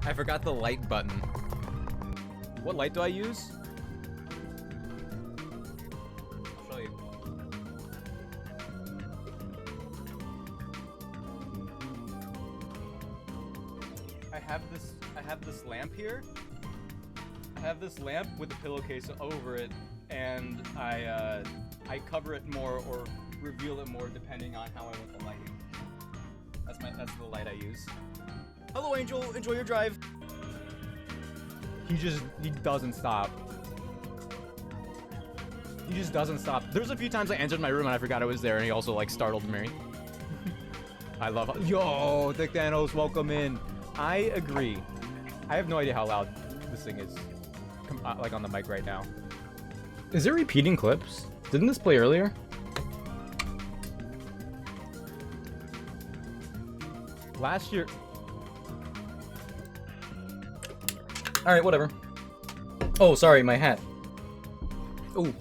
I forgot the light button. What light do I use? I'll show you. I have this lamp here. I have this lamp with a pillowcase over it, and I cover it more or reveal it more depending on how I want the lighting. That's the light I use. Hello, Angel. Enjoy your drive. He doesn't stop. He just doesn't stop. There's a few times I entered my room and I forgot I was there, and he also like startled me. I love. Yo, Thick Thanos, welcome in. I agree. I have no idea how loud this thing is, like on the mic right now. Is it repeating clips? Didn't this play earlier? Last year. Alright, whatever. Oh, sorry, my hat. Oh.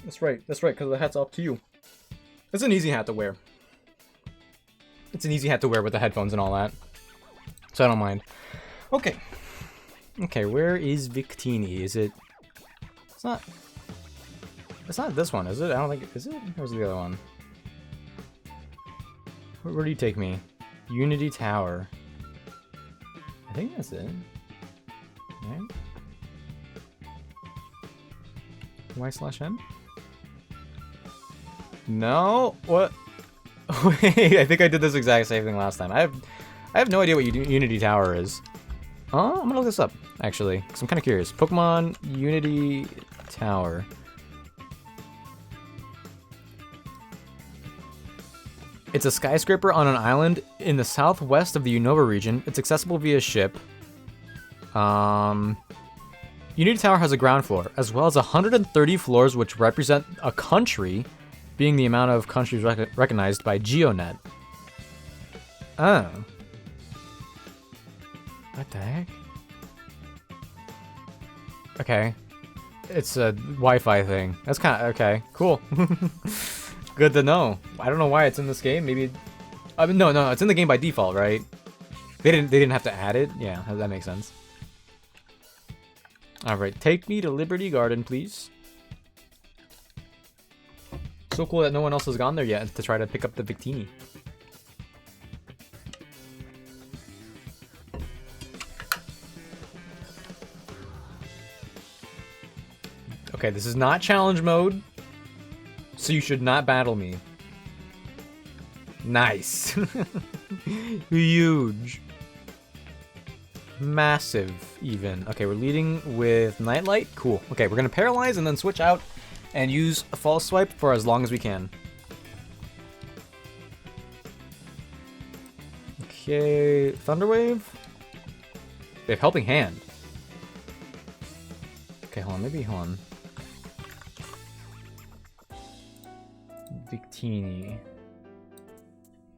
That's right, because the hat's up to you. It's an easy hat to wear. It's an easy hat to wear with the headphones and all that. So I don't mind. Okay. Okay, where is Victini? Is it... It's not this one, is it? I don't think... Is it? Where's the other one? Where do you take me? Unity Tower. I think that's it. Right? Y/M? No? What? Wait, I think I did this exact same thing last time. I have no idea what Unity Tower is. I'm gonna look this up, actually, because I'm kind of curious. Pokemon Unity Tower. It's a skyscraper on an island in the southwest of the Unova region. It's accessible via ship. Unity Tower has a ground floor, as well as 130 floors, which represent a country, being the amount of countries recognized by GeoNet. Oh. What the heck? Okay. It's a Wi-Fi thing. That's kind of... Okay, cool. Good to know. I don't know why it's in this game. Maybe... I mean, no, it's in the game by default, right? They didn't have to add it? Yeah, that makes sense. Alright, take me to Liberty Garden, please. So cool that no one else has gone there yet to try to pick up the Victini. Okay, this is not challenge mode, so you should not battle me. Nice. Huge. Massive, even. Okay, we're leading with Nightlight. Cool. Okay, we're gonna paralyze and then switch out and use a false swipe for as long as we can. Okay, Thunderwave. They have Helping Hand. Okay, hold on, maybe hold on. Victini.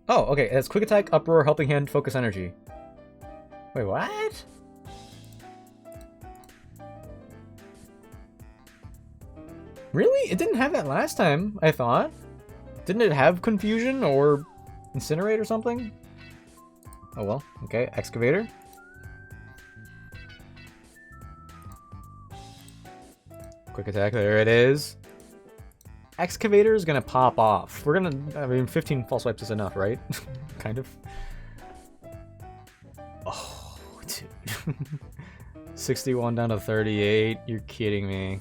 Oh, okay, it's Quick Attack, Uproar, Helping Hand, Focus Energy. Wait, what? Really? It didn't have that last time, I thought. Didn't it have Confusion or Incinerate or something? Oh well, okay, Excavator. Quick Attack, there it is. Excavator is gonna pop off. We're gonna, I mean, 15 false swipes is enough, right? Kind of. Oh, dude. 61 down to 38. You're kidding me.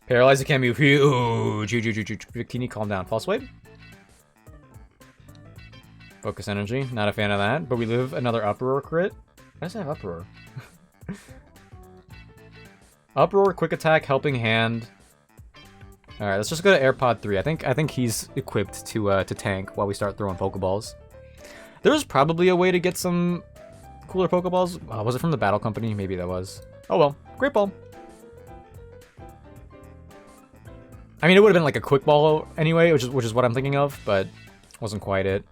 Paralyzer can be huge. Huge. Victini, calm down. False swipe. Focus Energy. Not a fan of that. But we live another Uproar crit. Why does it have Uproar? Uproar, Quick Attack, Helping Hand. Alright, let's just go to AirPod 3. I think he's equipped to tank while we start throwing Pokeballs. There's probably a way to get some cooler Pokeballs. Was it from the Battle Company? Maybe that was. Oh well. Great Ball. I mean, it would have been like a Quick Ball anyway, which is what I'm thinking of, but wasn't quite it.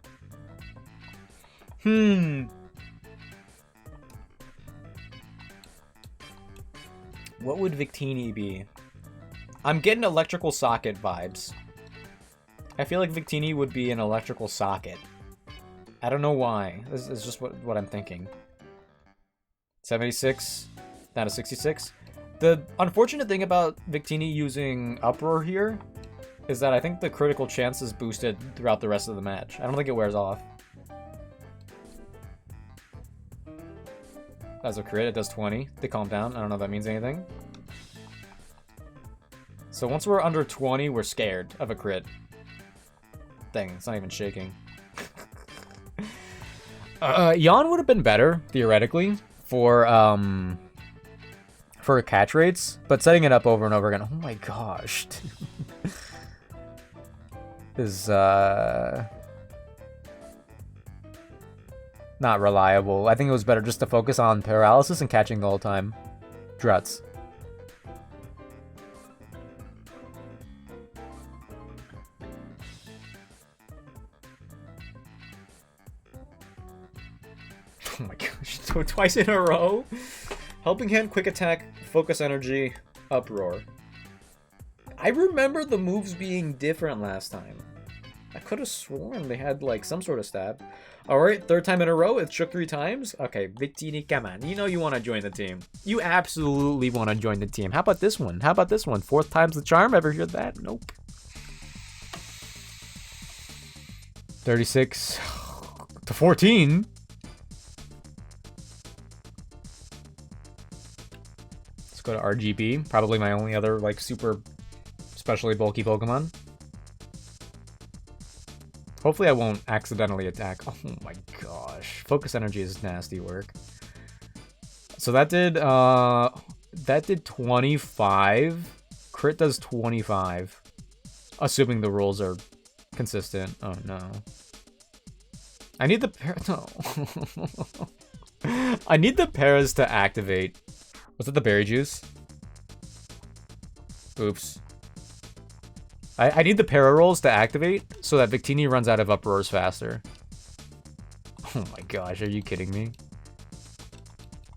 What would Victini be? I'm getting electrical socket vibes. I feel like Victini would be an electrical socket. I don't know why. This is just what I'm thinking. 76 down to 66. The unfortunate thing about Victini using Uproar here is that I think the critical chance is boosted throughout the rest of the match. I don't think it wears off. That's a crit, it does 20. They calm down, I don't know if that means anything. So once we're under 20, we're scared of a crit. Dang, it's not even shaking. Yawn would have been better, theoretically, for catch rates, but setting it up over and over again, oh my gosh, is not reliable. I think it was better just to focus on paralysis and catching the whole time. Druts. Oh my gosh, so twice in a row? Helping Hand, Quick Attack, Focus Energy, Uproar. I remember the moves being different last time. I could have sworn they had, like, some sort of stab. Alright, third time in a row. It shook 3 times. Okay, Victini, come on. You know you want to join the team. You absolutely want to join the team. How about this one? How about this one? 4th time's the charm. Ever hear that? Nope. 36 to 14. Let's go to RGB. Probably my only other, like, super especially bulky Pokemon. Hopefully I won't accidentally attack. Oh my gosh. Focus Energy is nasty work. So that did 25. Crit does 25. Assuming the rules are consistent. Oh no. I need the no. I need the paras to activate. Was it the berry juice? Oops. I need the para rolls to activate so that Victini runs out of Uproars faster. Oh my gosh, are you kidding me?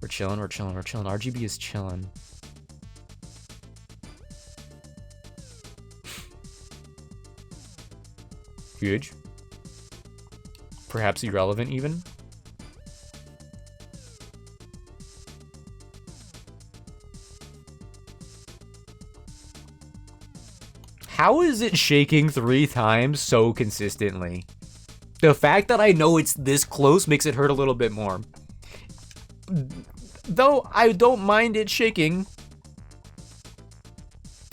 We're chilling, we're chilling, we're chilling. RGB is chilling. Huge. Perhaps irrelevant even. How is it shaking 3 times so consistently? The fact that I know it's this close makes it hurt a little bit more. Though I don't mind it shaking.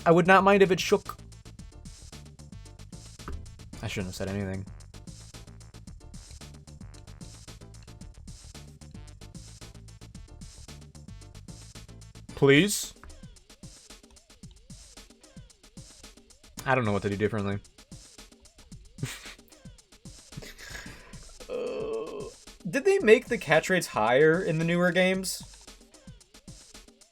I would not mind if it shook. I shouldn't have said anything. Please? I don't know what to do differently. did they make the catch rates higher in the newer games?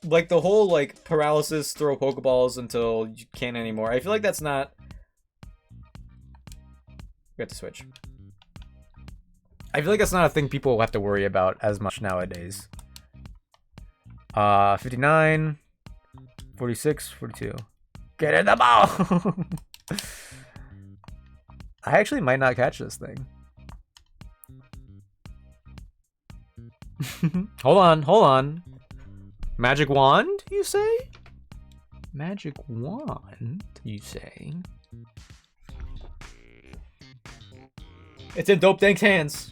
Like the whole like paralysis, throw Pokeballs until you can't anymore. I feel like that's not. We have to switch. I feel like that's not a thing people have to worry about as much nowadays. 59, 46, 42. Get in the ball! I actually might not catch this thing. Hold on. Magic wand, you say? Magic wand, you say? It's in Dope Dank's hands.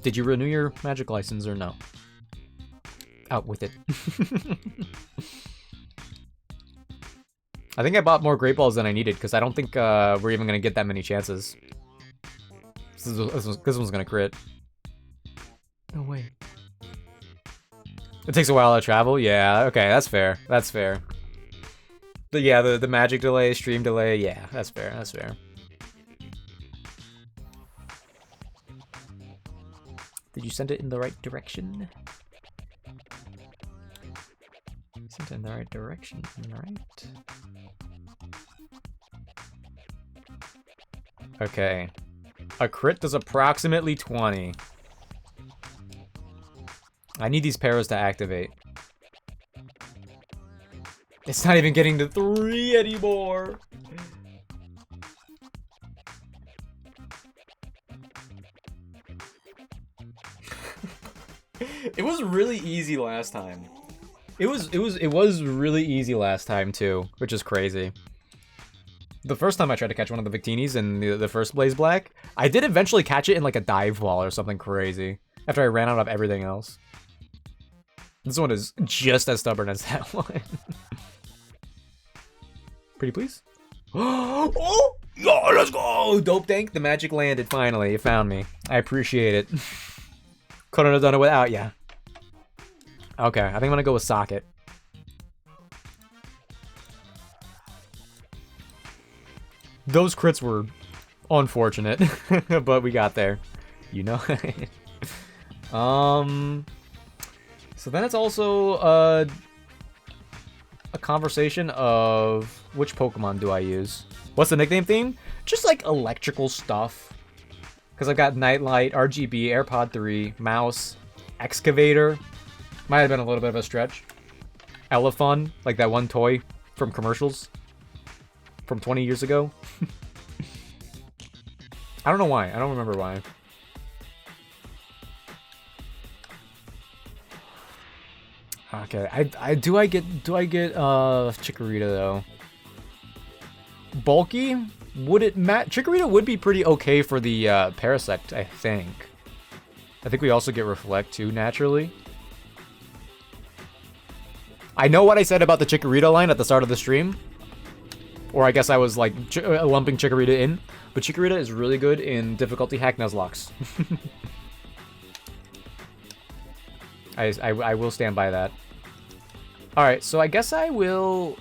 Did you renew your magic license or no? Out with it. I think I bought more Great Balls than I needed because I don't think we're even going to get that many chances. This one's going to crit. No way. It takes a while to travel? Yeah, okay, that's fair. That's fair. But yeah, the magic delay, stream delay, yeah, that's fair, that's fair. Did you send it in the right direction? Sent it in the right direction, right? Okay. A crit does approximately 20. I need these paras to activate. It's not even getting to 3 anymore. It was really easy last time. It was really easy last time too, which is crazy. The first time I tried to catch one of the Victinis in the first Blaze Black, I did eventually catch it in like a dive wall or something crazy after I ran out of everything else. This one is just as stubborn as that one. Pretty please? Oh! Yeah, let's go! Dope Dank, the magic landed finally. You found me. I appreciate it. Couldn't have done it without ya. Okay, I think I'm gonna go with Socket. Those crits were unfortunate, but we got there. You know? So then it's also a conversation of which Pokemon do I use? What's the nickname theme? Just like electrical stuff. Because I've got Nightlight, RGB, AirPod 3, Mouse, Excavator. Might have been a little bit of a stretch. Elefun, like that one toy from commercials from 20 years ago. I don't know why. I don't remember why. Okay, do I get Chikorita though? Bulky? Would it Chikorita would be pretty okay for the Parasect, I think. I think we also get Reflect too naturally. I know what I said about the Chikorita line at the start of the stream. Or I guess I was like lumping Chikorita in. But Chikorita is really good in difficulty hack Nuzlocke. I will stand by that. Alright, so I guess I will...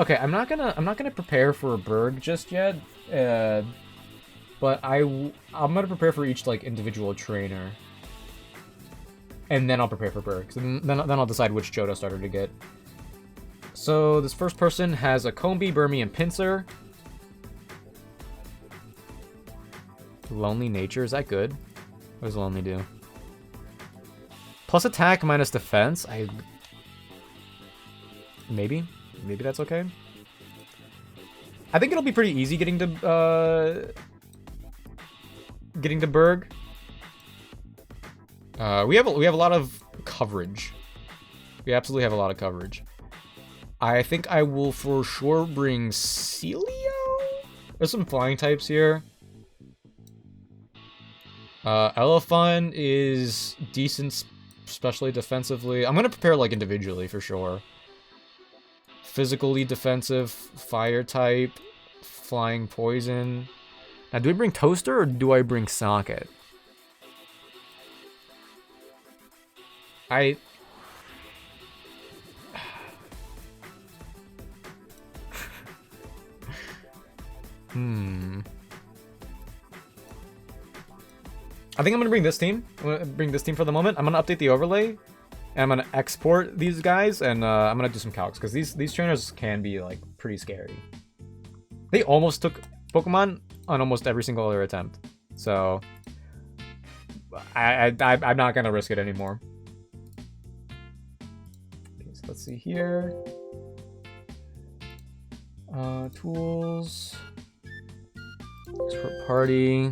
Okay, I'm not gonna prepare for a Berg just yet. But I'm gonna prepare for each like individual trainer. And then I'll prepare for Bergs. And then I'll decide which Johto starter to get. So this first person has a Combi, Burmy, and Pinsir. Lonely Nature, is that good? What does Lonely do? Plus attack, minus defense. Maybe that's okay. I think it'll be pretty easy getting to Berg. We have a lot of coverage. We absolutely have a lot of coverage. I think I will for sure bring Celio. There's some flying types here. Elefun is decent, especially defensively. I'm gonna prepare like individually for sure. Physically defensive, fire type, flying poison. Now, do I bring Toaster or do I bring Socket? I think I'm gonna bring this team. I'm gonna bring this team for the moment. I'm gonna update the overlay, and I'm gonna export these guys, and I'm gonna do some calcs because these trainers can be like pretty scary. They almost took Pokemon on almost every single other attempt, so I'm not gonna risk it anymore. Okay, so let's see here. Tools. Export party.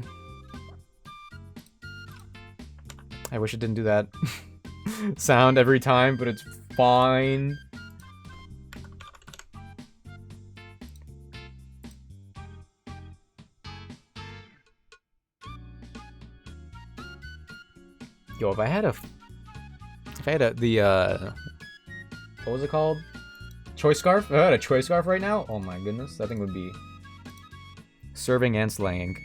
I wish it didn't do that sound every time, but it's fine. Yo, if I had what was it called? Choice scarf? If I had a choice scarf right now, oh my goodness, that thing would be serving and slaying.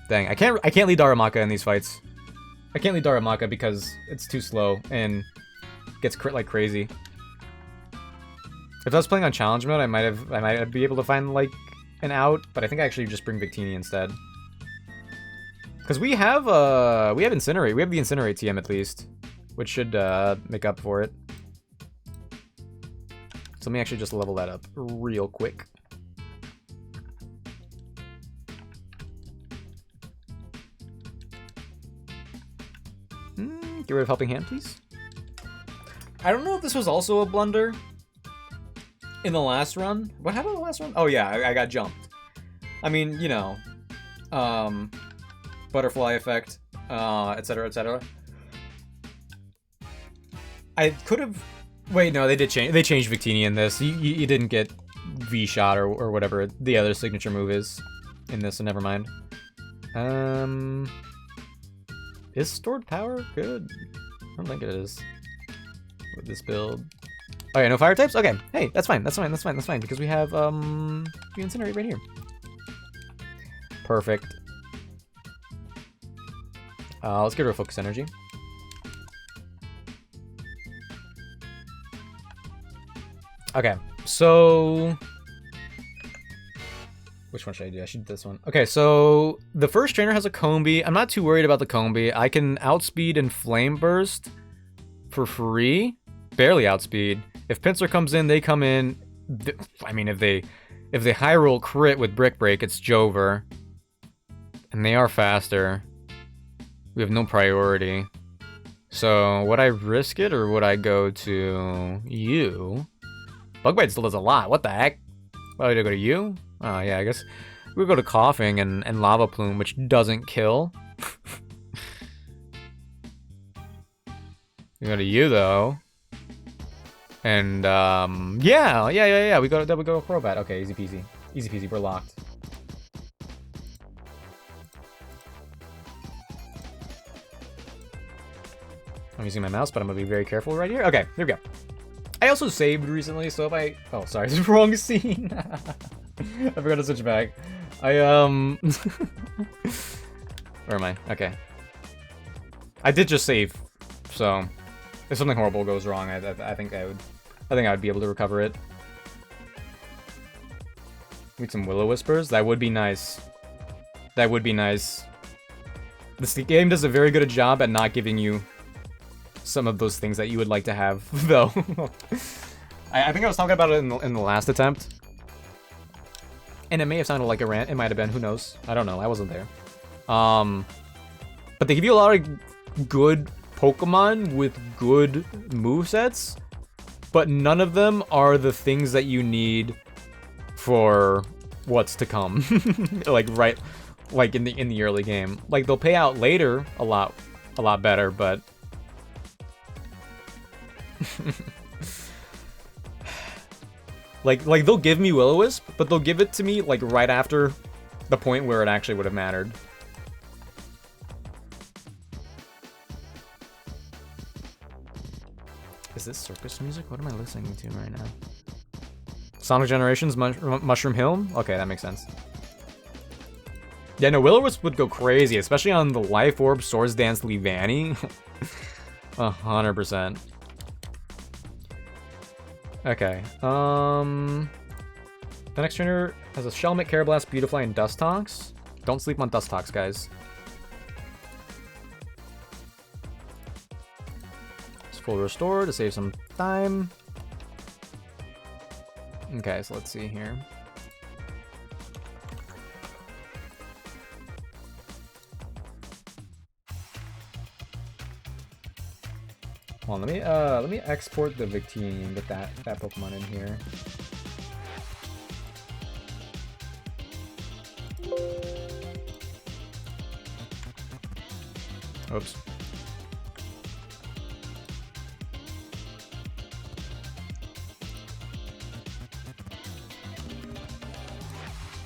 Dang, I can't lead Darumaka in these fights. I can't lead Darumaka because it's too slow and gets crit like crazy. If I was playing on challenge mode, I might be able to find like an out, but I think I actually just bring Victini instead. Because we have Incinerate. We have the Incinerate TM at least, which should make up for it. So let me actually just level that up real quick. Get rid of Helping Hand, please. I don't know if this was also a blunder in the last run. What happened in the last run? Oh yeah, I got jumped. I mean, you know, butterfly effect, etc., etc. I could have. Wait, no, they did change. They changed Victini in this. You didn't get V shot or whatever the other signature move is in this, so never mind. Is stored power good? I don't think it is with this build. Oh yeah, no fire types? Okay, hey, that's fine, that's fine, because we have, the Incinerate right here. Perfect. Let's get rid of Focus Energy. Okay, so... Which one should I do? I should do this one. Okay, so the first trainer has a Combi. I'm not too worried about the Combi. I can outspeed and Flame Burst for free. Barely outspeed. If Pinsir comes in, they come in. I mean, if they high roll crit with Brick Break, it's Jover. And they are faster. We have no priority. So would I risk it or would I go to you? Bug Bite still does a lot. What the heck? Why would I go to you? Oh, yeah, I guess we'll go to Coughing and Lava Plume, which doesn't kill. We go to you, though. And, yeah, we go to Crobat. Okay, easy peasy. Easy peasy, we're locked. I'm using my mouse, but I'm gonna be very careful right here. Okay, here we go. I also saved recently, so if I... Oh, sorry, it's the wrong scene. I forgot to switch back. Where am I? Okay. I did just save, so if something horrible goes wrong, I think I would be able to recover it. Need some Willow Whispers. That would be nice. That would be nice. This game does a very good job at not giving you some of those things that you would like to have, though. I think I was talking about it in the last attempt. And it may have sounded like a rant. It might have been. Who knows? I don't know. I wasn't there. But they give you a lot of good Pokemon with good movesets, but none of them are the things that you need for what's to come. Like in the early game. Like they'll pay out later a lot better, but like they'll give me Will-O-Wisp, but they'll give it to me like right after the point where it actually would have mattered. Is this circus music? What am I listening to right now? Sonic Generations, Mushroom Hill? Okay, that makes sense. Yeah, no, Will-O-Wisp would go crazy, especially on the Life Orb, Swords Dance, Leavanny. 100%. Okay, the next trainer has a Shelmet, Carablast, Beautifly, and Dustox. Don't sleep on Dust Tox, guys. It's full restore to save some time. Okay, so let's see here. Hold on, let me export the Victini and get that Pokemon in here. Oops.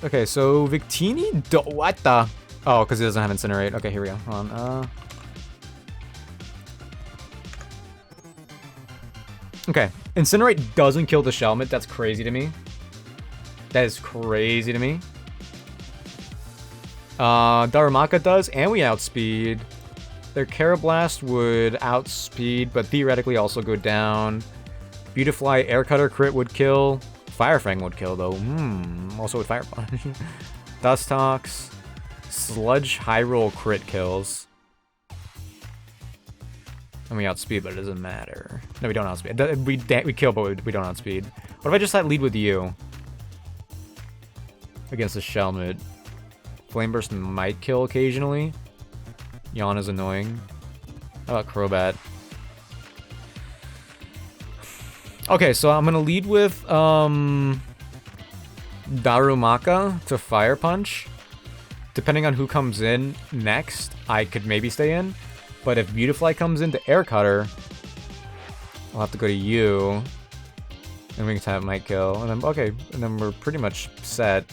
Okay, so Victini, what the? Oh, because he doesn't have Incinerate. Okay, here we go. Hold on. Okay, Incinerate doesn't kill the Shelmet. That's crazy to me. That is crazy to me. Darumaka does, and we outspeed. Their Carablast would outspeed, but theoretically also go down. Beautifly, Air Cutter crit would kill. Fire Fang would kill, though. Also with Fire Punch. Dust Tox. Sludge Hyrule crit kills. And we outspeed, but it doesn't matter. No, we don't outspeed. We kill, but we don't outspeed. What if I just let lead with you? Against the Shelmet. Flame Burst might kill occasionally. Yawn is annoying. How about Crobat? Okay, so I'm gonna lead with Darumaka to Fire Punch. Depending on who comes in next, I could maybe stay in. But if Beautifly comes into Air Cutter, I'll have to go to you. And Wing Tap might kill. And then okay, and then we're pretty much set.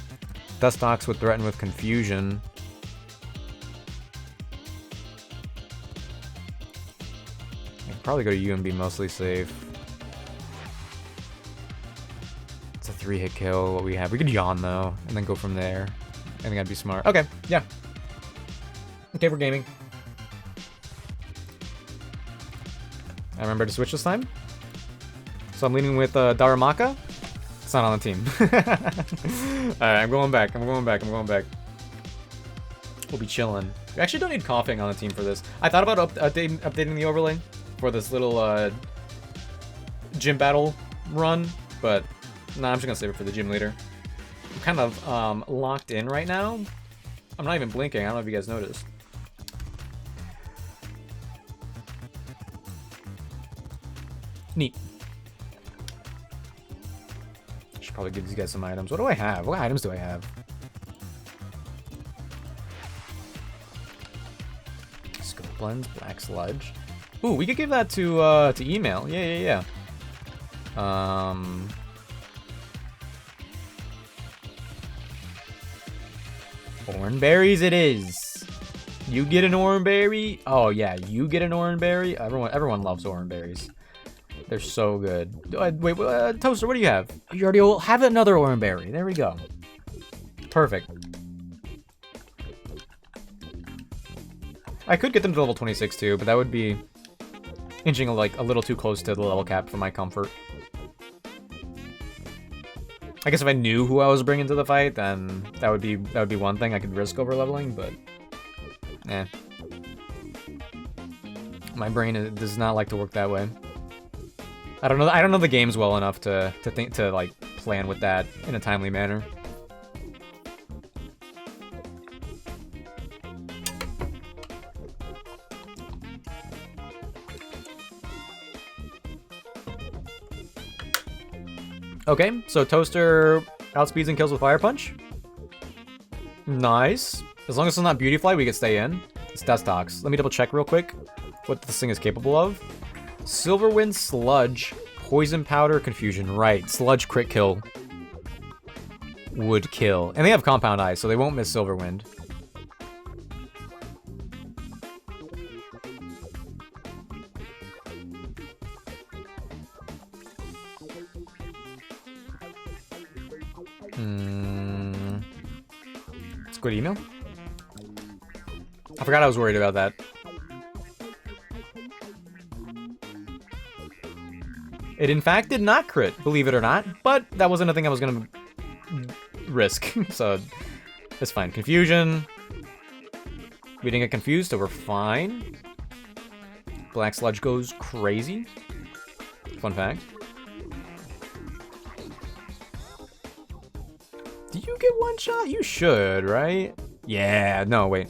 Dustox would threaten with Confusion. I could probably go to you and be mostly safe. It's a 3-hit kill, what we have. We could Yawn, though, and then go from there. I think I'd be smart. Okay, yeah. Okay, we're gaming. I remember to switch this time. So I'm leading with Darumaka. It's not on the team. Alright, I'm going back. We'll be chilling. We actually don't need coughing on the team for this. I thought about updating the overlay for this little gym battle run, but nah, I'm just gonna save it for the gym leader. I'm kind of locked in right now. I'm not even blinking. I don't know if you guys noticed. Neat. Should probably give these guys some items. What do I have? What items do I have? Scope Lens, Black Sludge. Ooh, we could give that to email. Yeah. Oranberries it is. You get an Oranberry? Oh yeah, you get an Oranberry? Everyone loves Oranberries. They're so good. Wait, Toaster, what do you have? You already have another Oranberry. There we go. Perfect. I could get them to level 26 too, but that would be inching like a little too close to the level cap for my comfort. I guess if I knew who I was bringing to the fight, then that would be one thing I could risk over leveling, but eh. My brain does not like to work that way. I don't know the games well enough to like plan with that in a timely manner. Okay, so Toaster outspeeds and kills with Fire Punch. Nice. As long as it's not Beautyfly, we can stay in. It's Dustox. Let me double check real quick what this thing is capable of. Silverwind, Sludge, Poison Powder, Confusion. Right, Sludge crit kill would kill. And they have Compound Eye, so they won't miss Silverwind. It's a good email. I forgot I was worried about that. It in fact did not crit, believe it or not, but that wasn't a thing I was gonna risk, so it's fine. Confusion, We didn't get confused, so we're fine. Black Sludge goes crazy. Fun fact. Do you get one shot? You should, right? Yeah, no, wait.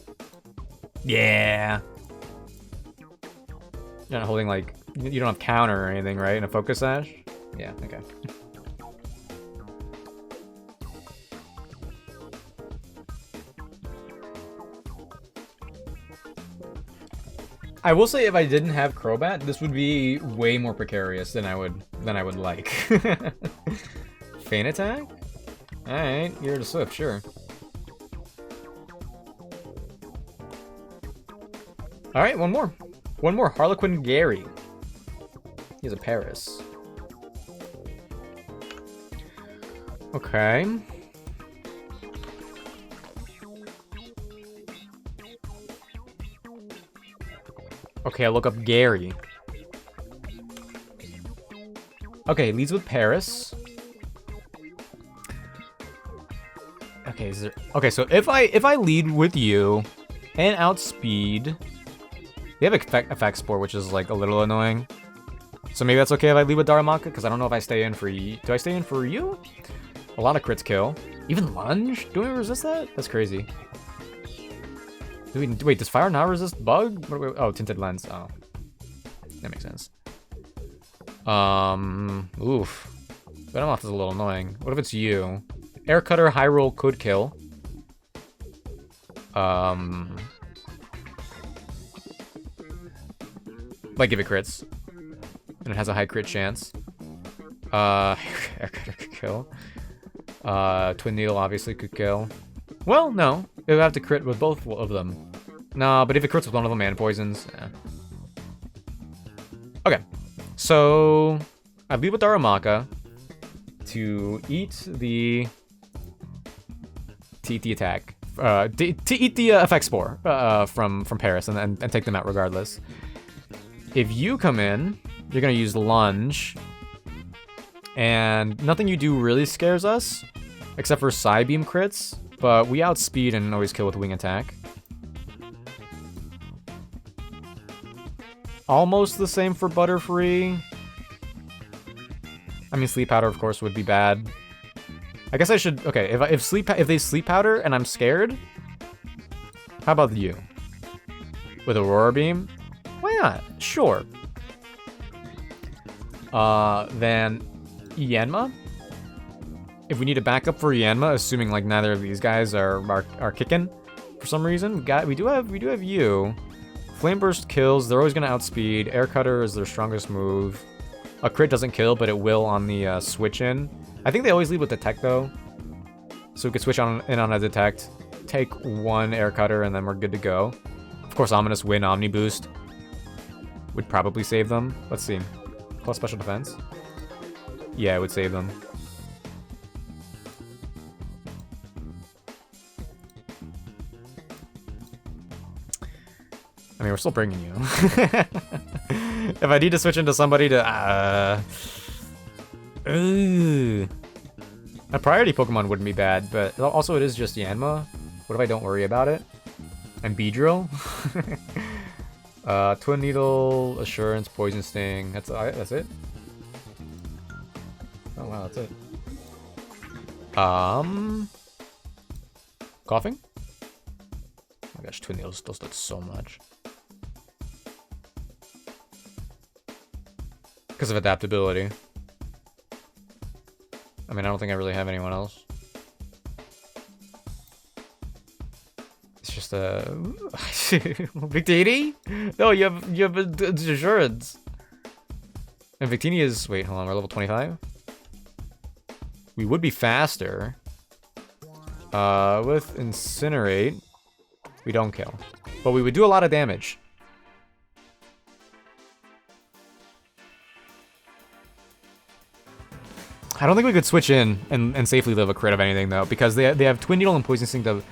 Yeah. You're not holding, like, you don't have counter or anything, right? In a focus sash? Yeah, okay. I will say if I didn't have Crobat, this would be way more precarious than I would like. Feint attack? Alright, you're to slip, sure. Alright, one more. One more. Harlequin Gary. He's a Paris. Okay. Okay, I look up Gary. Okay, leads with Paris. Okay, is there... Okay, so if I lead with you and outspeed, they have effect spore, which is like a little annoying. So maybe that's okay if I lead with Darumaka, because I don't know if I stay in for you. Do I stay in for you? A lot of crits kill. Even lunge? Do we resist that? That's crazy. Wait, does fire not resist bug? Oh, tinted lens. Oh, that makes sense. Oof. Venomoth is a little annoying. What if it's you? Air Cutter, High Roll could kill. Like if it crits. And it has a high crit chance. Air Cutter could kill. Twin Needle obviously could kill. Well, no. It would have to crit with both of them. No, but if it crits with one of them and poisons, yeah. Okay. So I lead with Darumaka to eat the attack. To eat the effect spore from Paris and take them out regardless. If you come in, you're gonna use lunge, and nothing you do really scares us, except for Psybeam crits. But we outspeed and always kill with wing attack. Almost the same for Butterfree. I mean, Sleep Powder, of course, would be bad. I guess I should... Okay, if they Sleep Powder and I'm scared, how about you? With Aurora Beam? Why not? Sure. Then Yanma. If we need a backup for Yanma, assuming like neither of these guys are kicking for some reason, we do have you. Flame Burst kills. They're always gonna outspeed. Air Cutter is their strongest move. A crit doesn't kill, but it will on the switch in. I think they always lead with Detect though, so we could switch in on a Detect, take one Air Cutter, and then we're good to go. Of course, Ominous Win Omni Boost would probably save them. Let's see. Plus Special Defense. Yeah, it would save them. I mean, we're still bringing you. If I need to switch into somebody to... A priority Pokemon wouldn't be bad, but also it is just Yanma. What if I don't worry about it? And Beedrill? Twin Needle, Assurance, Poison Sting. That's it? Oh wow, that's it. Coughing? Oh my gosh, Twin Needles does that so much. Because of adaptability. I mean, I don't think I really have anyone else. It's just a Victini? No, you have Assurance. And Victini is... Wait, hold on, we're level 25? We would be faster. With Incinerate, we don't kill. But we would do a lot of damage. I don't think we could switch in and safely live a crit of anything though, because they have Twin Needle and Poison Sting to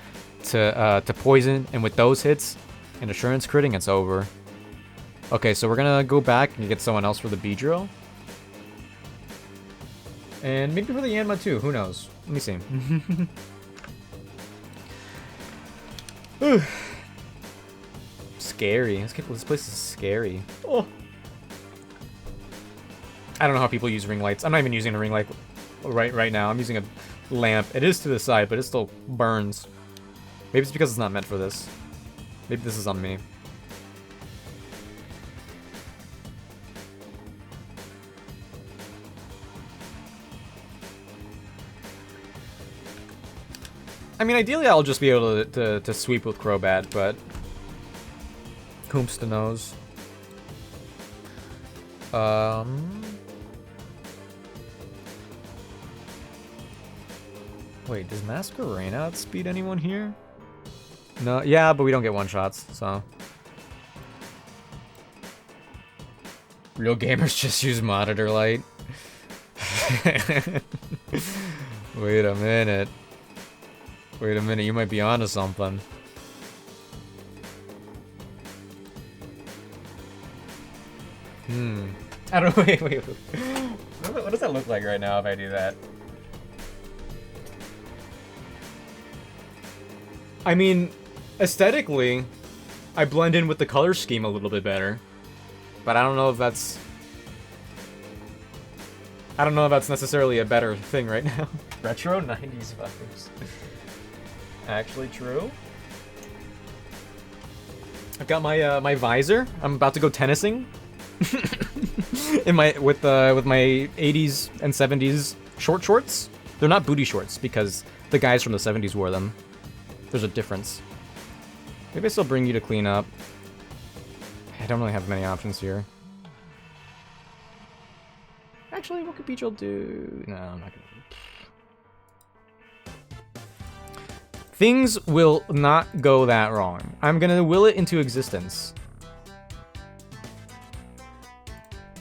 poison, and with those hits and Assurance critting, it's over. Okay, so we're gonna go back and get someone else for the Beedrill. And maybe for the Yanma too, who knows? Let me see. scary. This place is scary. Oh. I don't know how people use ring lights. I'm not even using a ring light right now. I'm using a lamp. It is to the side, but it still burns. Maybe it's because it's not meant for this. Maybe this is on me. I mean, ideally I'll just be able to sweep with Crobat, but whomst knows. Wait, does Masquerain outspeed anyone here? No, yeah, but we don't get one-shots, so. Real gamers just use monitor light. Wait a minute. Wait a minute, you might be onto something. I don't know, wait. What does that look like right now if I do that? I mean, aesthetically, I blend in with the color scheme a little bit better. But I don't know if that's... I don't know if that's necessarily a better thing right now. Retro 90s vibes. Actually true. I've got my my visor. I'm about to go tennising. In my with my 80s and 70s short shorts. They're not booty shorts because the guys from the 70s wore them. There's a difference. Maybe I still bring you to clean up. I don't really have many options here. Actually, what could Beach do? No, I'm not gonna. Things will not go that wrong. I'm gonna will it into existence.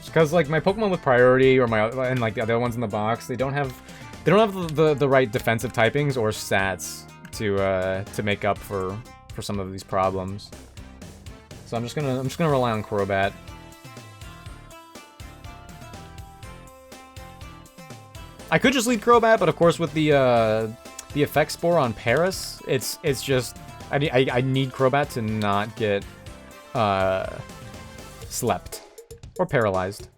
Because like my Pokemon with priority or my and like the other ones in the box, they don't have the right defensive typings or stats to make up for some of these problems. So I'm just gonna rely on Crobat. I could just lead Crobat, but of course with the effect spore on Paris, it's just I need Crobat to not get slept or paralyzed.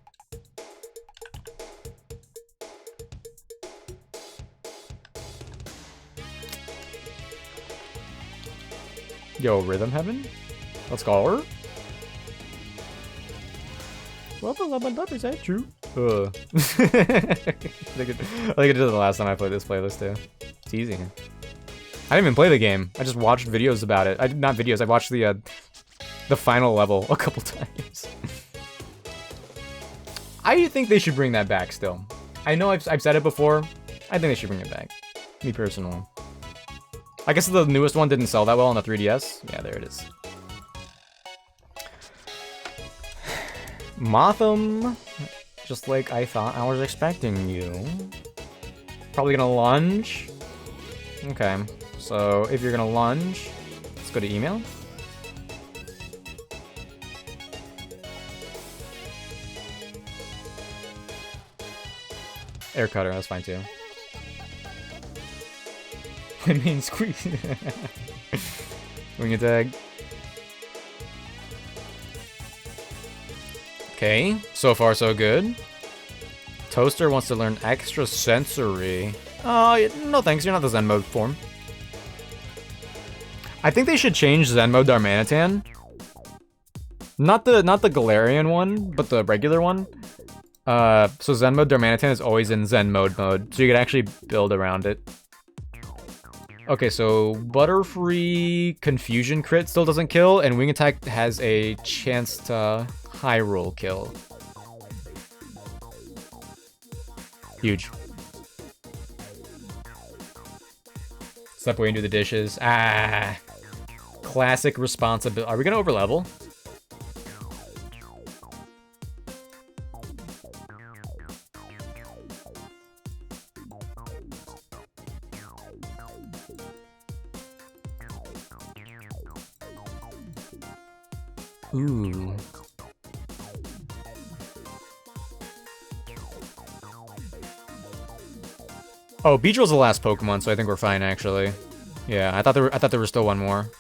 Yo, Rhythm Heaven? Let's call her. Is that true? I think I did it the last time I played this playlist too. It's easy. I didn't even play the game. I just watched videos about it. Not videos. I watched the final level a couple times. I think they should bring that back still. I know I've said it before. I think they should bring it back. Me personally. I guess the newest one didn't sell that well on the 3DS. Yeah, there it is. Motham. Just like I thought I was expecting you. Probably gonna lunge. Okay, so if you're gonna lunge, let's go to email. Air cutter, that's fine too. I mean, squeeze. Wing attack. Okay, so far so good. Toaster wants to learn extra sensory. Oh, no thanks, you're not the Zen mode form. I think they should change Zen mode Darmanitan. Not the Galarian one, but the regular one. So Zen mode Darmanitan is always in Zen mode, so you could actually build around it. Okay, so Butterfree Confusion crit still doesn't kill, and Wing Attack has a chance to high roll kill. Huge. Step away and do the dishes. Ah! Classic responsibility. Are we gonna overlevel? Ooh. Oh, Beedrill's the last Pokemon, so I think we're fine actually. Yeah, I thought there was still one more.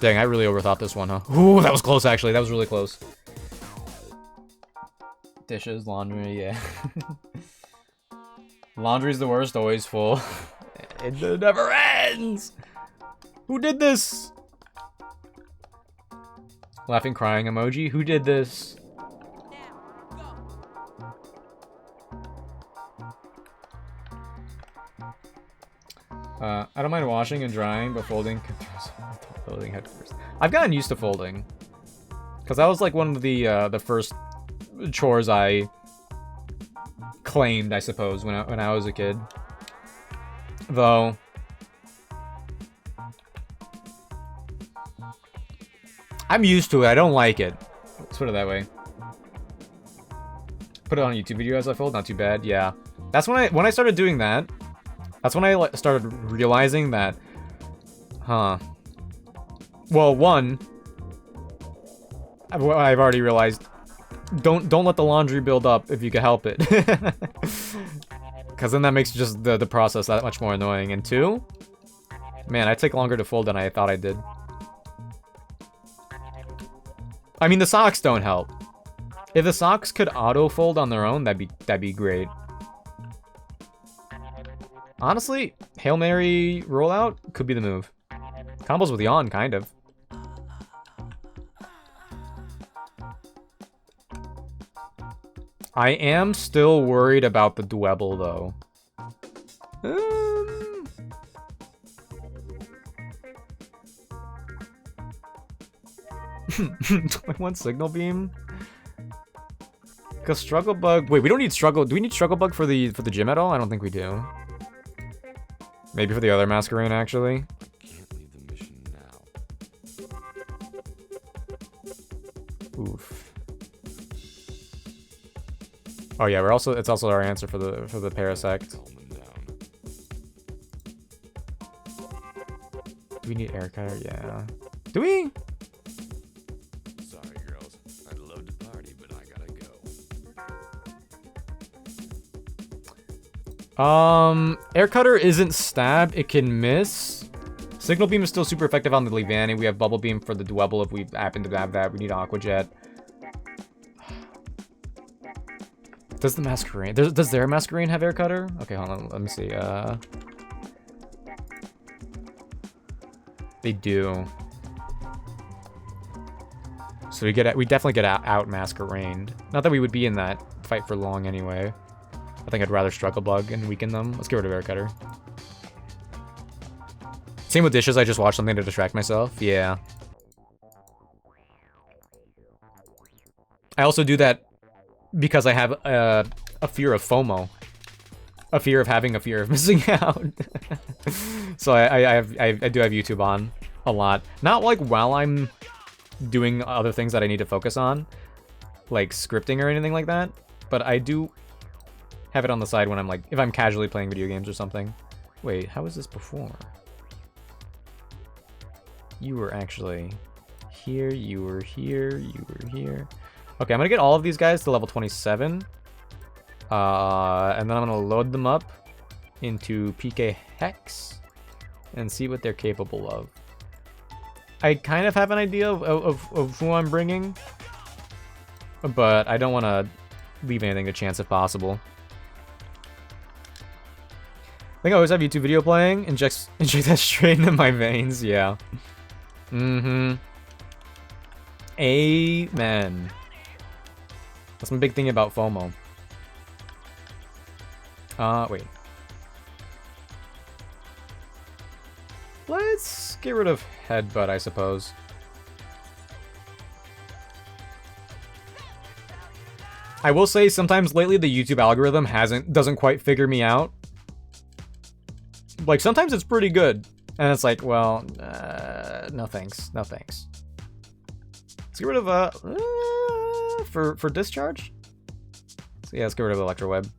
Dang, I really overthought this one, huh? Ooh, that was close, actually. That was really close. Dishes, laundry, yeah. Laundry's the worst, always full. It never ends! Who did this? Laughing, crying emoji. Who did this? I don't mind washing and drying, but folding head first. I've gotten used to folding, because that was like one of the first chores I claimed, I suppose, when I was a kid. Though, I'm used to it. I don't like it. Let's put it that way. Put it on a YouTube video as I fold. Not too bad. Yeah, that's when I started doing that. That's when I started realizing that, huh. Well, one, I've already realized, don't let the laundry build up if you can help it. Because then that makes just the process that much more annoying. And two, man, I take longer to fold than I thought I did. I mean, the socks don't help. If the socks could auto-fold on their own, that'd be great. Honestly, Hail Mary rollout could be the move. Combos with yawn, kind of. I am still worried about the Dwebble, though. 21 Signal Beam? Because Struggle Bug... Wait, we don't need Struggle... Do we need Struggle Bug for the gym at all? I don't think we do. Maybe for the other Masquerade, actually. Can't leave the mission now. Oof. Oh yeah, it's also our answer for the Parasect. Calm them down. Do we need air cutter? Yeah. Do we? Sorry, girls. I'd love to party, but I gotta go. Air cutter isn't stab, it can miss. Signal beam is still super effective on the Levani. We have bubble beam for the Dwebble if we happen to have that. We need Aqua Jet. Does the Masquerade... Does their Masquerade have air cutter? Okay, hold on. Let me see. They do. So we definitely get out Masquerade. Not that we would be in that fight for long anyway. I think I'd rather Struggle Bug and weaken them. Let's get rid of air cutter. Same with dishes. I just watched something to distract myself. Yeah. I also do that because I have a fear of FOMO. A fear of having a fear of missing out. So I do have YouTube on a lot. Not like while I'm doing other things that I need to focus on, like scripting or anything like that, but I do have it on the side when I'm like, if I'm casually playing video games or something. Wait, how was this before? You were actually here, you were here, you were here. Okay, I'm gonna get all of these guys to level 27. And then I'm gonna load them up into PK Hex and see what they're capable of. I kind of have an idea of who I'm bringing, but I don't want to leave anything to chance if possible. I think I always have YouTube video playing. Inject that straight into my veins. Yeah. Amen. That's my big thing about FOMO. Wait. Let's get rid of Headbutt, I suppose. I will say sometimes lately the YouTube algorithm doesn't quite figure me out. Like sometimes it's pretty good, and it's like, well, no thanks, no thanks. Let's get rid of for discharge. So yeah, let's get rid of Electroweb.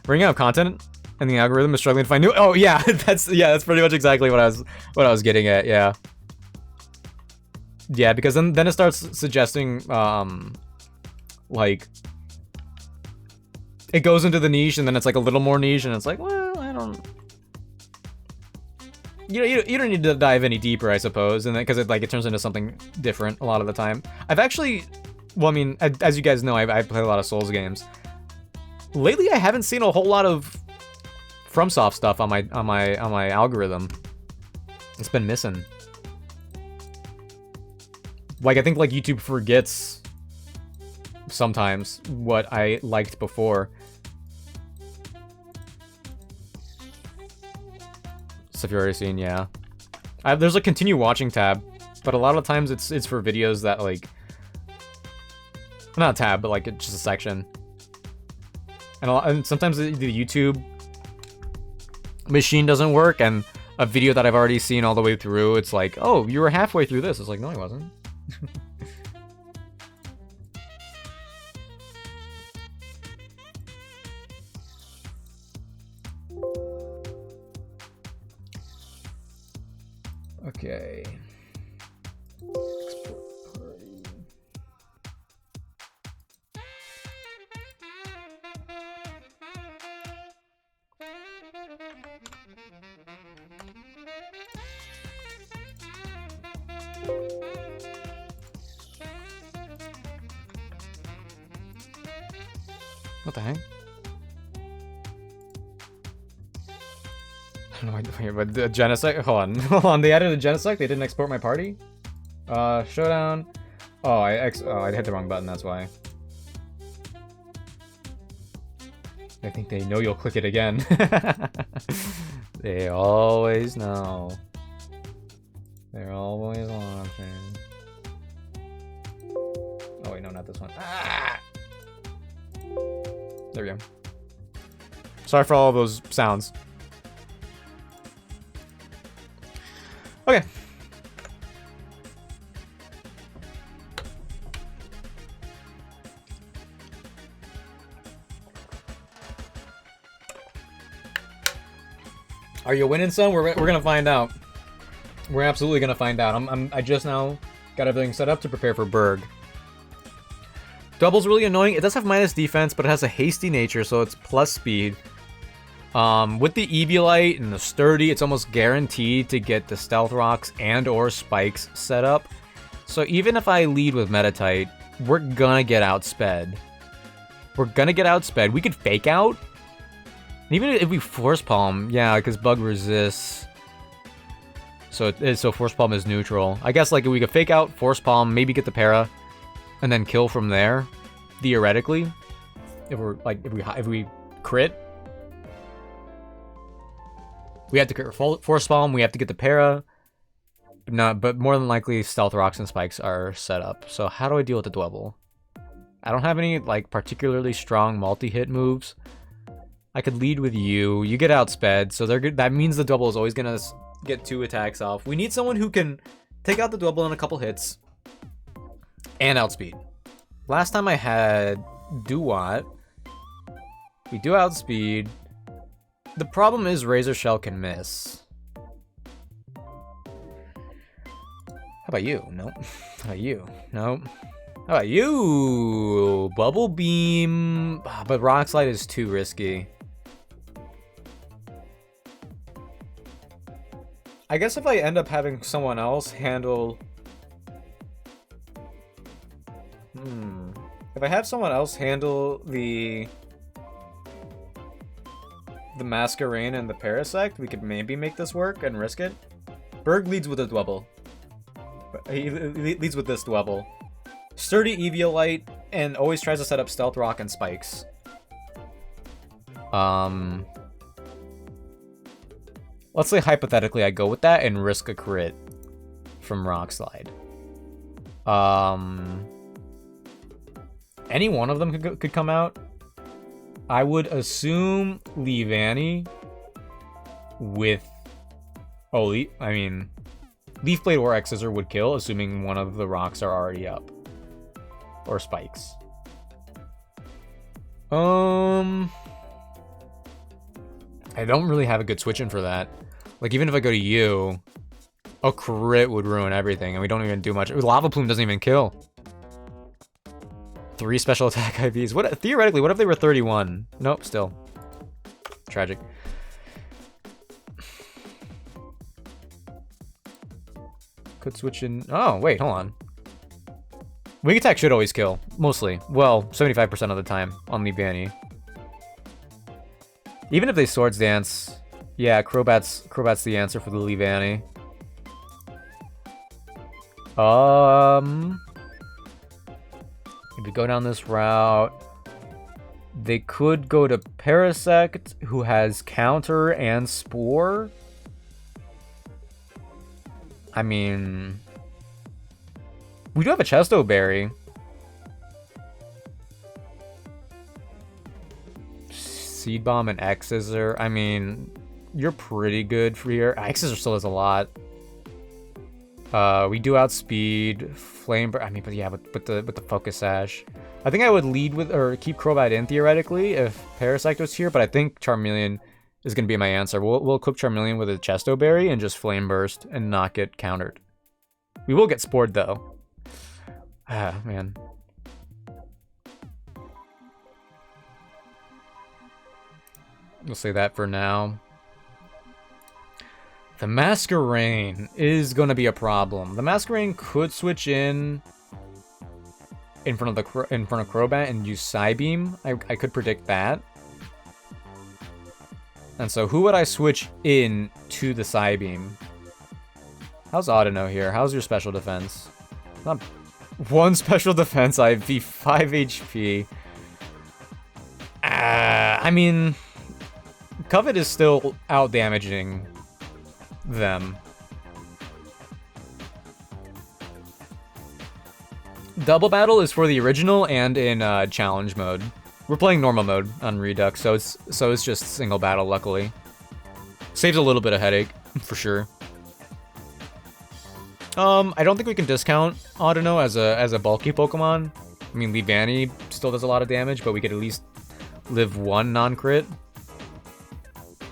Running out of content, and the algorithm is struggling to find new. Oh yeah, that's pretty much exactly what I was getting at. Yeah. Yeah, because then it starts suggesting like it goes into the niche, and then it's like a little more niche, and it's like, well, I don't. you don't need to dive any deeper, I suppose, and because it turns into something different a lot of the time. I've actually, well, I mean, as you guys know, I play a lot of Souls games. Lately, I haven't seen a whole lot of FromSoft stuff on my algorithm. It's been missing. Like, I think like YouTube forgets sometimes what I liked before. Stuff you've already seen, yeah. There's a continue watching tab, but a lot of times it's for videos that like, not a tab, but like it's just a section. And sometimes the YouTube machine doesn't work, and a video that I've already seen all the way through, it's like, oh, you were halfway through this. It's like, no, I wasn't. Okay. Export party. What the heck? No, wait, but the Genesect? Hold on, they added a Genesect? They didn't export my party? Showdown. Oh, I hit the wrong button, that's why. I think they know you'll click it again. They always know. They're always watching. Oh wait, no, not this one. Ah! There we go. Sorry for all those sounds. Okay. Are you winning, son? We're gonna find out. We're absolutely gonna find out. I just now got everything set up to prepare for Berg. Double's really annoying. It does have minus defense, but it has a hasty nature, so it's plus speed. With the Eviolite and the Sturdy, it's almost guaranteed to get the Stealth Rocks and or Spikes set up. So even if I lead with Metatite, we're gonna get outsped. We're gonna get outsped. We could fake out. And even if we Force Palm, yeah, because Bug resists. So Force Palm is neutral. I guess like we could fake out, Force Palm, maybe get the para, and then kill from there, theoretically. If we crit. We have to crit Force Palm, we have to get the para. But more than likely Stealth Rocks and Spikes are set up. So how do I deal with the Dwebble? I don't have any like particularly strong multi-hit moves. I could lead with you. You get outsped, so they're good. That means the Dwebble is always gonna get 2 attacks off. We need someone who can take out the Dwebble in a couple hits and outspeed. Last time I had Duat, we do outspeed. The problem is Razor Shell can miss. How about you? Nope. How about you? Nope. How about you? Bubble Beam. But Rock Slide is too risky. I guess if I end up having someone else handle... If I have someone else handle the Masquerain and the Parasect, we could maybe make this work and risk it. Berg leads with a Dwebble. He leads with this Dwebble. Sturdy Eviolite, and always tries to set up Stealth Rock and Spikes. Let's say hypothetically I go with that and risk a crit from Rock Slide. Any one of them could come out. I would assume Leavanny with... Leaf Blade or X-Scissor would kill, assuming one of the rocks are already up. Or Spikes. I don't really have a good switch in for that. Like, even if I go to you, a crit would ruin everything, and we don't even do much. Lava Plume doesn't even kill. 3 special attack IVs. Theoretically, what if they were 31? Nope, still. Tragic. could switch in. Oh, wait, hold on. Wing attack should always kill, mostly. Well, 75% of the time on Leavanny. Even if they Swords Dance, yeah, Crobat's the answer for the Leavanny. If we go down this route, they could go to Parasect, who has Counter and Spore. I mean, we do have a Chesto Berry. Seed Bomb and X-Scissor. I mean, you're pretty good for here. X-Scissor still does a lot. We do outspeed Flame. I mean, but yeah, with the Focus Sash, I think I would lead with or keep Crobat in theoretically if Parasect was here. But I think Charmeleon is gonna be my answer. We'll equip Charmeleon with a Chesto Berry and just Flame Burst and not get countered. We will get Spored though. Ah man. We'll say that for now. The Masquerain is going to be a problem. The Masquerain could switch in front of Crobat and use Psybeam. I could predict that. And so who would I switch in to the Psybeam? How's Audino here? How's your special defense? Not one special defense, IV 5 HP. I mean, Covet is still out damaging them. Double Battle is for the original and in challenge mode. We're playing normal mode on Redux, so it's just single battle. Luckily, saves a little bit of headache for sure. I don't think we can discount Audino as a bulky Pokemon. I mean, Leavanny still does a lot of damage, but we could at least live one non-crit.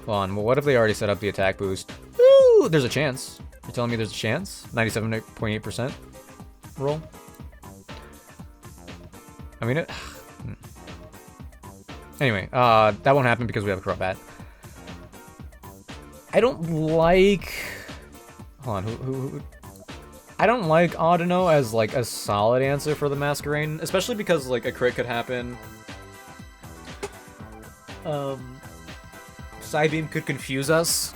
Hold on, well, what if they already set up the attack boost? Ooh, there's a chance. You're telling me there's a chance? 97.8% roll? I mean, it... Anyway, that won't happen because we have a Crobat. I don't like... Hold on, who... I don't like Audino as, like, a solid answer for the Masquerain, especially because, like, a crit could happen. Psybeam could confuse us.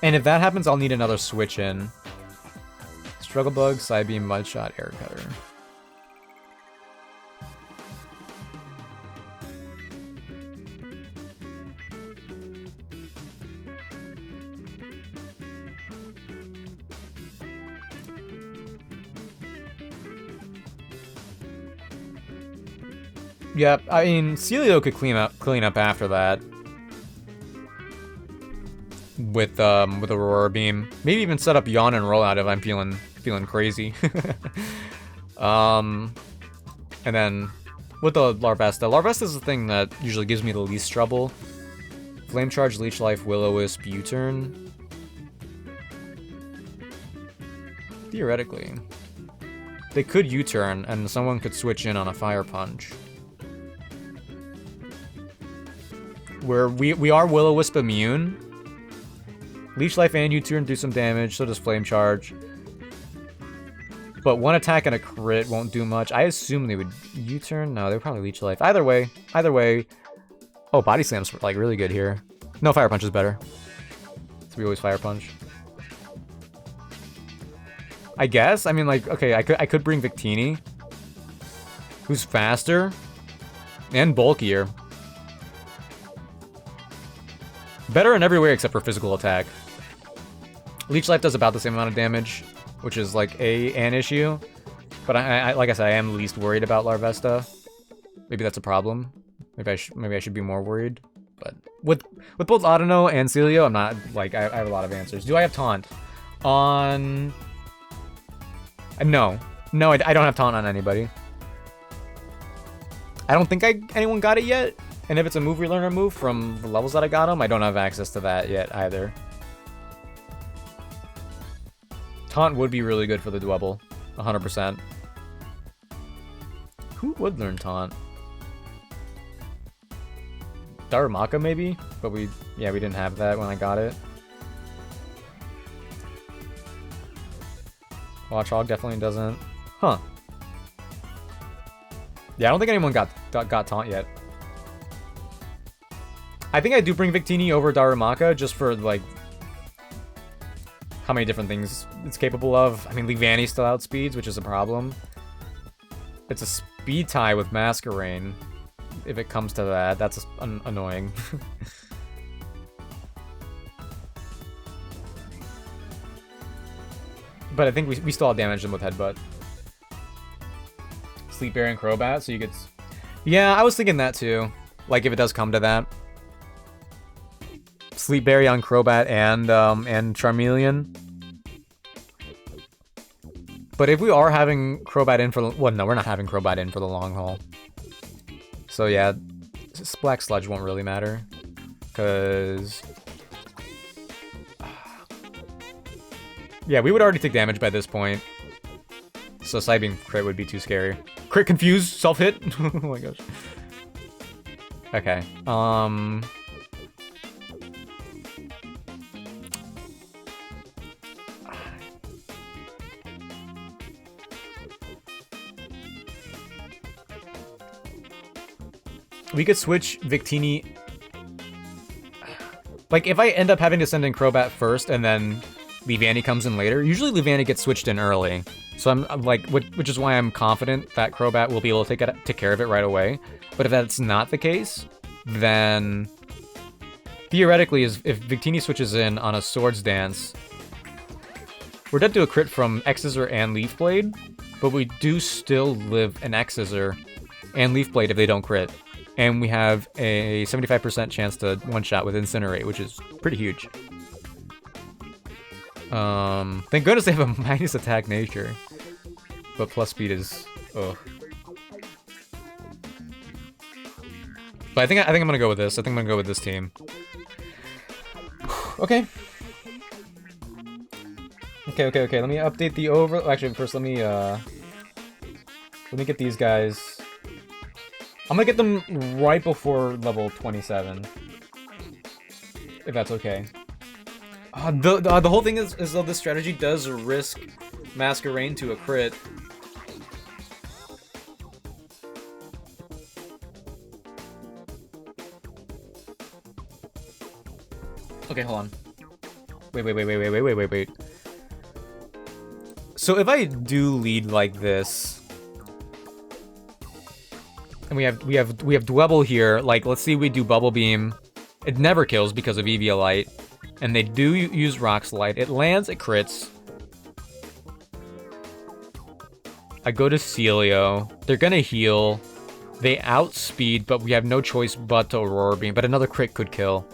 And if that happens, I'll need another switch in. Struggle Bug, Psybeam, Mudshot, Air Cutter. Yep, I mean, Celio could clean up after that. With Aurora Beam. Maybe even set up Yawn and Rollout if I'm feeling crazy. And then with the Larvesta. Larvesta is the thing that usually gives me the least trouble. Flame Charge, Leech Life, Will-O-Wisp, U-Turn. Theoretically. They could U-Turn and someone could switch in on a Fire Punch. Where we are Will-O-Wisp immune. Leech Life and U-Turn do some damage, so does Flame Charge. But one attack and a crit won't do much. I assume they would U-Turn? No, they would probably Leech Life. Either way. Oh, Body Slam's like really good here. No, Fire Punch is better. So we always Fire Punch. I guess? I mean, like, okay, I could bring Victini. Who's faster. And bulkier. Better in every way except for physical attack. Leech Life does about the same amount of damage, which is like an issue. But I like I said, I am least worried about Larvesta. Maybe that's a problem. Maybe I should be more worried. But with both Audino and Celio, I'm not like I have a lot of answers. Do I have Taunt on? No, I don't have Taunt on anybody. I don't think anyone got it yet. And if it's a move relearner move from the levels that I got them, I don't have access to that yet either. Taunt would be really good for the Dwebble, 100%. Who would learn Taunt? Darumaka maybe? But we didn't have that when I got it. Watchdog definitely doesn't. Huh. Yeah, I don't think anyone got taunt yet. I think I do bring Victini over Darumaka just for, like, how many different things it's capable of. I mean, Leavanny still outspeeds, which is a problem. It's a speed tie with Masquerain. If it comes to that, that's annoying. But I think we still have damaged them with Headbutt. Sleep Berry and Crobat, so you get... Yeah, I was thinking that too. Like, if it does come to that. Sleep Berry on Crobat and Charmeleon. But if we are having Crobat in for the... Well, no, we're not having Crobat in for the long haul. So yeah, Black Sludge won't really matter. Because... Yeah, we would already take damage by this point. So Psybeam crit would be too scary. Crit confuse, self-hit? Oh my gosh. Okay, we could switch Victini. Like, if I end up having to send in Crobat first and then Leavanny comes in later, usually Leavanny gets switched in early. So I'm like, which is why I'm confident that Crobat will be able to take care of it right away. But if that's not the case, then theoretically, if Victini switches in on a Swords Dance, we're dead to a crit from X-Scissor and Leaf Blade, but we do still live an X-Scissor and Leaf Blade if they don't crit. And we have a 75% chance to one-shot with Incinerate, which is pretty huge. Thank goodness they have a minus attack nature. But plus speed is... Ugh. But I think I'm gonna go with this. I think I'm gonna go with this team. Okay. Okay. Let me update the over... Actually, first let me get these guys... I'm gonna get them right before level 27. If that's okay. The whole thing is though this strategy does risk Masquerain to a crit. Okay, hold on. Wait. So if I do lead like this, and we have Dwebble here, like let's see we do Bubble Beam. It never kills because of Eviolite. And they do use Rock Slide. It lands, it crits. I go to Celio. They're gonna heal. They outspeed, but we have no choice but to Aurora Beam. But another crit could kill.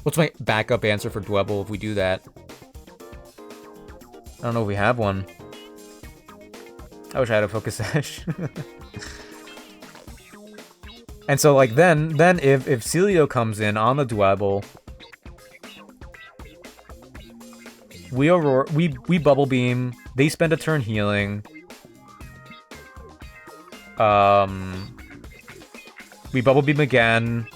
What's my backup answer for Dwebble if we do that? I don't know if we have one. I wish I had a Focus Sash. And so, like, then if Celio comes in on the Dwebble, we Bubble Beam, they spend a turn healing. We Bubble Beam again,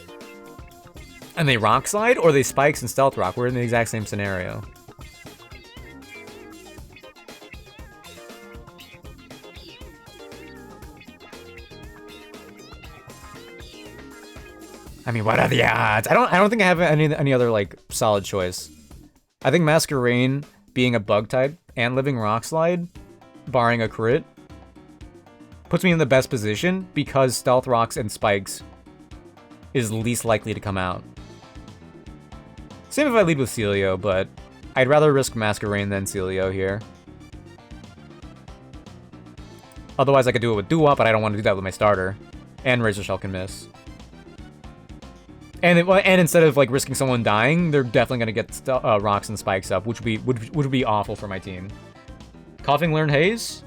and they Rock Slide, or they Spikes and Stealth Rock. We're in the exact same scenario. I mean, what are the odds? I don't think I have any other like solid choice. I think Masquerain being a bug type and living Rock Slide, barring a crit, puts me in the best position because Stealth Rocks and Spikes is least likely to come out. Same if I lead with Celio, but I'd rather risk Masquerain than Celio here. Otherwise, I could do it with Doo-Wop, but I don't want to do that with my starter. And Razor Shell can miss. And instead of like risking someone dying, they're definitely gonna get rocks and spikes up, which would be awful for my team. Coughing Learn Haze?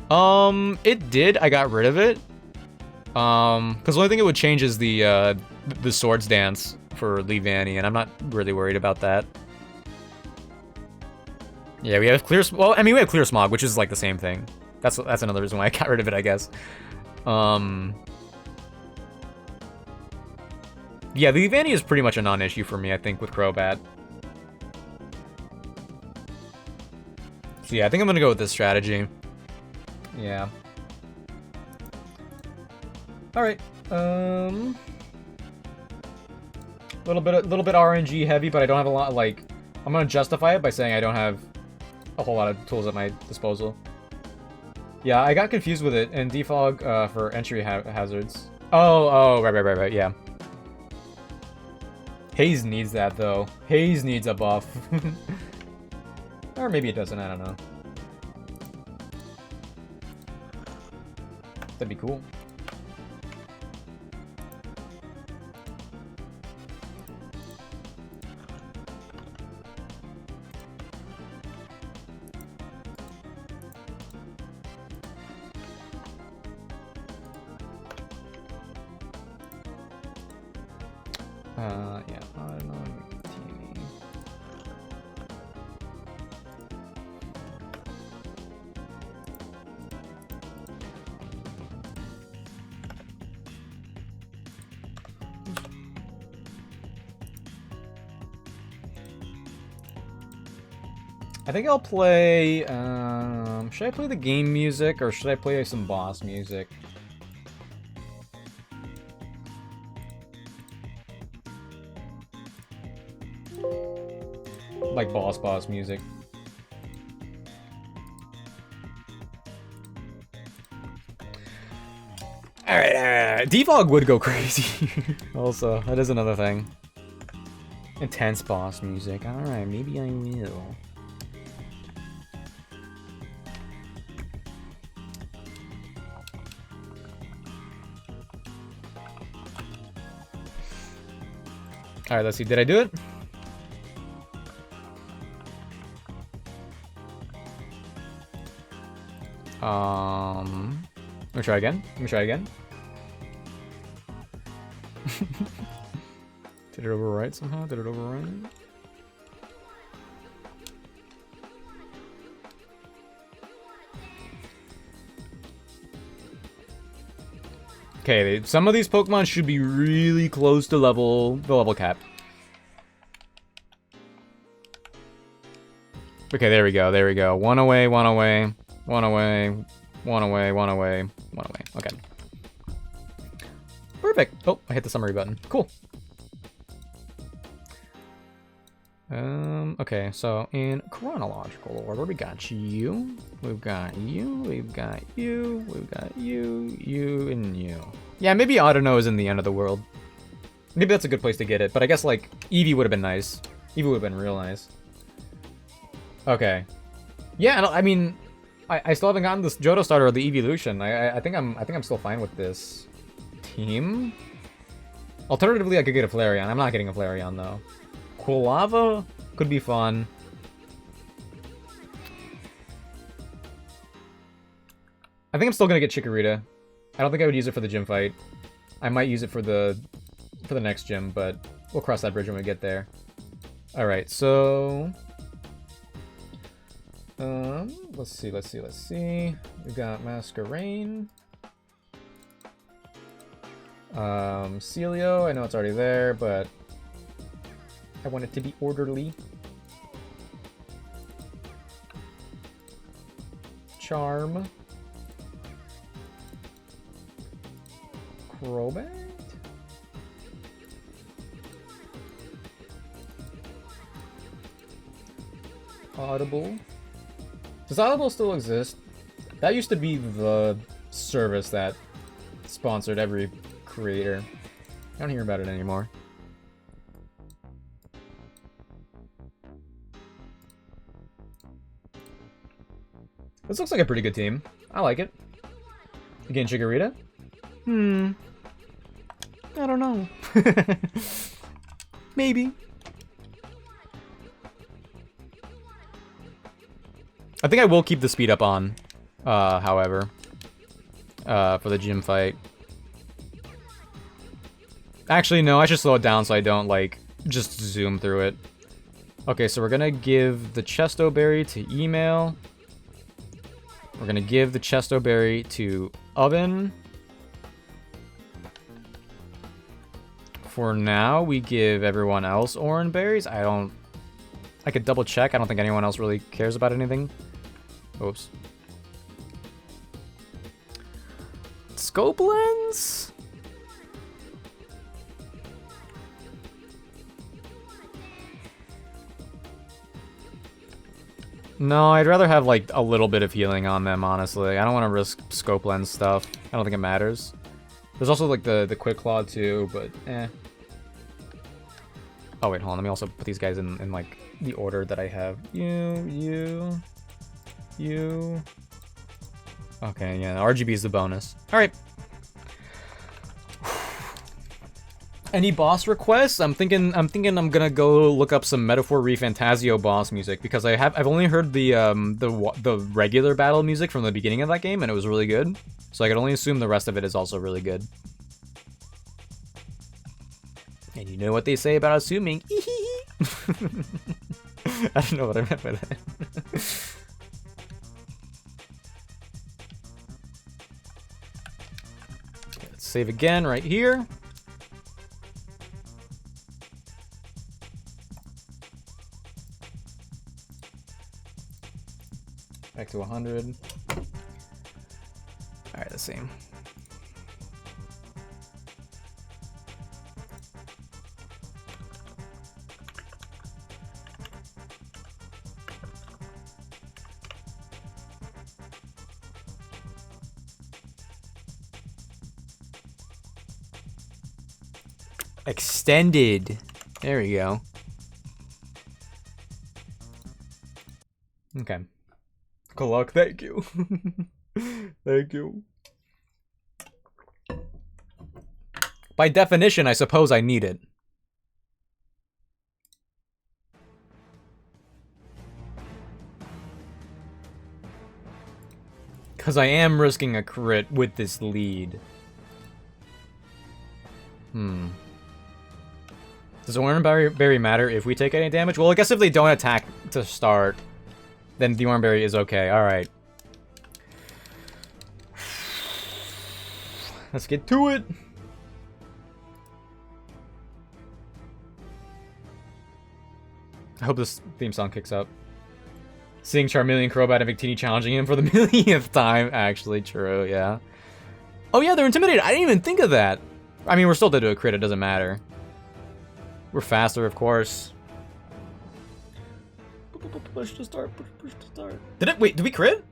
It did. I got rid of it. Because the only thing it would change is the Swords Dance for Leavanny, and I'm not really worried about that. Yeah, we have Clear. Well, I mean, we have Clear Smog, which is like the same thing. That's another reason why I got rid of it, I guess. Yeah, Leavanny is pretty much a non-issue for me, I think, with Crobat. So yeah, I think I'm gonna go with this strategy. Yeah. All right. Little bit RNG heavy, but I don't have a lot. Like, I'm gonna justify it by saying I don't have a whole lot of tools at my disposal. Yeah, I got confused with it and defog for entry hazards. Oh, right, yeah. Haze needs that though. Haze needs a buff. Or maybe it doesn't, I don't know. That'd be cool. Yeah, I don't know. TV. I think I'll play, should I play the game music or should I play some boss music? Like boss music. Alright. Defog would go crazy. Also, that is another thing. Intense boss music. Alright, maybe I will. Alright, let's see. Did I do it? Let me try again. Did it overwrite somehow? Did it overwrite? Okay, some of these Pokemon should be really close to the level cap. Okay, there we go. One away. Okay. Perfect. Oh, I hit the summary button. Cool. Okay, so in chronological order, we got you, we've got you, you, and you. Yeah, maybe Autono is in the end of the world. Maybe that's a good place to get it, but I guess, like, Eevee would have been nice. Eevee would have been real nice. Okay. Yeah, I mean, I still haven't gotten this Johto starter or the evolution. I think I'm still fine with this team. Alternatively, I could get a Flareon. I'm not getting a Flareon though. Quilava could be fun. I think I'm still gonna get Chikorita. I don't think I would use it for the gym fight. I might use it for the next gym, but we'll cross that bridge when we get there. All right, so. Let's see. We've got Masquerain. Celio, I know it's already there, but I want it to be orderly. Charm. Crobat? Audible. Does Audible still exist? That used to be the service that sponsored every creator. I don't hear about it anymore. This looks like a pretty good team. I like it. Again, Chikorita? I don't know. Maybe. I think I will keep the speed up on, however, for the gym fight. Actually, no, I should slow it down so I don't, like, just zoom through it. Okay, so we're gonna give the Chesto Berry to Email. We're gonna give the Chesto Berry to Oven. For now, we give everyone else Oran Berries. I could double check. I don't think anyone else really cares about anything. Oops. Scope lens? No, I'd rather have like a little bit of healing on them, honestly. I don't want to risk scope lens stuff. I don't think it matters. There's also like the quick claw too, but eh. Oh wait, hold on. Let me also put these guys in like the order that I have. You. Okay, yeah, RGB is the bonus. All right. Any boss requests? I'm thinking I'm gonna go look up some Metaphor Re Fantasio boss music because I've only heard the regular battle music from the beginning of that game and it was really good. So I can only assume the rest of it is also really good. And you know what they say about assuming. I don't know what I meant by that. Okay, let's save again right here. Back to 100. Alright, let's see. Extended. There we go. Okay. Good luck. Thank you. Thank you. By definition, I suppose I need it. Because I am risking a crit with this lead. Does Oran Berry matter if we take any damage? Well, I guess if they don't attack to start, then the Oran Berry is okay. Alright. Let's get to it. I hope this theme song kicks up. Seeing Charmeleon, Crobat, and Victini challenging him for the millionth time. Actually, true, yeah. Oh yeah, they're intimidated. I didn't even think of that. I mean, we're still dead to a crit. It doesn't matter. We're faster, of course. Push to start. Push to start. Did it? Wait, did we crit?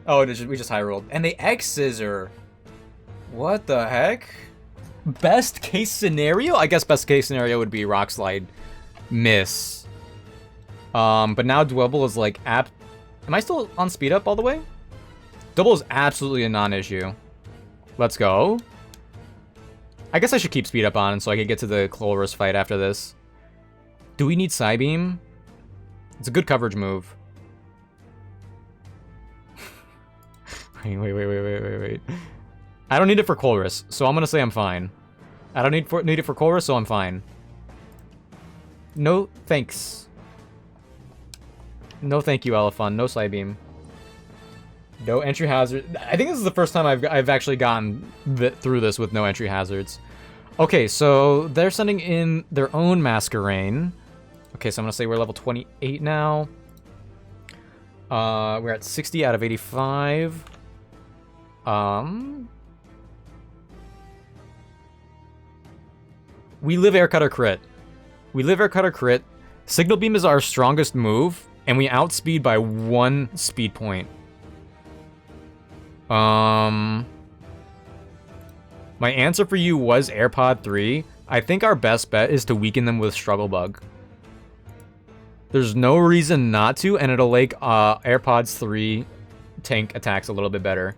Oh, we just high rolled. And they X scissor. What the heck? Best case scenario? I guess best case scenario would be Rock Slide. Miss. But now Dwebble is like Am I still on speed up all the way? Double is absolutely a non-issue. Let's go. I guess I should keep speed up on so I can get to the Colress fight after this. Do we need Psybeam? It's a good coverage move. Wait. I don't need it for Colress, so I'm gonna say I'm fine. I don't need it for Colress, so I'm fine. No thanks. No thank you, Elephant. No Psybeam. No entry hazard. I think this is the first time I've actually gotten through this with no entry hazards. Okay, so they're sending in their own Masquerain. Okay, so I'm gonna say we're level 28 now. We're at 60 out of 85. We live air cutter crit. We live air cutter crit. Signal beam is our strongest move, and we outspeed by 1 speed point. My answer for you was AirPod 3. I think our best bet is to weaken them with Struggle Bug. There's no reason not to, and it'll make AirPods 3 tank attacks a little bit better.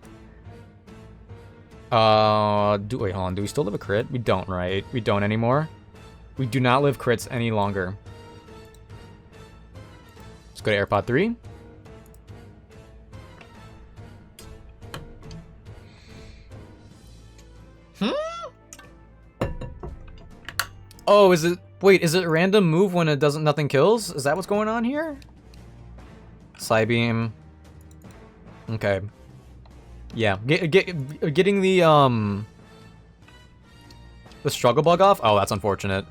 Wait, hold on. Do we still live a crit? We don't, right? We don't anymore. We do not live crits any longer. Let's go to AirPod 3. Oh, is it... Wait, is it a random move when it doesn't... Nothing kills? Is that what's going on here? Psybeam. Okay. Yeah. Getting the Struggle Bug off? Oh, that's unfortunate.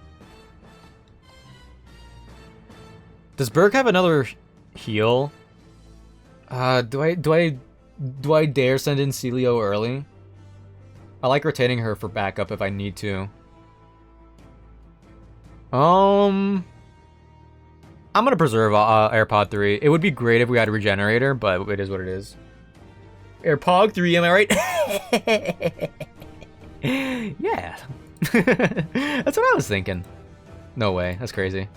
Does Berg have another heal? Do I dare send in Celio early? I like retaining her for backup if I need to. I'm gonna preserve AirPod 3. It would be great if we had a regenerator, but it is what it is. AirPod 3, am I right? Yeah. That's what I was thinking. No way, that's crazy.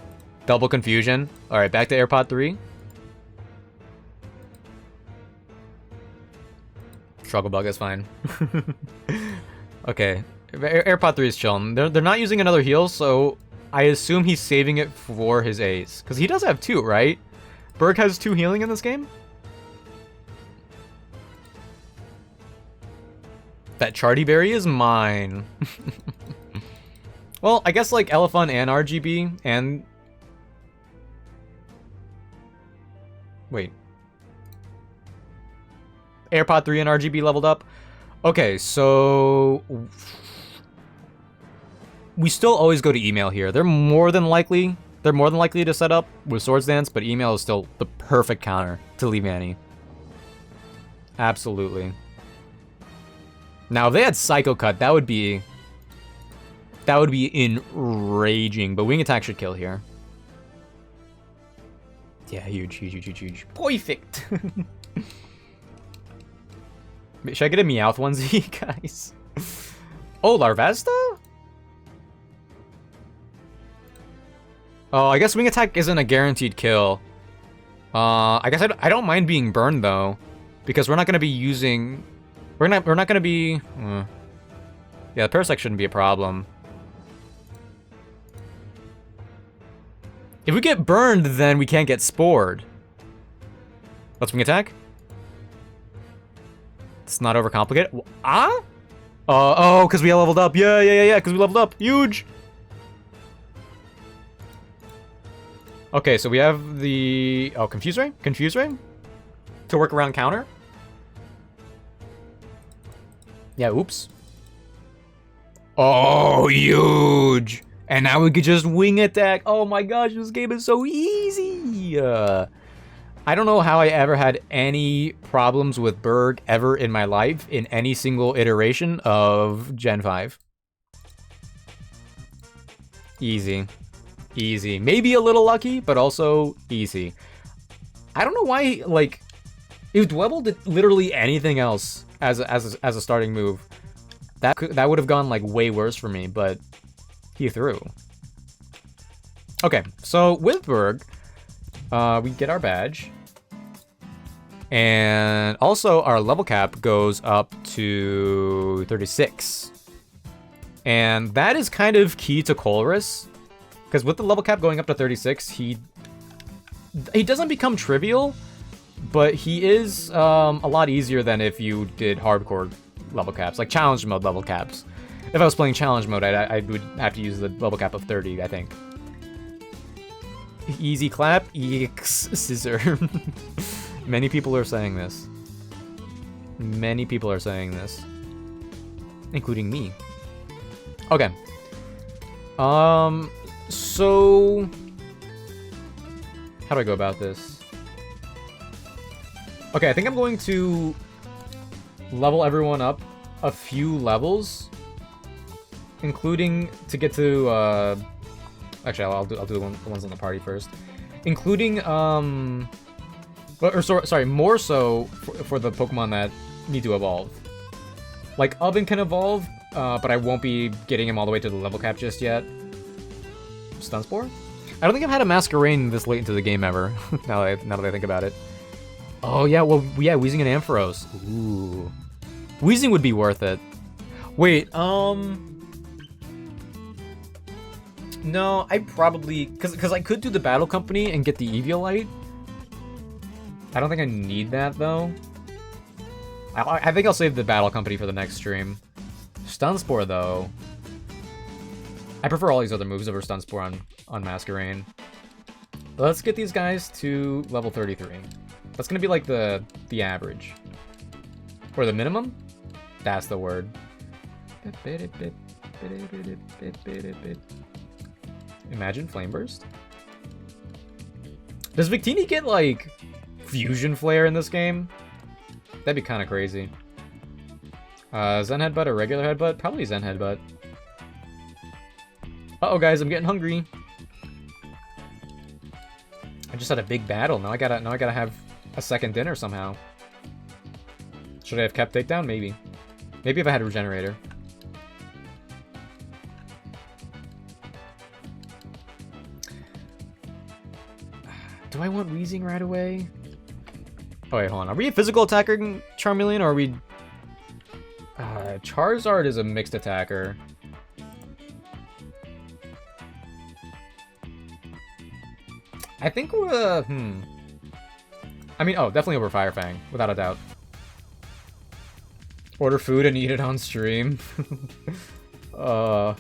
Double confusion. Alright, back to AirPod 3. Struggle bug is fine. Okay, AirPod 3 is chilling. They're not using another heal, so I assume he's saving it for his Ace. Because he does have 2, right? Berg has 2 healing in this game? That Charty Berry is mine. Well, I guess like Elephant and RGB and... Wait. AirPod 3 and RGB leveled up. Okay, so... We still always go to email here. They're more than likely to set up with Swords Dance, but email is still the perfect counter to Leave Annie. Absolutely. Now, if they had Psycho Cut, that would be enraging, but Wing Attack should kill here. Yeah, huge. Perfect! Should I get a Meowth onesie, guys? Oh, Larvesta? Oh, I guess Wing Attack isn't a guaranteed kill. I guess I don't mind being burned, though. Because we're not going to be using... We're not going to be... Yeah, the Parasect shouldn't be a problem. If we get burned, then we can't get spored. Let's Wing Attack. It's not overcomplicated. Ah? Oh, because we leveled up. Yeah, because we leveled up. Huge! Okay, so we have the... Oh, Confuse Ray? Confuse Ray? To work around counter? Yeah, oops. Oh, huge! And now we could just Wing Attack. Oh my gosh, this game is so easy! I don't know how I ever had any problems with Berg ever in my life in any single iteration of Gen 5. Easy. Easy. Maybe a little lucky, but also easy. I don't know why, like, if Dwebble did literally anything else as a starting move, that would have gone, like, way worse for me, but he threw. Okay, so with Berg, we get our badge. And also our level cap goes up to 36. And that is kind of key to Colress. Because with the level cap going up to 36, he doesn't become trivial, but he is a lot easier than if you did hardcore level caps, like challenge mode level caps. If I was playing challenge mode, I would have to use the level cap of 30, I think. Easy clap, EX scissor. Many people are saying this. Many people are saying this. Including me. Okay. So... How do I go about this? Okay, I think I'm going to level everyone up a few levels. Including to get to, Actually, I'll do the ones on the party first. Including, sorry, more so for the Pokemon that need to evolve. Like, Oven can evolve, but I won't be getting him all the way to the level cap just yet. Stunspore? I don't think I've had a Masquerain this late into the game ever, now that I think about it. Oh, yeah, well, yeah, Weezing and Ampharos. Ooh. Weezing would be worth it. Wait, no, I probably... Because I could do the Battle Company and get the Eviolite. I don't think I need that, though. I think I'll save the Battle Company for the next stream. Stunspore, though. I prefer all these other moves over Stunspore on Masquerain. Let's get these guys to level 33. That's gonna be like the average. Or the minimum? That's the word. Imagine Flame Burst. Does Victini get, like, fusion flare in this game? That'd be kind of crazy. Zen Headbutt or regular headbutt? Probably Zen Headbutt. Uh-oh, guys, I'm getting hungry. I just had a big battle. Now I gotta have a second dinner somehow. Should I have kept takedown? Maybe. Maybe if I had a regenerator. Do I want Wheezing right away? Oh wait, hold on. Are we a physical attacker, Charmeleon, or are we... Charizard is a mixed attacker. I think we're, I mean, oh, definitely over Fire Fang, without a doubt. Order food and eat it on stream. I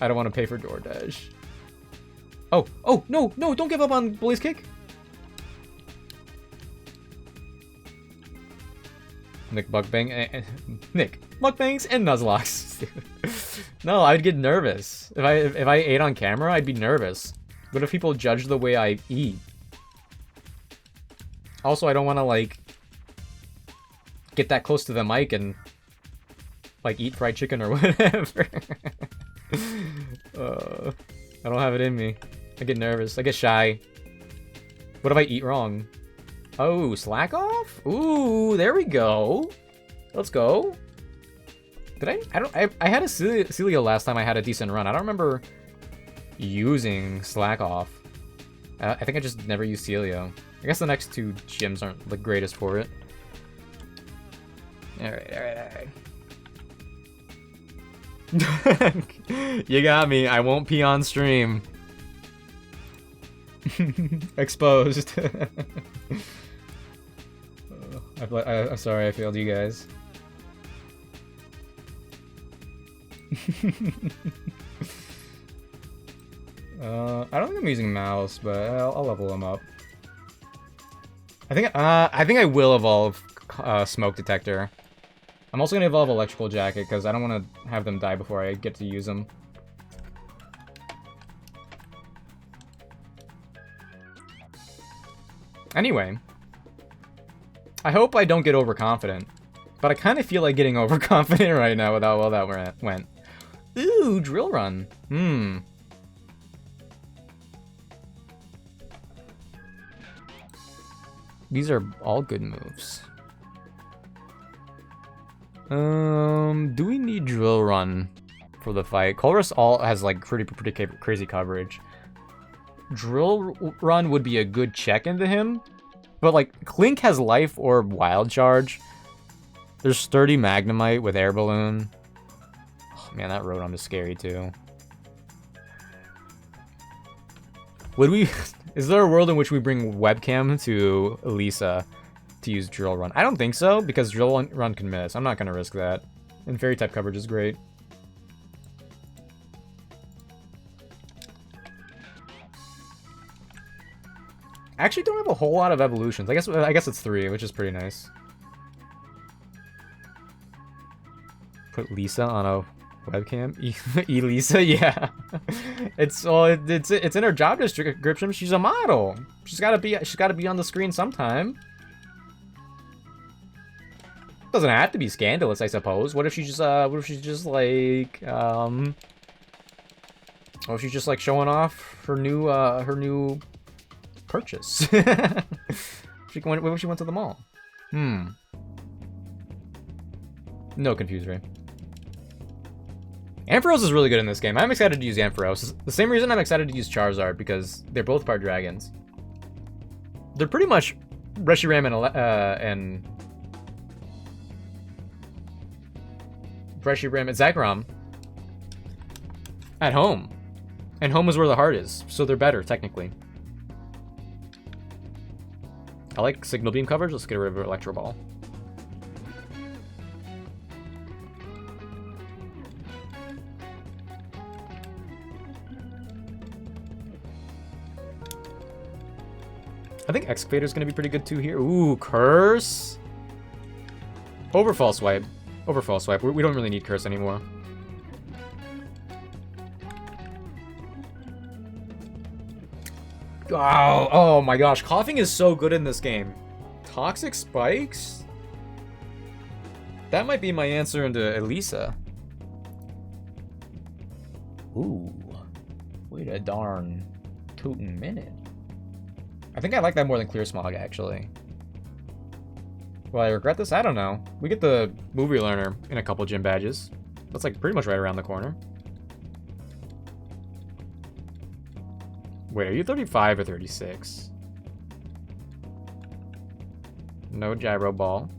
don't want to pay for DoorDash. Oh, no, don't give up on Blaze Kick. Nick Mukbangs and Nuzlocke. No, I'd get nervous. If I ate on camera, I'd be nervous. What if people judge the way I eat? Also, I don't want to, like, get that close to the mic and, like, eat fried chicken or whatever. I don't have it in me. I get nervous. I get shy. What if I eat wrong? Oh, slack off? Ooh, there we go. Let's go. Did I had a Celio last time I had a decent run. I don't remember using slack off. I think I just never used Celio. I guess the next two gyms aren't the greatest for it. Alright. You got me. I won't pee on stream. Exposed. I'm sorry I failed you guys. I don't think I'm using mouse, but I'll level him up. I think I will evolve smoke detector. I'm also gonna evolve electrical jacket because I don't want to have them die before I get to use them. Anyway, I hope I don't get overconfident, but I kind of feel like getting overconfident right now with how well that went. Ooh, drill run. These are all good moves. Do we need drill run for the fight? Colress all has like pretty crazy coverage. Drill run would be a good check into him, but like Clink has life or wild charge. There's sturdy Magnemite with air balloon. Oh, man, that Rotom is scary too. Would we? Is there a world in which we bring webcam to Elisa to use drill run? I don't think so because drill run can miss. I'm not gonna risk that. And fairy type coverage is great. I actually don't have a whole lot of evolutions. I guess it's 3, which is pretty nice. Put Lisa on a webcam. Elisa, yeah. It's in her job description. She's a model. She's gotta be on the screen sometime. Doesn't have to be scandalous, I suppose. What if she's just like what if she's just like showing off her new purchase? What if she went to the mall? No Confuse-Ray. Ampharos is really good in this game. I'm excited to use Ampharos. The same reason I'm excited to use Charizard, because they're both part dragons. They're pretty much Reshiram and Reshiram and Zekrom at home. And home is where the heart is, so they're better, technically. I like Signal Beam coverage. Let's get rid of Electro Ball. I think Excavator's gonna be pretty good too here. Ooh, Curse! Overfall Swipe. Overfall Swipe. We don't really need Curse anymore. Oh my gosh, Coughing is so good in this game. Toxic spikes? That might be my answer into Elisa. Ooh. Wait a darn tootin' minute. I think I like that more than Clear Smog, actually. Will I regret this? I don't know. We get the movie learner in a couple gym badges. That's like pretty much right around the corner. Wait, are you 35 or 36? No gyro ball.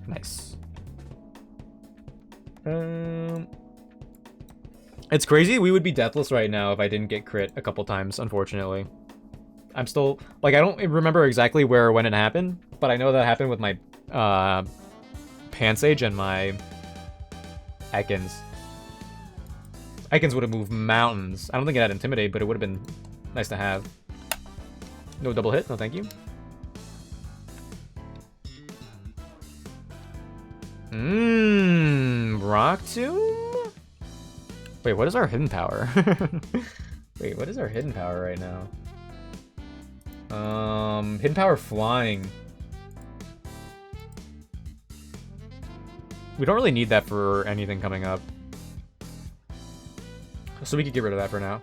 Nice. It's crazy. We would be deathless right now if I didn't get crit a couple times, unfortunately. I'm still, like, I don't remember exactly where or when it happened, but I know that happened with my Pansage and my Ekans. Ekans would have moved mountains. I don't think it had Intimidate, but it would have been nice to have. No double hit, no thank you. Rock Tomb? Wait, what is our hidden power? Wait, what is our hidden power right now? Hidden power flying. We don't really need that for anything coming up. So we could get rid of that for now.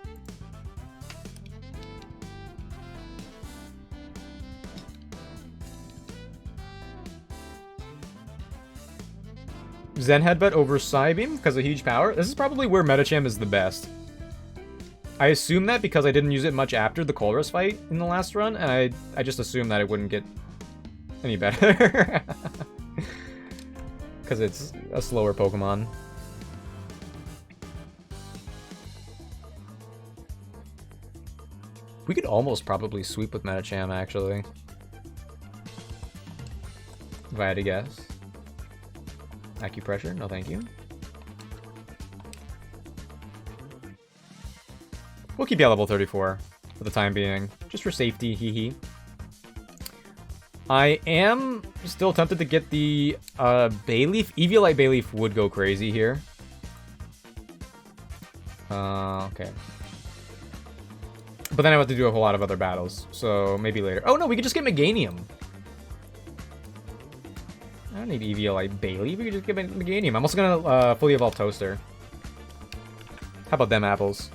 Zen Headbutt over Psybeam because of huge power. This is probably where Metacham is the best. I assume that because I didn't use it much after the Colress fight in the last run, and I just assumed that it wouldn't get any better. Because it's a slower Pokemon. We could almost probably sweep with Metacham, actually. If I had to guess. Acupressure? No, thank you. We'll keep you at level 34 for the time being, just for safety, hee hee. I am still tempted to get the Bayleaf. Eviolite Bayleaf would go crazy here. Okay. But then I have to do a whole lot of other battles, so maybe later. Oh no, we could just get Meganium. I don't need Eviolite Bayleaf, we could just get Meganium. I'm also gonna fully evolve Toaster. How about them apples?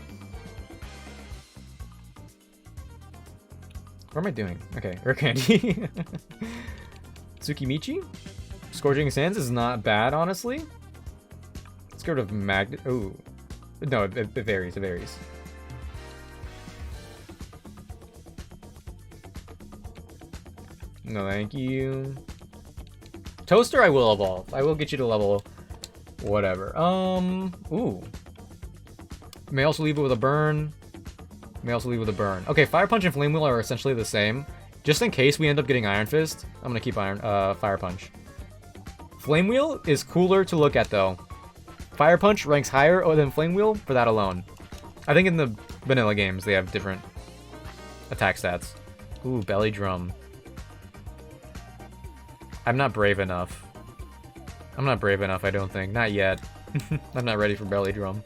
What am I doing? Okay, Earth Candy. Tsukimichi? Scourging Sands is not bad, honestly. Let's go to Magnet. Oh. No, it varies, it varies. No, thank you. Toaster, I will evolve. I will get you to level whatever. Ooh. May also leave it with a burn. May also leave with a burn. Okay, Fire Punch and Flame Wheel are essentially the same. Just in case we end up getting Iron Fist, I'm gonna keep Fire Punch. Flame Wheel is cooler to look at though. Fire Punch ranks higher than Flame Wheel for that alone. I think in the vanilla games they have different attack stats. Ooh, Belly Drum. I'm not brave enough. I'm not brave enough, I don't think. Not yet. I'm not ready for Belly Drum.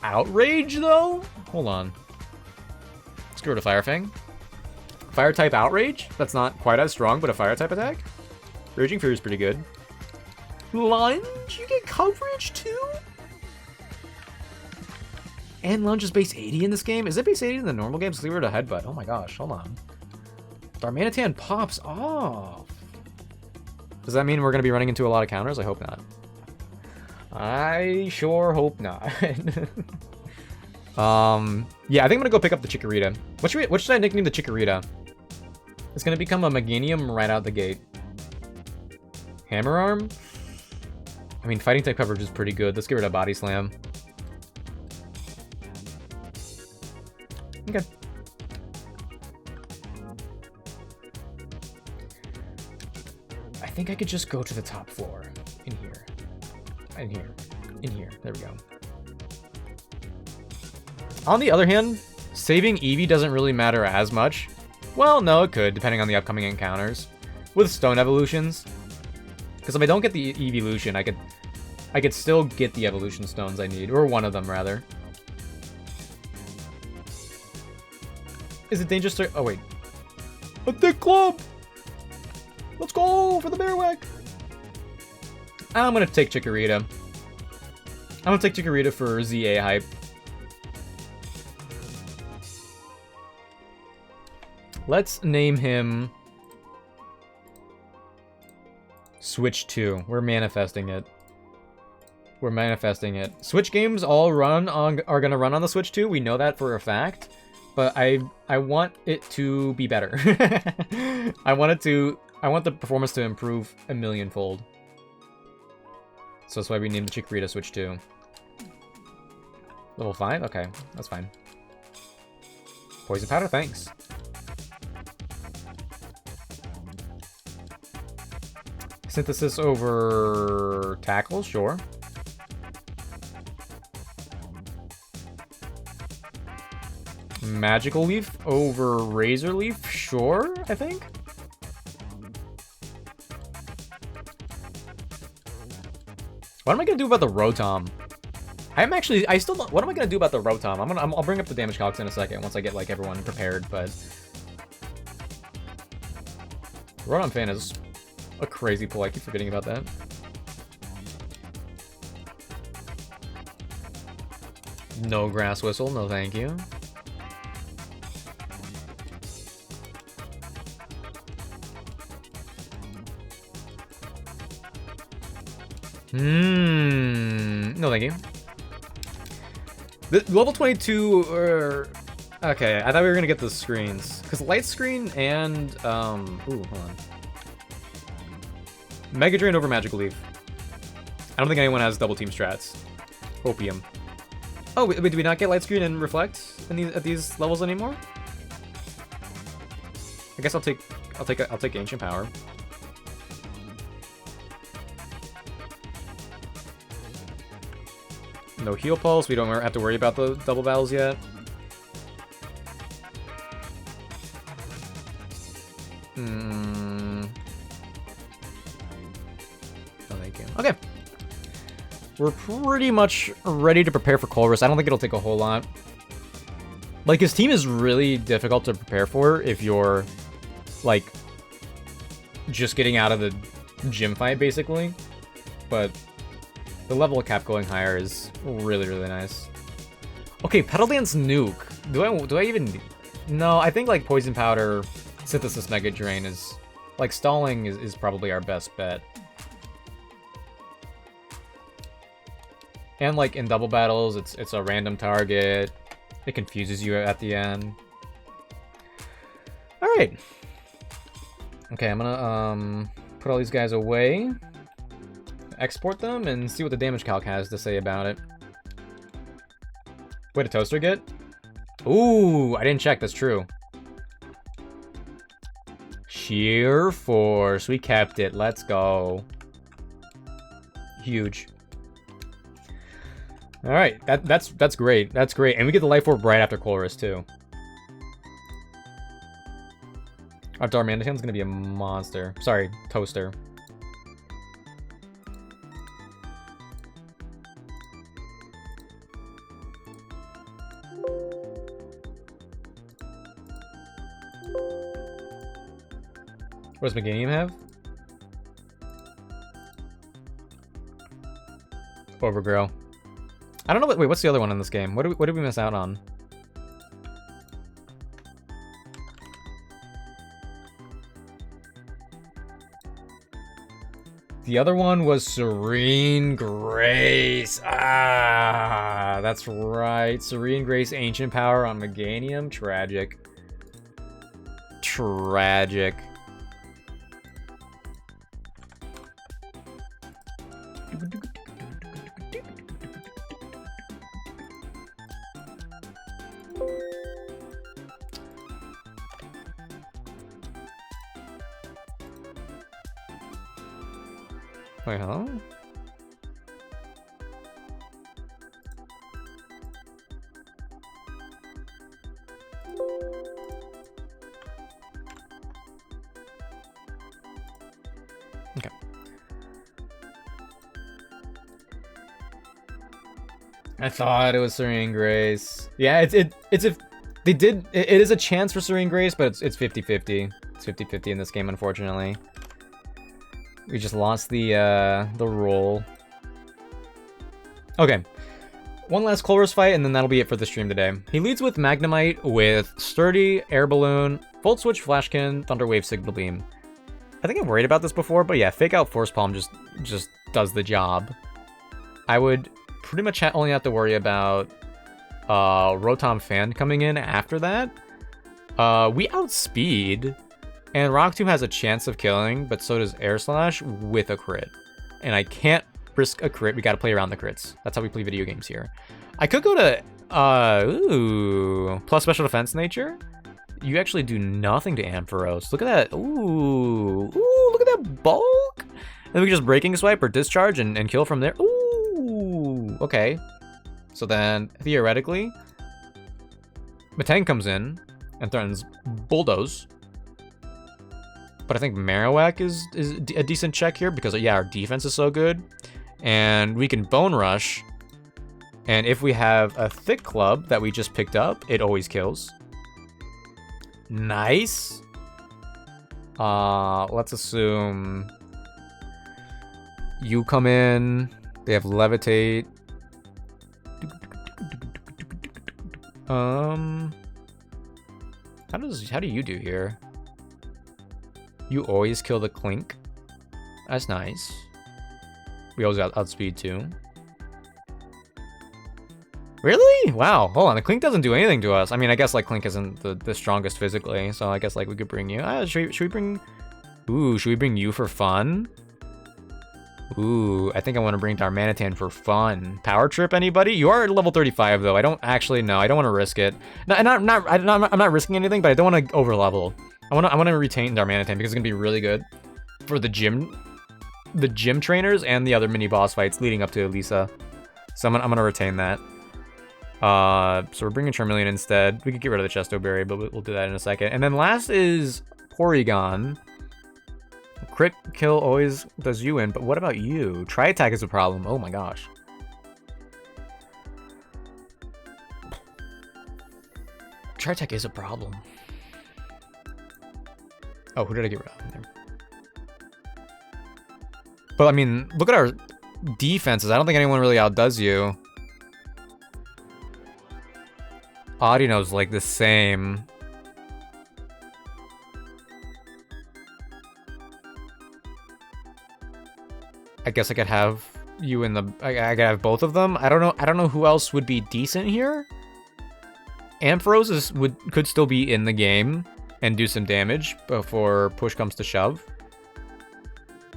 Outrage, though? Hold on. Let's go to Fire Fang. Fire type Outrage? That's not quite as strong, but a fire type attack? Raging Fury is pretty good. Lunge? You get coverage too? And Lunge is base 80 in this game? Is it base 80 in the normal games? Clear to Headbutt. Oh my gosh, hold on. Darmanitan pops off. Does that mean we're going to be running into a lot of counters? I hope not. I sure hope not. Yeah, I think I'm gonna go pick up the Chikorita. What should I nickname the Chikorita? It's gonna become a Meganium right out the gate. Hammer Arm? I mean, fighting type coverage is pretty good. Let's get rid of Body Slam. Okay. I think I could just go to the top floor. In here. In here. In here. There we go. On the other hand, saving Eevee doesn't really matter as much. Well, no, it could, depending on the upcoming encounters. With Stone Evolutions. Because if I don't get the Evolution, I could still get the Evolution Stones I need. Or one of them, rather. Is it dangerous to... Oh, wait. A thick club! Let's go for the bear whack! I'm gonna take Chikorita. I'm gonna take Chikorita for ZA hype. Let's name him... Switch 2. We're manifesting it. We're manifesting it. Switch games all are gonna run on the Switch 2. We know that for a fact. But I want it to be better. I want the performance to improve a millionfold. So that's why we named the Chikorita Switch 2. Level 5? Okay, that's fine. Poison powder, thanks. Synthesis over tackle, sure. Magical Leaf over Razor Leaf, sure, I think. What am I gonna do about the Rotom? I still don't, what am I gonna do about the Rotom? I'll bring up the damage calcs in a second once I get like everyone prepared, but Rotom fan is a crazy pull. I keep forgetting about that. No Grass Whistle, no thank you. No thank you. The level 22, okay, I thought we were gonna get the screens. Because Light Screen and, ooh, hold on. Mega Drain over Magical Leaf. I don't think anyone has double team strats. Opium. Oh, wait, do we not get Light Screen and Reflect at these levels anymore? I guess I'll take Ancient Power. No Heal Pulse, we don't have to worry about the double battles yet. No, thank you. Okay. We're pretty much ready to prepare for Colress. I don't think it'll take a whole lot. Like, his team is really difficult to prepare for if you're, like, just getting out of the gym fight, basically. But the level cap going higher is really, really nice. Okay, Petal Dance Nuke. Do I even... No, I think, like, Poison Powder, Synthesis Mega Drain is... Like, stalling is probably our best bet. And, like, in double battles, it's a random target. It confuses you at the end. Alright. Okay, I'm gonna, put all these guys away. Export them and see what the damage calc has to say about it. What did Toaster get? Ooh, I didn't check, that's true. Sheer Force, we kept it, let's go. Huge. Alright, that's great, that's great. And we get the Life Orb right after Colress, too. Our Darmanitan's gonna be a monster. Sorry, Toaster. What does Meganium have? Overgrow. I don't know wait, what's the other one in this game? What did we miss out on? The other one was Serene Grace. Ah, that's right. Serene Grace Ancient Power on Meganium. Tragic. Tragic. Wait, huh? Okay. I thought it was Serene Grace. Yeah, it's if They did... It is a chance for Serene Grace, but it's 50-50. It's 50-50 in this game, unfortunately. We just lost the roll. Okay. One last Colress fight, and then that'll be it for the stream today. He leads with Magnemite, with Sturdy, Air Balloon, Volt Switch, Flashkin, Thunderwave, Signal Beam. I think I've worried about this before, but yeah, Fake Out Force Palm just does the job. I would pretty much only have to worry about Rotom Fan coming in after that. We outspeed, and Rock Tomb has a chance of killing, but so does Air Slash with a crit. And I can't risk a crit. We gotta play around the crits. That's how we play video games here. I could go to plus special defense nature. You actually do nothing to Ampharos. Look at that. Ooh, look at that bulk. And then we can just Breaking Swipe or Discharge and kill from there. Ooh, okay. So then, theoretically, Metang comes in and threatens Bulldoze. But I think Marowak is a decent check here because, yeah, our defense is so good. And we can Bone Rush. And if we have a Thick Club that we just picked up, it always kills. Nice. Let's assume you come in. They have Levitate. How do you do here? You always kill the Clink. That's nice. We always outspeed too. Really? Wow. Hold on. The Clink doesn't do anything to us. I mean, I guess like Clink isn't the strongest physically, so I guess like we could bring you. Should we bring? Ooh, should we bring you for fun? Ooh, I think I want to bring Darmanitan for fun. Power Trip, anybody? You are at level 35 though. I don't actually know. I don't want to risk it. No, I'm not risking anything, but I don't want to over level. I want to retain Darmanitan because it's gonna be really good for the gym trainers and the other mini boss fights leading up to Elisa. So I'm gonna retain that. So we're bringing Charmeleon instead. We could get rid of the Chesto Berry, but we'll do that in a second. And then last is Porygon. Crit kill always does you in, but what about you? Tri-Attack is a problem. Oh my gosh. Tri-Attack is a problem. Oh, who did I get rid of there? But I mean, look at our defenses. I don't think anyone really outdoes you. Audino's like the same. I guess I could have you in the. I could have both of them. I don't know. I don't know who else would be decent here. Ampharos could still be in the game and do some damage before push comes to shove.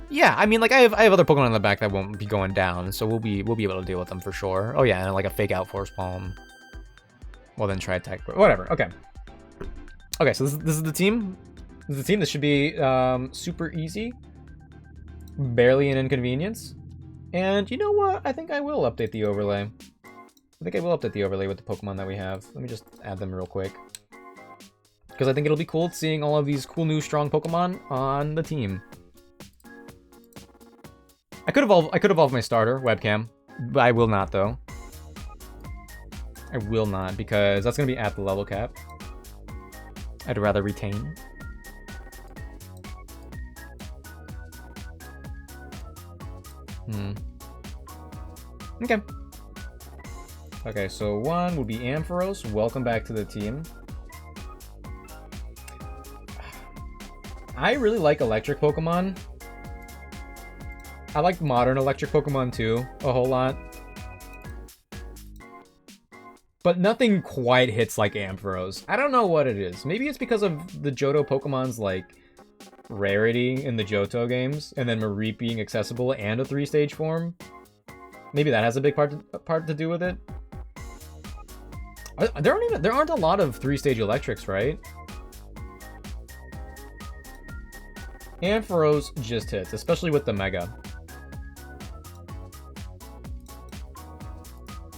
Yeah, I mean, like I have other Pokemon in the back that won't be going down, so we'll be able to deal with them for sure. Oh yeah, and like a Fake Out Force Palm. Well then try attack. Whatever. Okay. Okay, so this is the team. This is the team. This should be super easy. Barely an inconvenience. And you know what? I think I will update the overlay. I think I will update the overlay with the Pokemon that we have. Let me just add them real quick. Because I think it'll be cool seeing all of these cool new strong Pokemon on the team. I could evolve my starter, Webcam. But I will not though. I will not, because that's going to be at the level cap. I'd rather retain. Okay. Okay, so one would be Ampharos. Welcome back to the team. I really like electric Pokemon. I like modern electric Pokemon too, a whole lot. But nothing quite hits like Ampharos. I don't know what it is. Maybe it's because of the Johto Pokemon's like rarity in the Johto games, and then Mareep being accessible and a 3-stage form. Maybe that has a big part to do with it. There aren't a lot of 3-stage electrics, right? Ampharos just hits, especially with the Mega.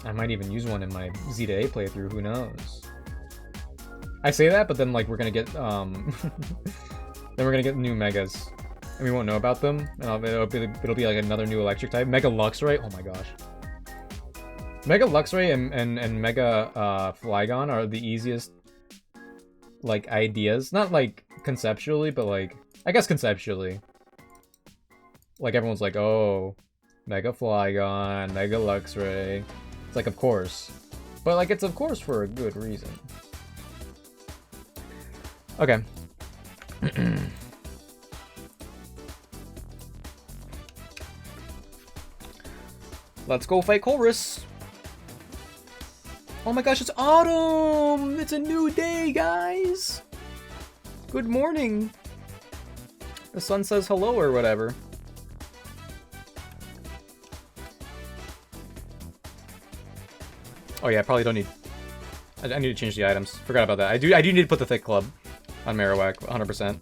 I might even use one in my Z to A playthrough, who knows? I say that, but then like we're gonna get then we're gonna get new Megas. And we won't know about them, and it'll be like another new electric type. Mega Luxray, oh my gosh. Mega Luxray and Mega Flygon are the easiest like ideas, not like conceptually, but like I guess conceptually. Like everyone's like, oh, Mega Flygon, Mega Luxray. It's like, of course, but like it's of course for a good reason. Okay. Let's go fight Chorus. Oh my gosh, it's autumn! It's a new day, guys! Good morning! The sun says hello or whatever. Oh yeah, I probably don't need... I need to change the items. Forgot about that. I do need to put the Thick Club on Marowak, 100%.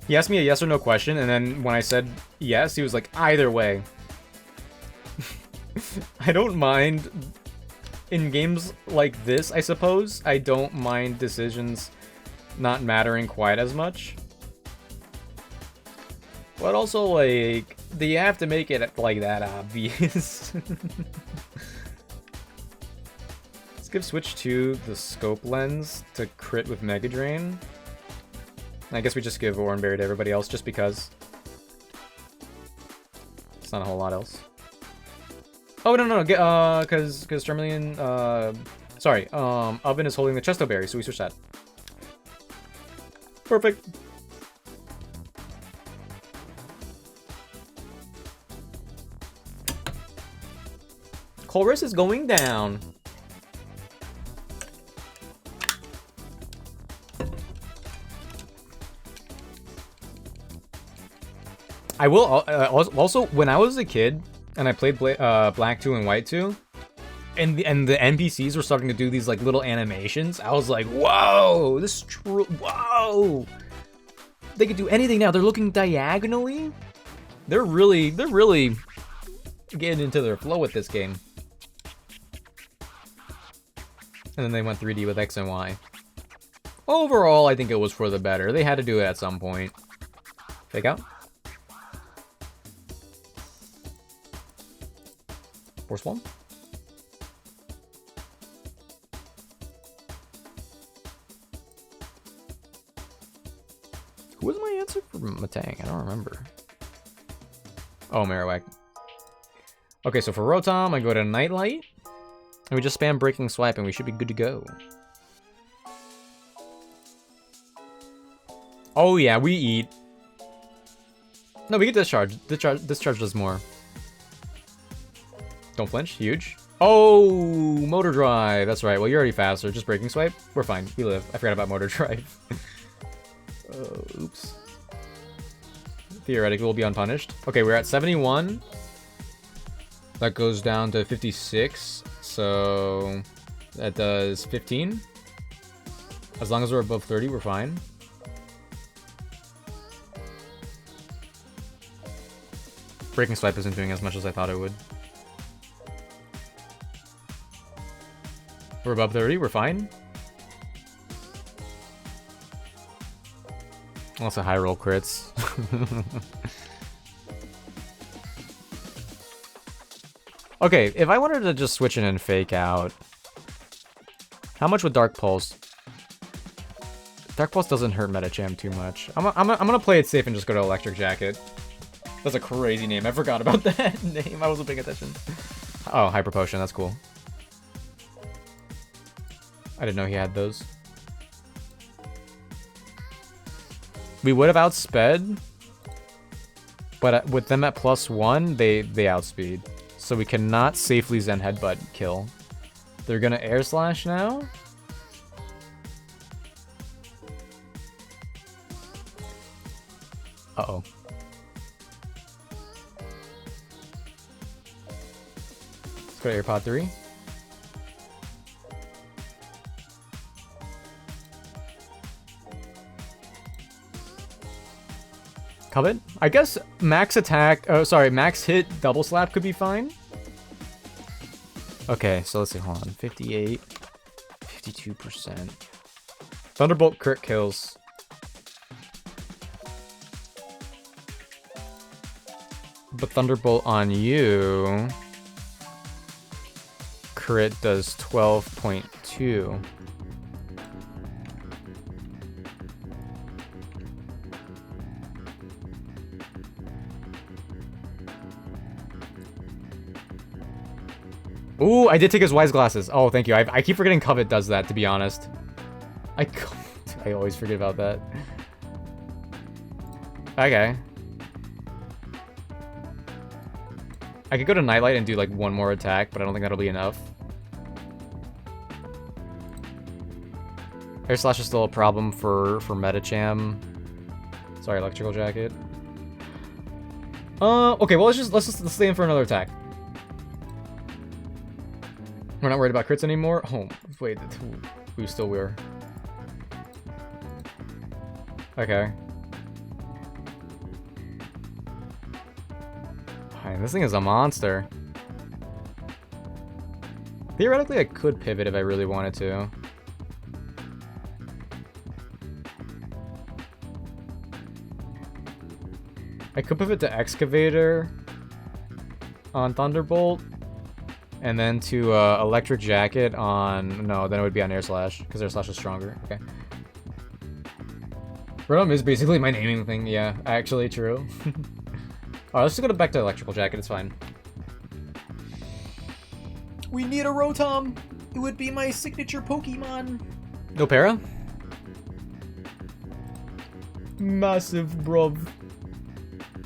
He asked me a yes or no question, and then when I said yes, he was like, either way. I don't mind... In games like this, I suppose, I don't mind decisions not mattering quite as much. But also, like, do you have to make it, like, that obvious? Let's give Switch 2 the Scope Lens to crit with Mega Drain. I guess we just give Oranberry to everybody else just because. It's not a whole lot else. Oh, no, because Charmeleon, sorry, Oven is holding the Chesto Berry, so we switch that. Perfect. Chorus is going down. I will also when I was a kid and I played Black 2 and White 2, and the NPCs were starting to do these like little animations. I was like, whoa, this is true. Whoa, they could do anything now. They're looking diagonally. They're really getting into their flow with this game. And then they went 3D with X and Y. Overall, I think it was for the better. They had to do it at some point. Fake out. Force one. Who was my answer for Matang? I don't remember. Oh, Marowak. Okay, so for Rotom, I go to Nightlight. And we just spam Breaking Swipe and we should be good to go. Oh yeah, we eat. No, we get Discharge. Discharge does more. Don't flinch. Huge. Oh, Motor Drive. That's right. Well, you're already faster. Just Breaking Swipe. We're fine. We live. I forgot about Motor Drive. Oops. Theoretically, we'll be unpunished. Okay, we're at 71. That goes down to 56. So that does 15. As long as we're above 30, we're fine. Breaking Swipe isn't doing as much as I thought it would. We're above 30, we're fine. Unless a high roll crits. Okay, if I wanted to just switch in and fake out, how much would Dark Pulse? Dark Pulse doesn't hurt Metacham too much. I'm gonna play it safe and just go to Electric Jacket. That's a crazy name. I forgot about that name. I wasn't paying attention. Oh, Hyper Potion. That's cool. I didn't know he had those. We would have outsped, but with them at +1, they outspeed. So we cannot safely Zen Headbutt kill. They're gonna Air Slash now? Uh-oh. Let's go to AirPod 3. Covet? I guess max attack, oh sorry, max hit double slap could be fine. Okay, so let's see, hold on, 58, 52%. Thunderbolt crit kills. But Thunderbolt on you... Crit does 12.2. Ooh, I did take his wise glasses. Oh, thank you. I keep forgetting Covet does that, to be honest. I always forget about that. Okay. I could go to Nightlight and do like one more attack, but I don't think that'll be enough. Air Slash is still a problem for Metacham. Sorry, Electrical Jacket. Okay, well let's stay in for another attack. We're not worried about crits anymore. Oh, wait, we still were. Okay. This thing is a monster. Theoretically, I could pivot if I really wanted to. I could pivot to Excavator on Thunderbolt, and then to Electric Jacket on... No, then it would be on Air Slash, because Air Slash is stronger. Okay. Rotom is basically my naming thing, yeah. Actually, true. Alright, let's just go back to Electrical Jacket, it's fine. We need a Rotom! It would be my signature Pokemon! No para? Massive, bruv.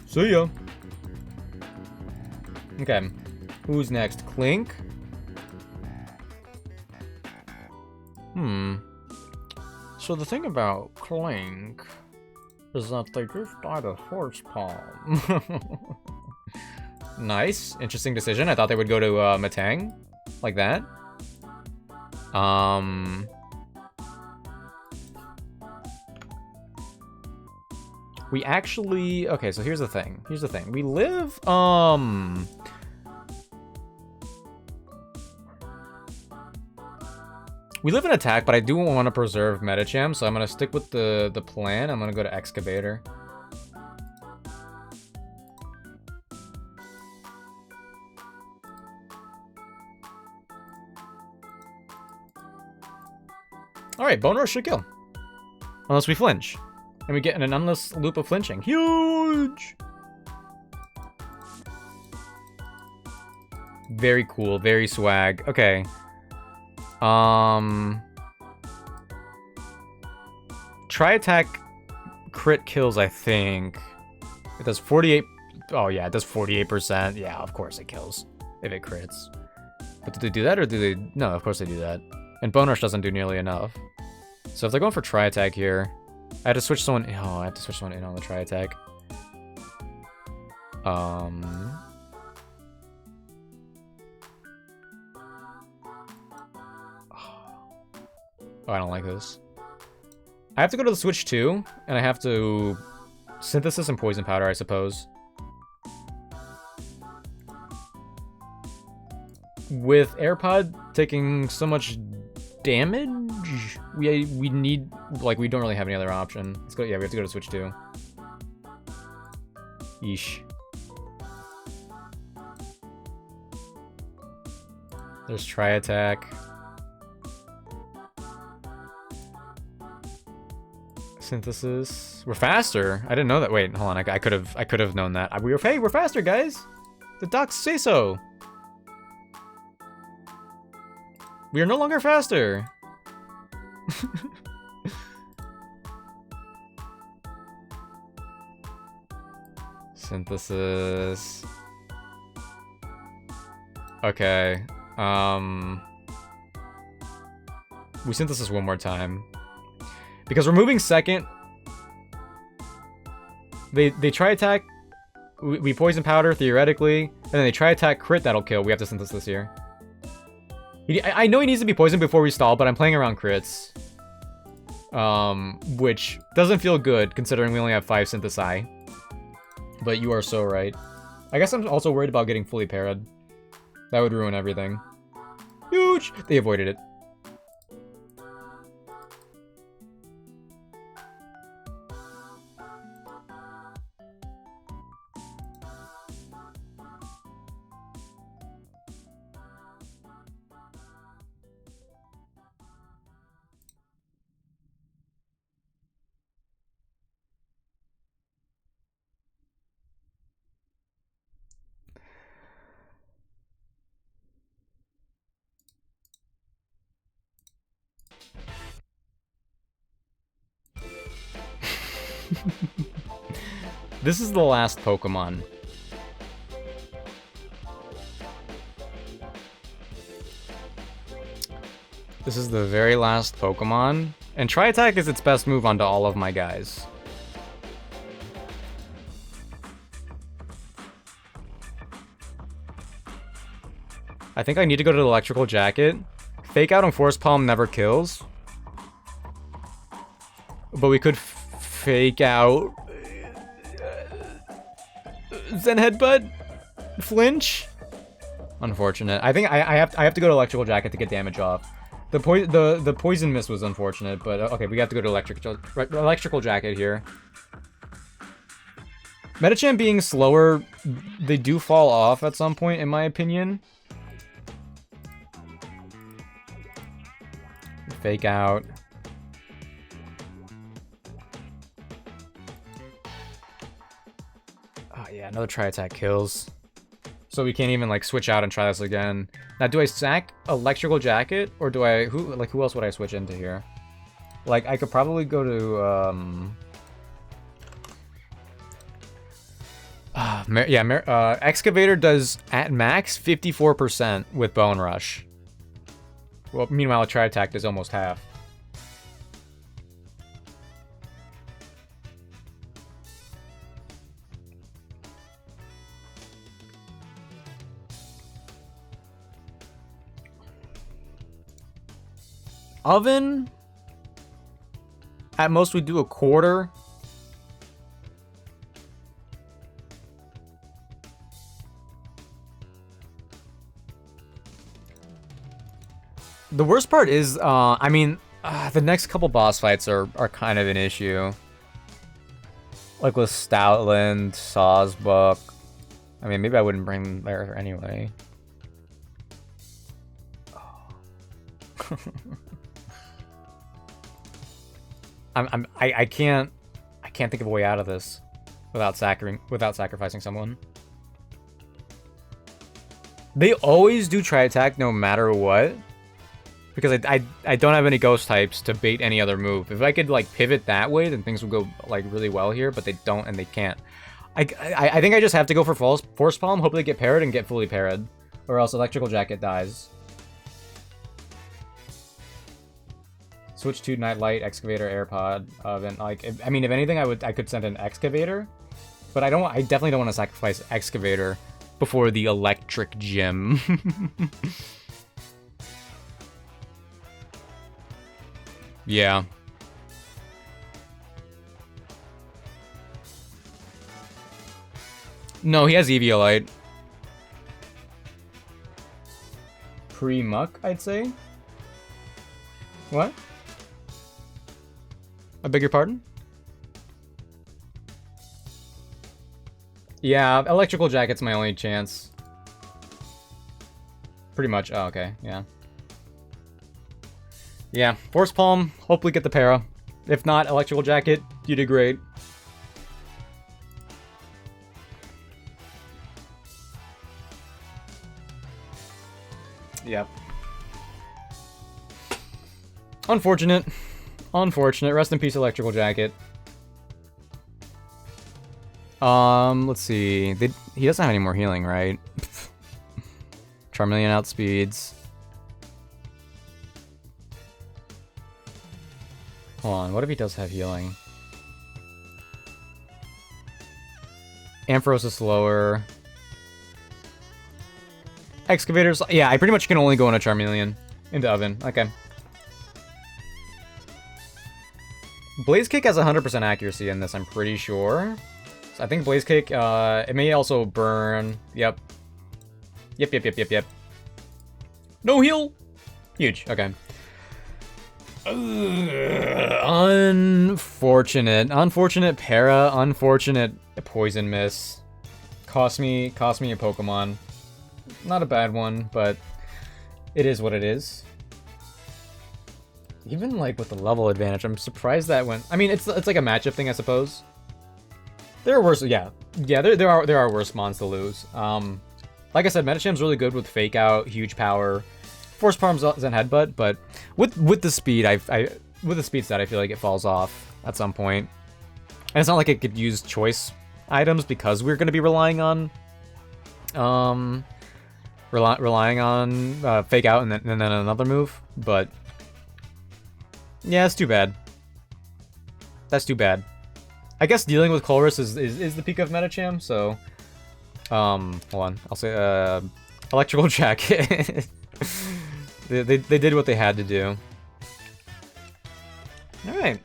See ya. Okay. Who's next? Clink? So the thing about Clink is that they just died a horse palm. Nice. Interesting decision. I thought they would go to Matang. Like that. We actually... Okay, so here's the thing. Here's the thing. We live... We live in attack, but I do want to preserve Metacham, so I'm going to stick with the plan. I'm going to go to Excavator. Alright, Bone Rush should kill. Unless we flinch. And we get an endless loop of flinching. Huge! Very cool, very swag. Okay. Tri-attack crit kills, I think. It does 48... Oh, yeah, it does 48%. Yeah, of course it kills. If it crits. But do they do that, or do they... No, of course they do that. And Bone Rush doesn't do nearly enough. So if they're going for Tri-attack here... I had to switch someone... Oh, I have to switch someone in on the Tri-attack. Oh, I don't like this. I have to go to the Switch too, and I have to... Synthesis and Poison Powder, I suppose. With AirPod taking so much damage, we need... Like, we don't really have any other option. Let's go... Yeah, we have to go to Switch 2. Yeesh. There's Tri-attack. Synthesis. We're faster. I didn't know that. Wait, hold on. I could have known that. Hey, we're faster, guys. The docs say so. We are no longer faster. Synthesis. Okay. We synthesis one more time. Because we're moving second. They try attack. We poison powder, theoretically. And then they try attack crit, that'll kill. We have to synthesis here. I know he needs to be poisoned before we stall, but I'm playing around crits. Which doesn't feel good, considering we only have 5 synthesi. But you are so right. I guess I'm also worried about getting fully parried. That would ruin everything. Huge! They avoided it. This is the last Pokemon. This is the very last Pokemon. And Tri-Attack is its best move onto all of my guys. I think I need to go to the Electrical Jacket. Fake Out and Force Palm never kills. But we could Fake Out... Zen Headbutt? Flinch? Unfortunate. I think I have to go to Electrical Jacket to get damage off. The Poison Mist was unfortunate, but okay, we have to go to Electrical Jacket here. Medicham being slower, they do fall off at some point, in my opinion. Fake Out. Oh yeah, another Tri-Attack kills. So we can't even like switch out and try this again. Now, do I sack Electrical Jacket, or do I who else would I switch into here? Like, I could probably go to Excavator does at max 54% with Bone Rush. Well, meanwhile, a Tri-Attack does almost half. Oven, at most we do a quarter. The worst part is, I mean, the next couple boss fights are kind of an issue. Like with Stoutland, Sawsbuck. I mean, maybe I wouldn't bring them there anyway. Oh. I can't think of a way out of this without sacrificing someone. They always do Tri-Attack no matter what, because I don't have any ghost types to bait any other move. If I could like pivot that way, then things would go like really well here, but they don't and they can't. I think I just have to go for Force Palm, hopefully get parried and get fully parried, or else Electrical Jacket dies. Switch to Nightlight, Excavator, AirPod, then like if anything I could send an Excavator, but I definitely don't want to sacrifice Excavator before the Electric Gym. Yeah. No, he has Eviolite. Pre-muck, I'd say. What? I beg your pardon? Yeah, Electrical Jacket's my only chance. Pretty much. Oh, okay. Yeah. Yeah, Force Palm, hopefully get the para. If not, Electrical Jacket, you did great. Yep. Unfortunate. Unfortunate. Rest in peace, Electrical Jacket. Let's see. He doesn't have any more healing, right? Charmeleon outspeeds. Hold on, what if he does have healing? Ampharos is slower. Excavators, yeah, I pretty much can only go on a Charmeleon. Into Oven, okay. Blaze Kick has 100% accuracy in this, I'm pretty sure. So I think Blaze Kick, it may also burn. Yep. Yep. No heal! Huge, okay. Unfortunate para, unfortunate Poison Miss. Cost me a Pokemon. Not a bad one, but it is what it is. Even like with the level advantage, I'm surprised that went. I mean, it's like a matchup thing, I suppose. There are worse, yeah. There are worse mons to lose. Like I said, Metacham's really good with Fake Out, huge power, Force Palms and Headbutt, but with the speed, with the speed stat, I feel like it falls off at some point. And it's not like it could use choice items because we're going to be relying on fake out and then another move, but yeah, it's too bad. That's too bad. I guess dealing with Colress is the peak of Metacham, so hold on, I'll say electrical check. they did what they had to do. All right.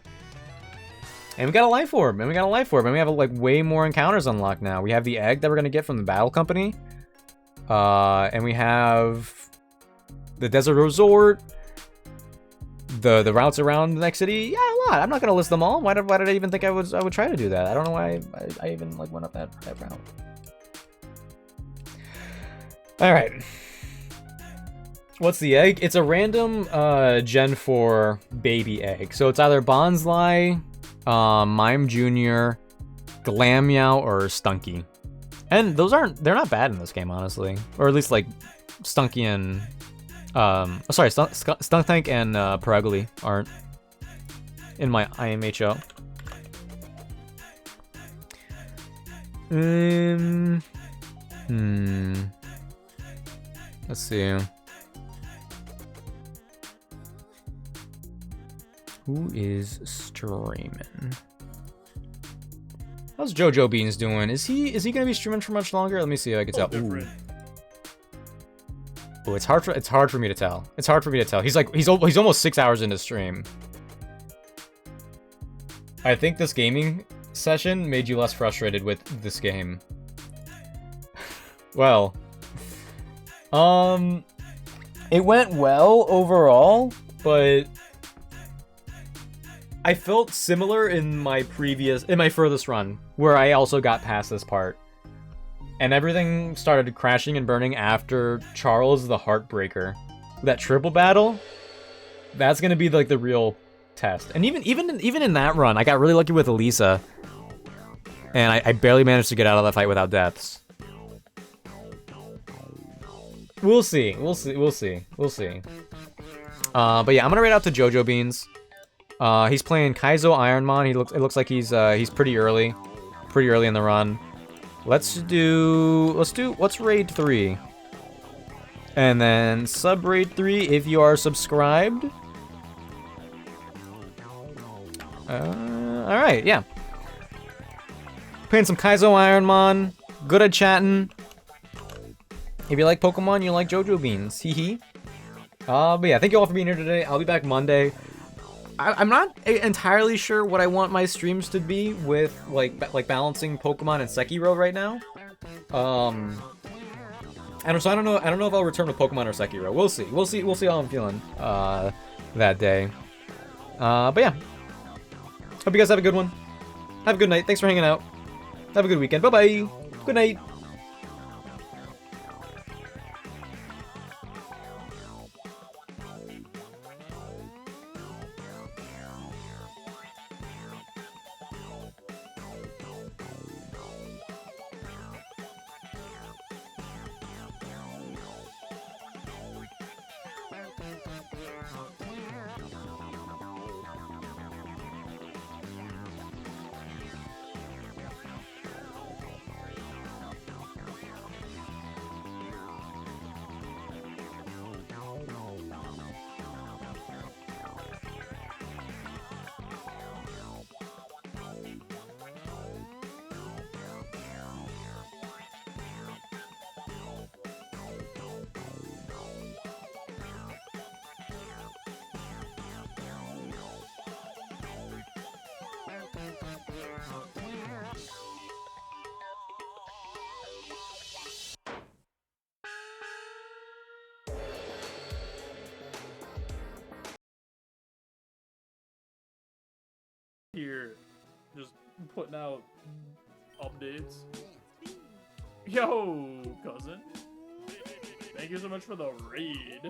And we got a life orb, and we have like way more encounters unlocked now. We have the egg that we're gonna get from the battle company, and we have the desert resort, the routes around the next city. Yeah, a lot. I'm not gonna list them all. Why did I even think I would try to do that? I don't know why I even like went up that route. All right. What's the egg? It's a random Gen 4 baby egg. So it's either Bonsly, Mime Jr., Glammeow, or Stunky. And they're not bad in this game, honestly. Or at least like Stunky and Stuntank and Perugly aren't in my IMHO. Let's see. Who is streaming? How's Jojo Beans doing? Is he gonna be streaming for much longer? Let me see if I can tell. Ooh. Oh, it's hard for me to tell. It's hard for me to tell. He's almost 6 hours into stream. I think this gaming session made you less frustrated with this game. Well, it went well overall, but I felt similar in my furthest run, where I also got past this part. And everything started crashing and burning after Charles the Heartbreaker. That triple battle, that's gonna be like the real test. And even in that run, I got really lucky with Elisa. And I barely managed to get out of that fight without deaths. We'll see. But yeah, I'm gonna rate out to Jojo Beans. He's playing Kaizo Ironmon. It looks like he's pretty early in the run. Let's raid 3. And then sub raid 3 if you are subscribed. Alright, yeah. Playing some Kaizo Ironmon. Good at chatting. If you like Pokemon, you like Jojo Beans. Hee. But yeah, thank you all for being here today. I'll be back Monday. I'm not entirely sure what I want my streams to be with like balancing Pokemon and Sekiro right now. I don't know if I'll return with Pokemon or Sekiro. We'll see how I'm feeling that day. But yeah. Hope you guys have a good one. Have a good night. Thanks for hanging out. Have a good weekend. Bye-bye. Good night. Here, just putting out updates. Yo, cousin. Thank you so much for the raid.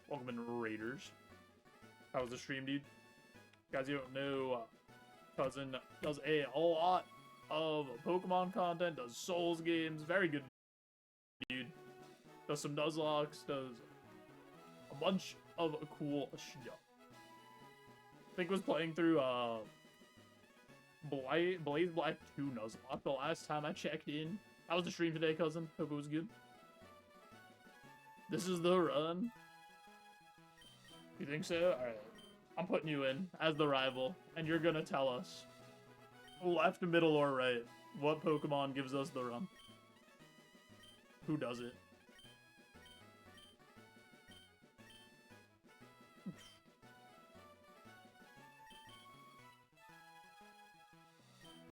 Welcome in, Raiders. How was the stream, dude? Guys, you don't know, cousin does a lot of Pokemon content, does Souls games, very good dude. Does some Nuzlocke, does a bunch of cool stuff. I think was playing through Blaze Black 2 Nuzlocke the last time I checked in. How was the stream today, cousin? Hope it was good. This is the run. You think so? Alright. I'm putting you in as the rival, and you're gonna tell us, left, middle, or right, what Pokemon gives us the run. Who does it?